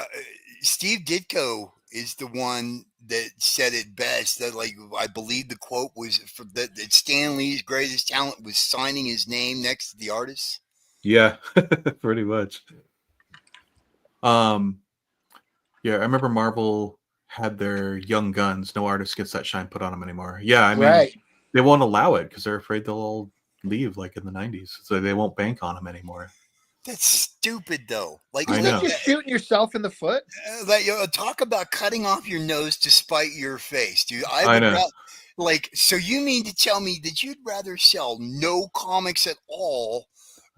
Steve Ditko is the one that said it best. That, like, I believe the quote was that Stan Lee's greatest talent was signing his name next to the artist. Yeah, pretty much. Yeah, I remember Marvel had their Young Guns. No artist gets that shine put on them anymore. Yeah, I mean, they won't allow it because they're afraid they'll all leave like in the 90s, so they won't bank on them anymore. That's stupid, though. Like, I know. You're shooting yourself in the foot. Talk about cutting off your nose to spite your face, dude. I know. Like, so you mean to tell me that you'd rather sell no comics at all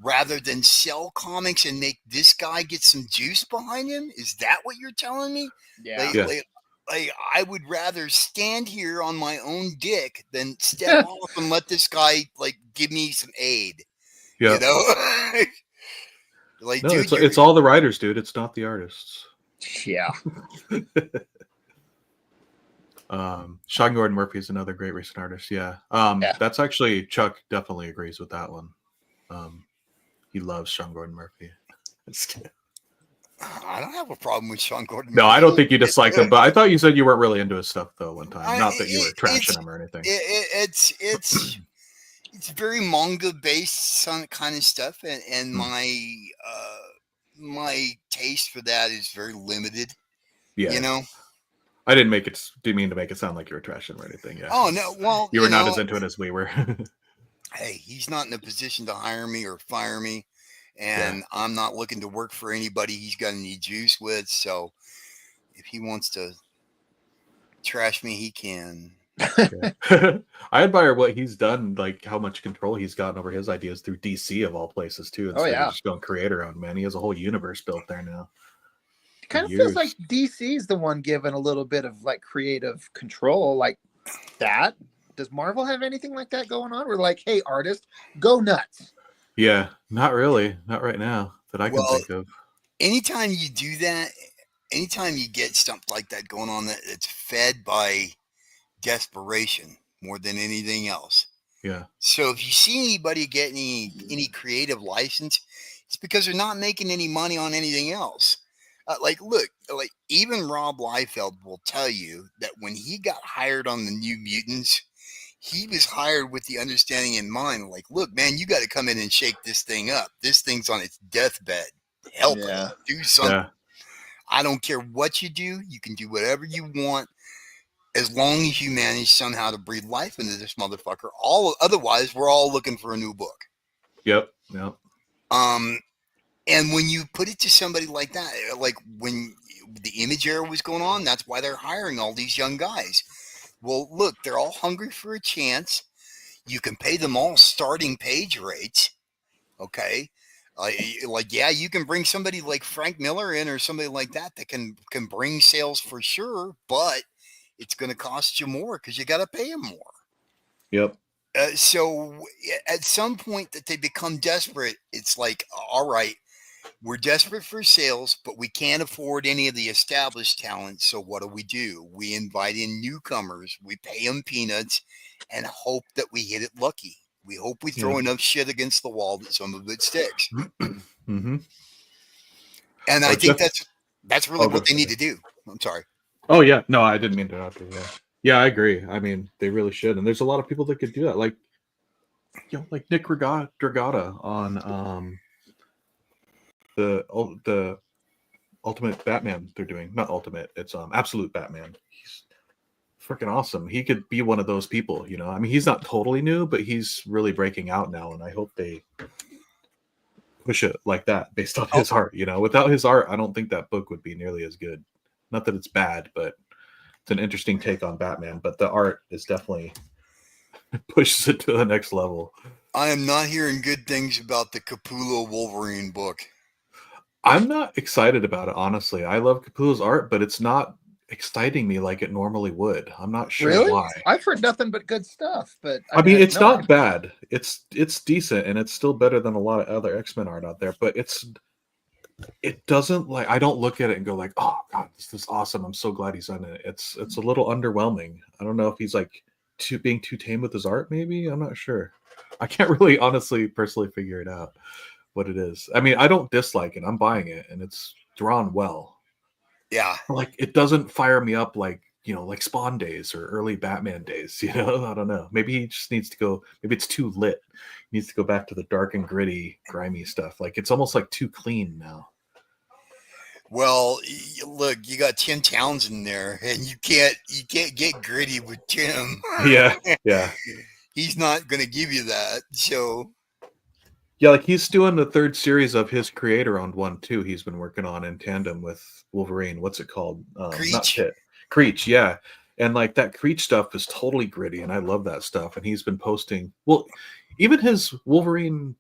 rather than sell comics and make this guy get some juice behind him? Is that what you're telling me? Yeah. Yeah. Like I would rather stand here on my own dick than step off and let this guy like give me some aid. Yeah. You know? Like, No, dude, it's all the writers, dude. It's not the artists. Yeah. Sean Gordon Murphy is another great recent artist. Yeah. Yeah. That's actually Chuck definitely agrees with that one. He loves Sean Gordon Murphy. I don't have a problem with Sean Gordon. No, I don't think you dislike him, but I thought you said you weren't really into his stuff though one time. Not that you were trashing him or anything. It's very manga based kind of stuff, and my taste for that is very limited. Yeah. You know, I didn't mean to make it sound like you were trashing or anything. Yeah. Oh no, well, you were not as into it as we were. Hey, he's not in a position to hire me or fire me, and I'm not looking to work for anybody he's got any juice with. So if he wants to trash me, he can. I admire what he's done, like how much control he's gotten over his ideas through DC of all places too. Instead of just going creator owned, man. He has a whole universe built there now. It kind of feels like DC's the one given a little bit of like creative control like that. Does Marvel have anything like that going on? We're like, hey, artist, go nuts. Yeah, not really. Not right now that I can think of. Anytime you do that, anytime you get something like that going on that's fed by desperation more than anything else. Yeah. So if you see anybody get any creative license, it's because they're not making any money on anything else. Look, even Rob Liefeld will tell you that when he got hired on the New Mutants, he was hired with the understanding in mind, like, look, man, you got to come in and shake this thing up. This thing's on its deathbed. Help it. Do something. Yeah. I don't care what you do. You can do whatever you want as long as you manage somehow to breathe life into this motherfucker. Otherwise, we're all looking for a new book. Yep. And when you put it to somebody like that, like when the Image era was going on, that's why they're hiring all these young guys. Well, look, they're all hungry for a chance. You can pay them all starting page rates. Okay. You can bring somebody like Frank Miller in or somebody like that can bring sales for sure, but it's going to cost you more because you got to pay them more. Yep. So at some point that they become desperate, it's like, all right, we're desperate for sales, but we can't afford any of the established talent. So what do? We invite in newcomers. We pay them peanuts and hope that we hit it lucky. We hope we throw enough shit against the wall that some of it sticks. Mm-hmm. And I think that's really what they need to do. I'm sorry. Oh, yeah. No, I didn't mean to interrupt you. Yeah, I agree. I mean, they really should. And there's a lot of people that could do that. Like Nick Dragata on the Ultimate Batman they're doing. Not Ultimate, it's Absolute Batman. He's freaking awesome. He could be one of those people, you know. I mean, he's not totally new, but he's really breaking out now, and I hope they push it like that based on his art, you know. Without his art, I don't think that book would be nearly as good. Not that it's bad, but it's an interesting take on Batman, but the art is definitely pushes it to the next level. I am not hearing good things about the Capullo Wolverine book. I'm not excited about it, honestly. I love Capullo's art, but it's not exciting me like it normally would. I'm not sure why. I've heard nothing but good stuff, but I mean, it's not bad. It's decent, and it's still better than a lot of other X-Men art out there, but it doesn't like, I don't look at it and go like, oh god, this is awesome. I'm so glad he's on it. It's a little underwhelming. I don't know if he's like being too tame with his art, maybe. I'm not sure. I can't really honestly personally figure it out what it is. I mean, I don't dislike it. I'm buying it and it's drawn well. Yeah. Like it doesn't fire me up like, you know, like Spawn days or early Batman days, you know. I don't know. Maybe he just needs to go, maybe it's too lit. He needs to go back to the dark and gritty, grimy stuff. Like it's almost like too clean now. Well, look, you got Tim Townsend there, and you can't get gritty with Tim. Yeah. He's not going to give you that. So, yeah, like he's doing the third series of his creator-owned one too. He's been working on in tandem with Wolverine. What's it called? Creech. Not Pit. Creech. Yeah, And like that Creech stuff is totally gritty, and I love that stuff. And he's been posting, well, even his Wolverine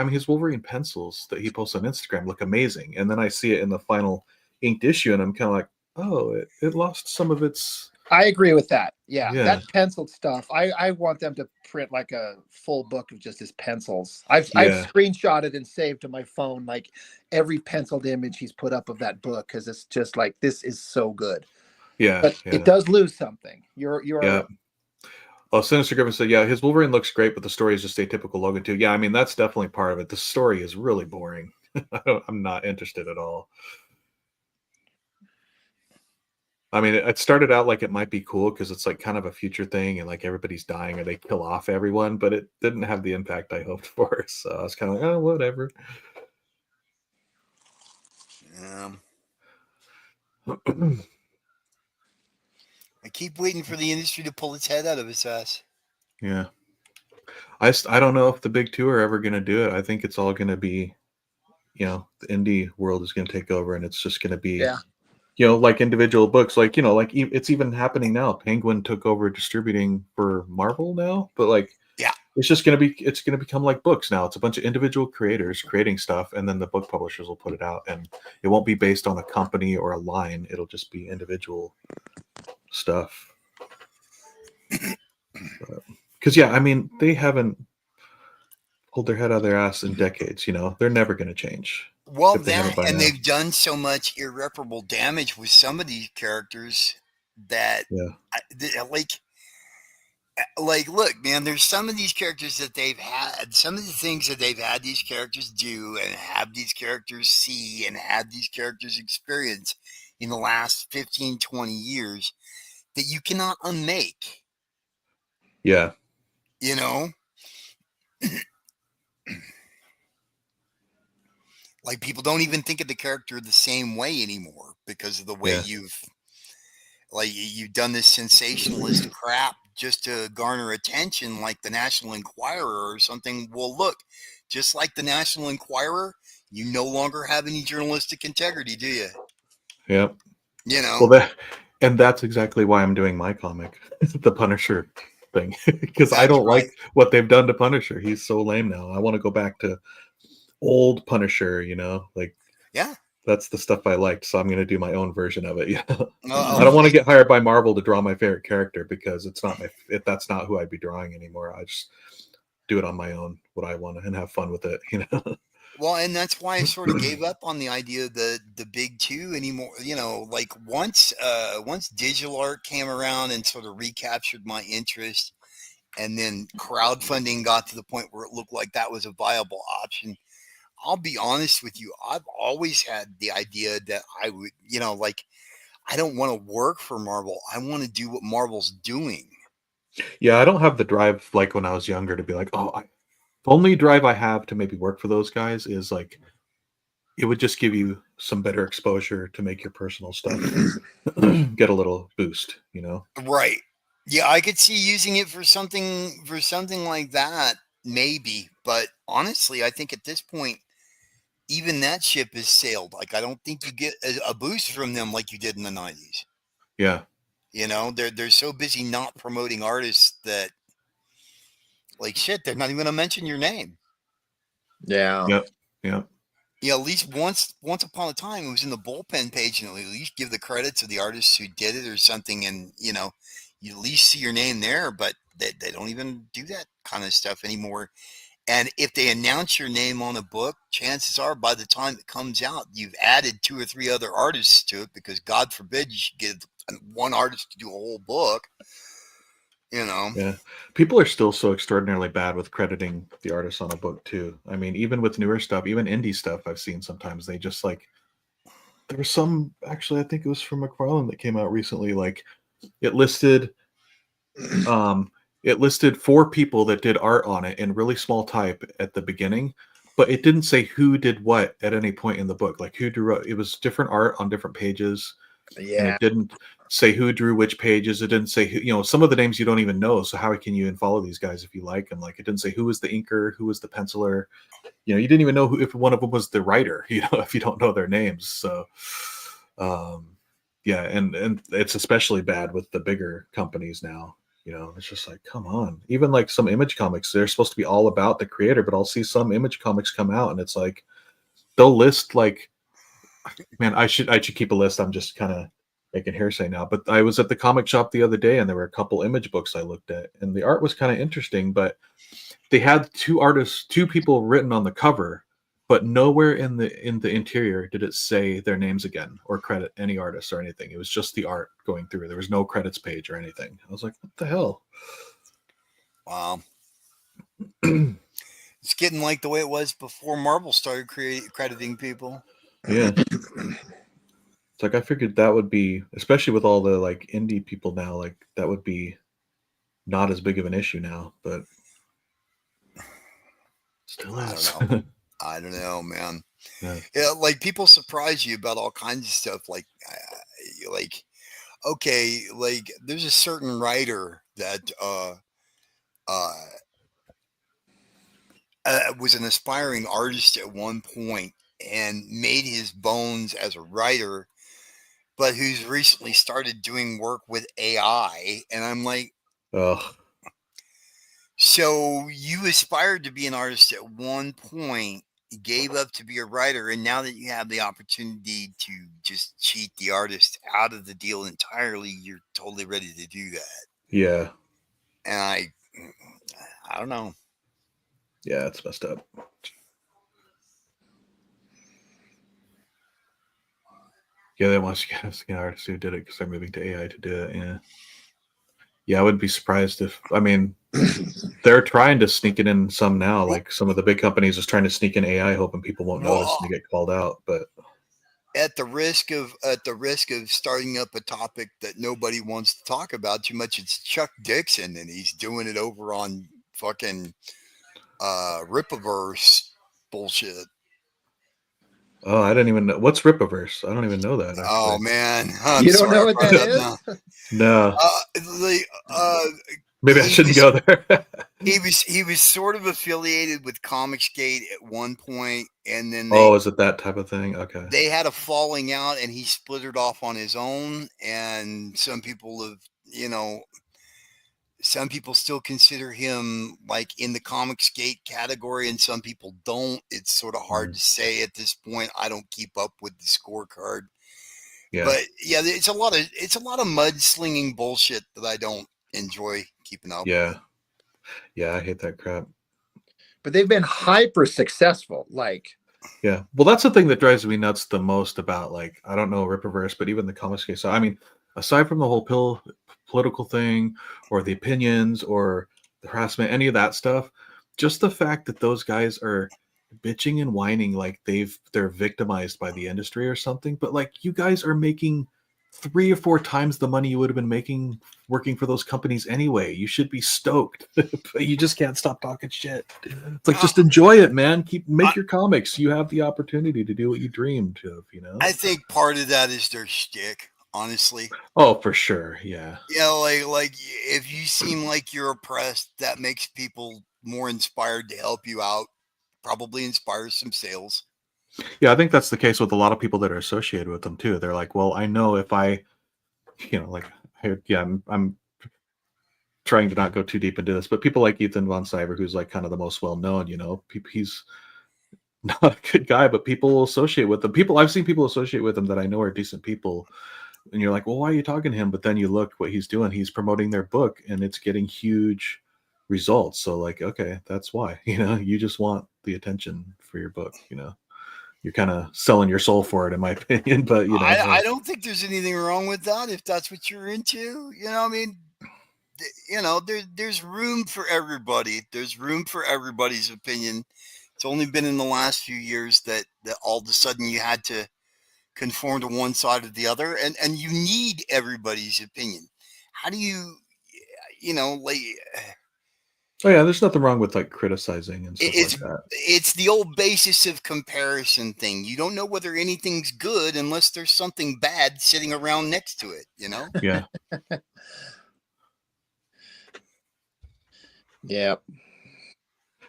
his Wolverine pencils that he posts on Instagram look amazing. And then I see it in the final inked issue, and I'm kind of like, oh, it lost some of its. I agree with that. Yeah, Yeah. that penciled stuff. I want them to print like a full book of just his pencils. I've screenshotted and saved to my phone like every penciled image he's put up of that book, because it's just like, this is so good. Yeah, but it does lose something. You're yeah. Oh, Sinister Griffin said, yeah, his Wolverine looks great, but the story is just atypical Logan too. Yeah, I mean, that's definitely part of it. The story is really boring. I'm not interested at all. I mean, it started out like it might be cool because it's like kind of a future thing, and like everybody's dying or they kill off everyone, but it didn't have the impact I hoped for. So I was kind of like, oh, whatever. I keep waiting for the industry to pull its head out of its ass. Yeah. I don't know if the big two are ever going to do it. I think it's all going to be, the indie world is going to take over, and it's just going to be, like individual books. Like, like it's even happening now. Penguin took over distributing for Marvel now, but like, it's just going to become like books now. It's a bunch of individual creators creating stuff, and then the book publishers will put it out, and it won't be based on a company or a line. It'll just be individual stuff. Because I mean, they haven't pulled their head out of their ass in decades. They're never going to change. Well, they've done so much irreparable damage with some of these characters that, like, look, man, there's some of these characters that they've had, some of the things that they've had these characters do and have these characters see and have these characters experience in the last 15, 20 years that you cannot unmake. Yeah. Like, people don't even think of the character the same way anymore because of the way you've done this sensationalist crap just to garner attention, like the National Enquirer or something. Well, look, just like the National Enquirer, you no longer have any journalistic integrity, do you? Yep. Well, that's exactly why I'm doing my comic, the Punisher thing, because I don't like what they've done to Punisher. He's so lame now. I want to go back to old Punisher, that's the stuff I liked, so I'm going to do my own version of it. I don't want to get hired by Marvel to draw my favorite character, because that's not who I'd be drawing anymore. I just do it on my own, what I want, and have fun with it. Well, and that's why I sort of gave up on the idea of the big two anymore. Like once digital art came around and sort of recaptured my interest, and then crowdfunding got to the point where it looked like that was a viable option. I'll be honest with you. I've always had the idea that I would, I don't want to work for Marvel. I want to do what Marvel's doing. Yeah, I don't have the drive like when I was younger to be like, the only drive I have to maybe work for those guys is like, it would just give you some better exposure to make your personal stuff get a little boost, Right. Yeah, I could see using it for something like that, maybe. But honestly, I think at this point, even that ship has sailed. Like, I don't think you get a boost from them like you did in the 90s. Yeah. They're so busy not promoting artists that, like, shit, they're not even going to mention your name. Yeah. Yep. Yep. Yeah, at least once upon a time, it was in the bullpen page, and at least give the credits of the artists who did it or something, and you at least see your name there. But they don't even do that kind of stuff anymore. And if they announce your name on a book, chances are by the time it comes out, you've added 2 or 3 other artists to it, because God forbid you should get one artist to do a whole book. Yeah, people are still so extraordinarily bad with crediting the artist on a book too. I mean, even with newer stuff, even indie stuff, I've seen sometimes they just like, there was some, actually I think it was from McFarlane that came out recently, like it listed 4 people that did art on it in really small type at the beginning, but it didn't say who did what at any point in the book, like who drew it. It was different art on different pages. Yeah. And it didn't say who drew which pages. It didn't say who, some of the names you don't even know. So how can you even follow these guys if you like them? Like, it didn't say who was the inker, who was the penciler. You didn't even know if one of them was the writer, if you don't know their names. So Yeah, and it's especially bad with the bigger companies now. It's just like, come on. Even like some Image Comics, they're supposed to be all about the creator, but I'll see some Image Comics come out and it's like they'll list like, man, I should keep a list. I'm just kind of making hearsay now. But I was at the comic shop the other day and there were a couple Image books I looked at, and the art was kind of interesting, but they had two people written on the cover, but nowhere in the interior did it say their names again or credit any artists or anything. It was just the art going through. There was no credits page or anything. I was like, what the hell? Wow. It's getting like the way it was before Marvel started crediting people. Yeah. It's like I figured that would be, especially with all the like indie people now, like that would be not as big of an issue now, but still is. I don't know, man. Yeah. Yeah, like people surprise you about all kinds of stuff. Like, okay, like there's a certain writer that was an aspiring artist at one point and made his bones as a writer, but who's recently started doing work with AI. And I'm like, Ugh. so you aspired to be an artist at one point, gave up to be a writer, and now that you have the opportunity to just cheat the artist out of the deal entirely, you're totally ready to do that. Yeah. And I don't know. Yeah, it's messed up. Yeah, they want to get an artist who did it because they're moving to AI to do it. Yeah. Yeah, I wouldn't be surprised if, I mean, they're trying to sneak it in some now. Like some of the big companies is trying to sneak in AI, hoping people won't notice and they get called out. But at the risk of starting up a topic that nobody wants to talk about too much, it's Chuck Dixon, and he's doing it over on fucking Rippaverse bullshit. Oh, I didn't even know. What's Rippaverse? I don't even know that. Actually. Oh, man. You don't know what that is? No. Maybe I shouldn't go there. He was sort of affiliated with Comicsgate at one point, and then is it that type of thing? Okay. They had a falling out, and he splittered off on his own. And some people have, some people still consider him like in the Comicsgate category, and some people don't. It's sort of hard to say at this point. I don't keep up with the scorecard. Yeah. But yeah, it's a lot of mudslinging bullshit that I don't enjoy keeping up. Yeah. Yeah, I hate that crap. But they've been hyper successful. Like, yeah. Well, that's the thing that drives me nuts the most about, like, I don't know Rippaverse, but even the Comicsgate. So I mean, aside from the whole political thing or the opinions or the harassment, any of that stuff, just the fact that those guys are bitching and whining like they're victimized by the industry or something, but like you guys are making 3 or 4 times the money you would have been making working for those companies anyway. You should be stoked. But you just can't stop talking shit. It's like, just enjoy it, man. Make your comics. You have the opportunity to do what you dreamed of, I think part of that is their shtick, honestly. Oh, for sure. Yeah. Yeah, like if you seem like you're oppressed, that makes people more inspired to help you out. Probably inspires some sales. Yeah, I think that's the case with a lot of people that are associated with them too. They're like, well, I know if I, I'm trying to not go too deep into this, but people like Ethan Von Sciver, who's like kind of the most well-known, he's not a good guy, but people will associate with them. I've seen people associate with him that I know are decent people. And you're like, well, why are you talking to him? But then you look what he's doing. He's promoting their book and it's getting huge results. So like, okay, that's why, you just want the attention for your book, you're kind of selling your soul for it, in my opinion. But I don't think there's anything wrong with that if that's what you're into. I mean, there's room for everybody. There's room for everybody's opinion. It's only been in the last few years that all of a sudden you had to conform to one side or the other, and you need everybody's opinion. How do you, like? Oh yeah, there's nothing wrong with like criticizing and stuff like that. It's the old basis of comparison thing. You don't know whether anything's good unless there's something bad sitting around next to it, Yeah. Yeah.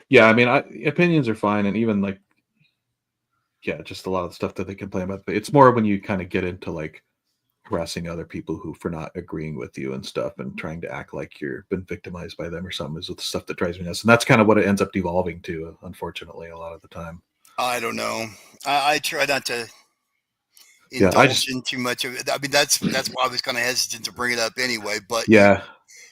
Yeah, I mean, opinions are fine, and even like, yeah, just a lot of the stuff that they complain about. But it's more when you kind of get into like harassing other people who for not agreeing with you and stuff, and trying to act like you're been victimized by them or something is the stuff that drives me nuts. And that's kind of what it ends up devolving to, unfortunately, a lot of the time. I don't know. I try not to Yeah, indulge in too much of it. I mean, that's why I was kind of hesitant to bring it up anyway. But yeah,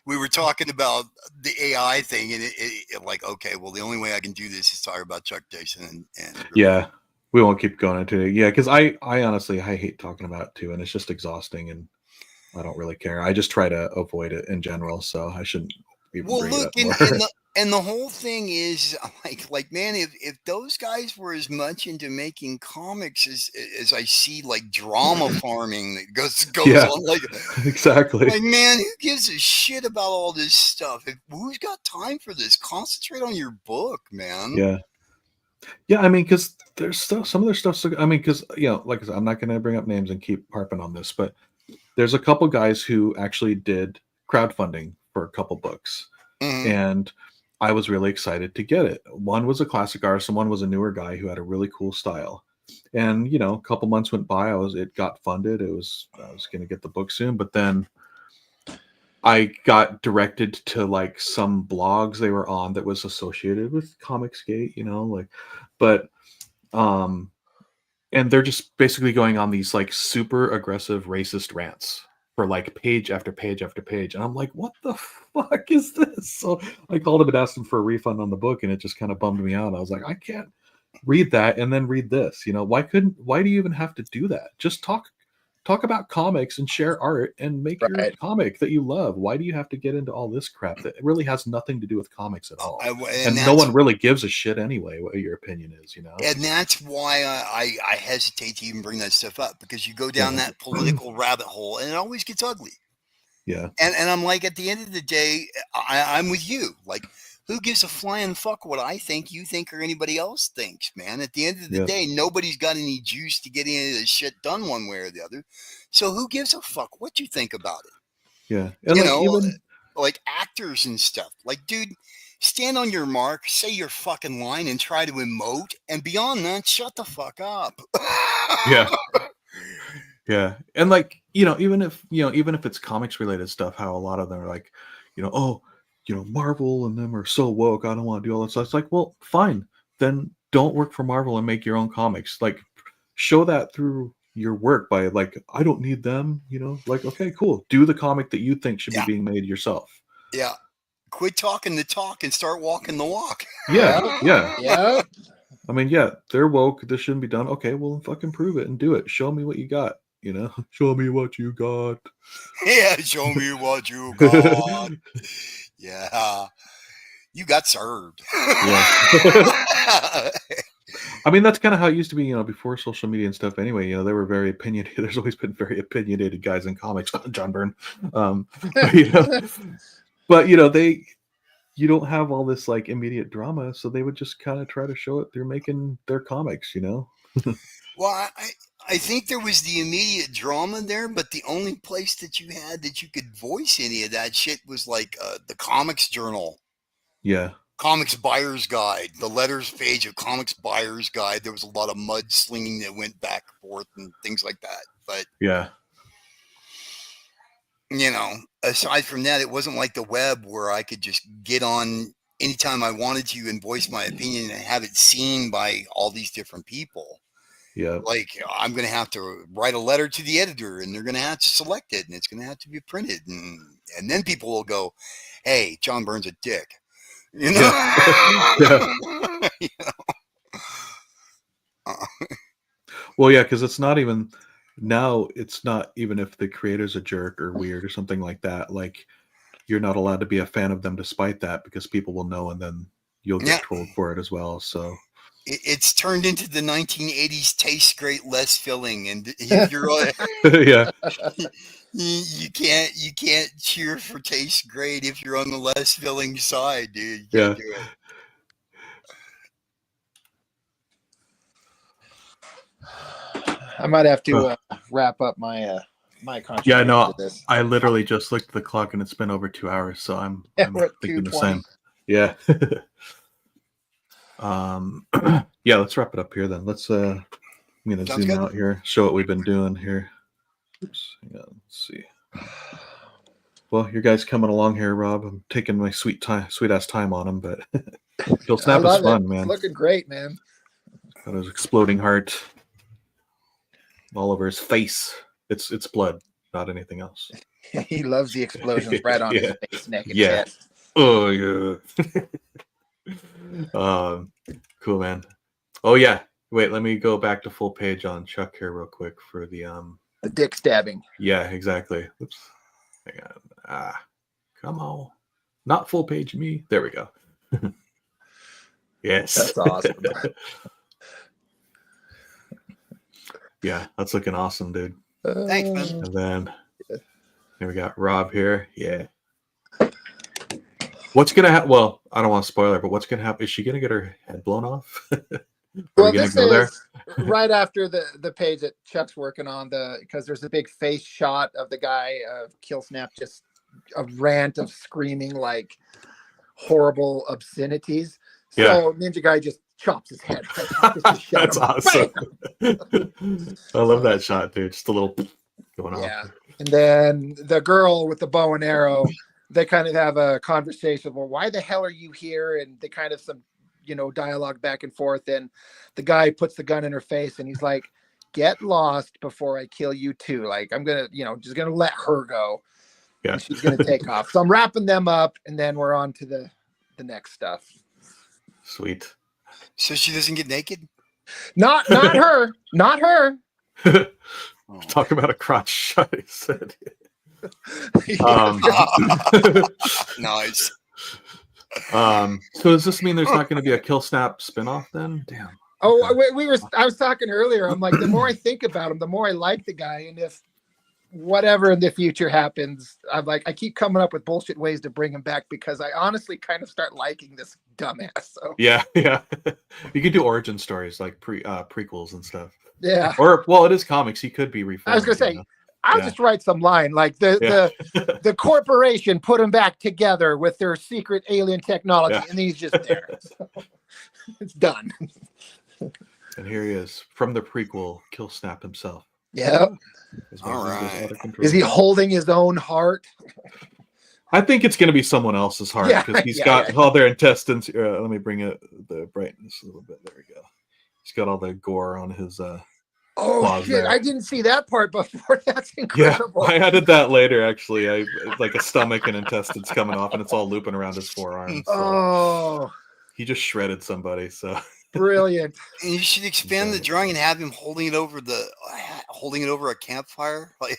we were talking about the AI thing, and it like, okay, well, the only way I can do this is talk about Chuck Dixon and yeah. We won't keep going into it. Yeah, because I honestly I hate talking about it too, and it's just exhausting, and I don't really care. I just try to avoid it in general, so I shouldn't even Well, bring it look, up more. and the whole thing is like man, if those guys were as much into making comics as I see like drama farming that goes Yeah. on, like Exactly. man, who gives a shit about all this stuff? Who's got time for this? Concentrate on your book, man. Yeah. Yeah, I mean, because there's stuff, some of their stuff's, I mean, because, like I said, I'm not going to bring up names and keep harping on this, but there's a couple guys who actually did crowdfunding for a couple books. Mhm. And I was really excited to get it. One was a classic artist, and one was a newer guy who had a really cool style. And a couple months went by. It got funded. I was going to get the book soon, but then I got directed to like some blogs they were on that was associated with Comicsgate, but and they're just basically going on these like super aggressive racist rants for like page after page after page. And I'm like, what the fuck is this? So I called him and asked him for a refund on the book, and it just kind of bummed me out. I was like, I can't read that and then read this. Why do you even have to do that? Just talk about comics and share art and make your Right. comic that you love. Why do you have to get into all this crap that really has nothing to do with comics at all? And no one really gives a shit anyway what your opinion is, And that's why I hesitate to even bring that stuff up, because you go down Yeah. that political rabbit hole and it always gets ugly. Yeah. And I'm like, at the end of the day, I'm with you. Like, who gives a flying fuck what I think, you think, or anybody else thinks, man? At the end of the Yeah. day, nobody's got any juice to get any of this shit done one way or the other. So who gives a fuck what you think about it? Yeah. And You like know, even like actors and stuff. Like, dude, stand on your mark, say your fucking line, and try to emote. And beyond that, shut the fuck up. yeah. Yeah. And like, even if it's comics related stuff, how a lot of them are like, Marvel and them are so woke, I don't want to do all that stuff. It's like, well, fine. Then don't work for Marvel and make your own comics. Like, show that through your work by like, I don't need them, like, okay, cool. Do the comic that you think should Yeah. be being made yourself. Yeah. Quit talking the talk and start walking the walk. Yeah. Yeah. Yeah. I mean, yeah, they're woke. This shouldn't be done. Okay, well, fucking prove it and do it. Show me what you got. Show me what you got. Yeah, show me what you got. Yeah. You got served. Yeah. I mean, that's kind of how it used to be, before social media and stuff. Anyway, they were very opinionated. There's always been very opinionated guys in comics. John Byrne. But you don't have all this like immediate drama, so they would just kind of try to show it through making their comics. Well, I think there was the immediate drama there, but the only place that you had that you could voice any of that shit was like the Comics Journal. Yeah. Comics Buyer's Guide, the letters page of Comics Buyer's Guide. There was a lot of mudslinging that went back and forth and things like that. But yeah, aside from that, it wasn't like the web where I could just get on anytime I wanted to and voice my opinion and have it seen by all these different people. Yeah. Like, I'm going to have to write a letter to the editor, and they're going to have to select it, and it's going to have to be printed. And then people will go, hey, John Byrne's a dick. Yeah. Well, yeah, because it's not even now. It's not even if the creator's a jerk or weird or something like that. Like, you're not allowed to be a fan of them despite that, because people will know, and then you'll get trolled for it as well. So it's turned into the 1980s tastes great, less filling, and if you're yeah. You can't cheer for tastes great if you're on the less filling side, dude. You Yeah. can't do it. I might have to wrap up my my contribution. Yeah, no, to this. I literally just looked at the clock and it's been over 2 hours, so I'm We're at thinking the 2:20. same. Yeah. Yeah, let's wrap it up here then. Let's I'm gonna Sounds zoom good. out here, show what we've been doing here. Oops, hang on, let's see. Well, your guys coming along here, Rob. I'm taking my sweet ass time on him, but Kill I Snap is love fun, it. man. It's looking great, man. Got his exploding heart all over his face. It's blood, not anything else. He loves the explosions right on his Yeah. face, neck, and Yeah. chest. Oh yeah. Cool, man. Oh yeah. Wait, let me go back to full page on Chuck here real quick for the The dick stabbing. Yeah, exactly. Oops. Hang on. Come on. Not full page me. There we go. Yes. That's awesome. Yeah, that's looking awesome, dude. Thanks, man. And then here we got Rob here. Yeah. What's gonna happen? Well, I don't want to spoil her, but what's gonna happen? Is she gonna get her head blown off? Are Well, we gonna this go there? is right after the page that Chuck's working on, because there's a big face shot of the guy of Kill Snap, just a rant of screaming like horrible obscenities. So Yeah. Ninja Guy just chops his head right off. Just shut That's him. awesome. Bam! I love that shot, dude. Just a little going off. Yeah. And then the girl with the bow and arrow, they kind of have a conversation. Well, why the hell are you here? And they kind of some, dialogue back and forth. And the guy puts the gun in her face and he's like, get lost before I kill you too. Like, I'm going to, just going to let her go. Yeah. And she's going to take off. So I'm wrapping them up and then we're on to the next stuff. Sweet. So she doesn't get naked? Not her. Not her. Oh. Talk about a crotch shot, he said. Nice. So does this mean there's not going to be a Kill Snap spinoff then? Damn. Oh, Okay. I was talking earlier. I'm like, the more I think about him, the more I like the guy. And if whatever in the future happens, I'm like, I keep coming up with bullshit ways to bring him back because I honestly kind of start liking this dumbass. So Yeah. You could do origin stories like prequels and stuff. yeah, Or well, it is comics. He could be reformed. I was gonna say, I'll Yeah. just write some line like the corporation put him back together with their secret alien technology, Yeah. and he's just there. So, it's done. And here he is from the prequel, Kill Snap himself. Yeah. All right. Is he holding his own heart? I think it's going to be someone else's heart Yeah, because he's yeah, got yeah. all their intestines. Let me bring it the brightness a little bit. There we go. He's got all the gore on his. Oh Claws shit! there. I didn't see that part before. That's Yeah, incredible. I added that later. Actually, like a stomach and intestines coming off, and it's all looping around his forearms. So Oh, he just shredded somebody. So brilliant! And you should expand the drawing and have him holding it over a campfire. Like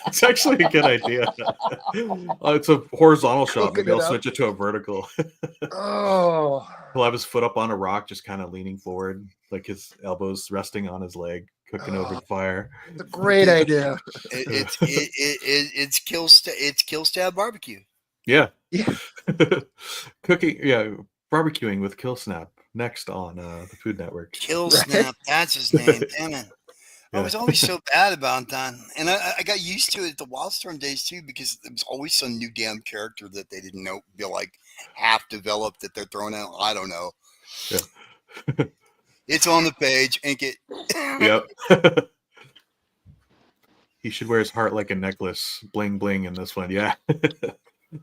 it's actually a good idea. It's a horizontal shot. Cooking Maybe I'll it up. switch it to a vertical. Oh, He'll have his foot up on a rock, just kind of leaning forward, like his elbows resting on his leg, cooking over the fire. it's a great idea. it's kill stab barbecue. Yeah. Yeah. Cooking, yeah, barbecuing with Kill Snap next on the Food Network. Kill Right. Snap, that's his name. Damn it. I Yeah. was always so bad about that. And I got used to it at the Wildstorm days too, because there was always some new damn character that they didn't know, be like half developed that they're throwing out. I don't know. Yeah. It's on the page. Ink it. Yep. He should wear his heart like a necklace, bling bling in this one. Yeah.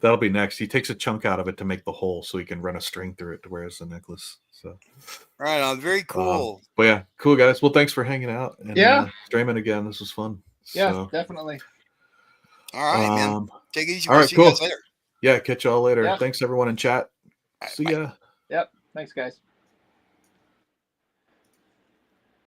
That'll be next. He takes a chunk out of it to make the hole so he can run a string through it to wear as a necklace. So Right on. Very cool. but yeah, cool guys. Well, thanks for hanging out and Yeah. streaming again. This was fun. Yeah, So, definitely. All right, man. Take it easy. all We'll right, see cool. you guys later. yeah, catch y'all later. Yeah. Thanks everyone in chat. See ya. Yep. Thanks, guys.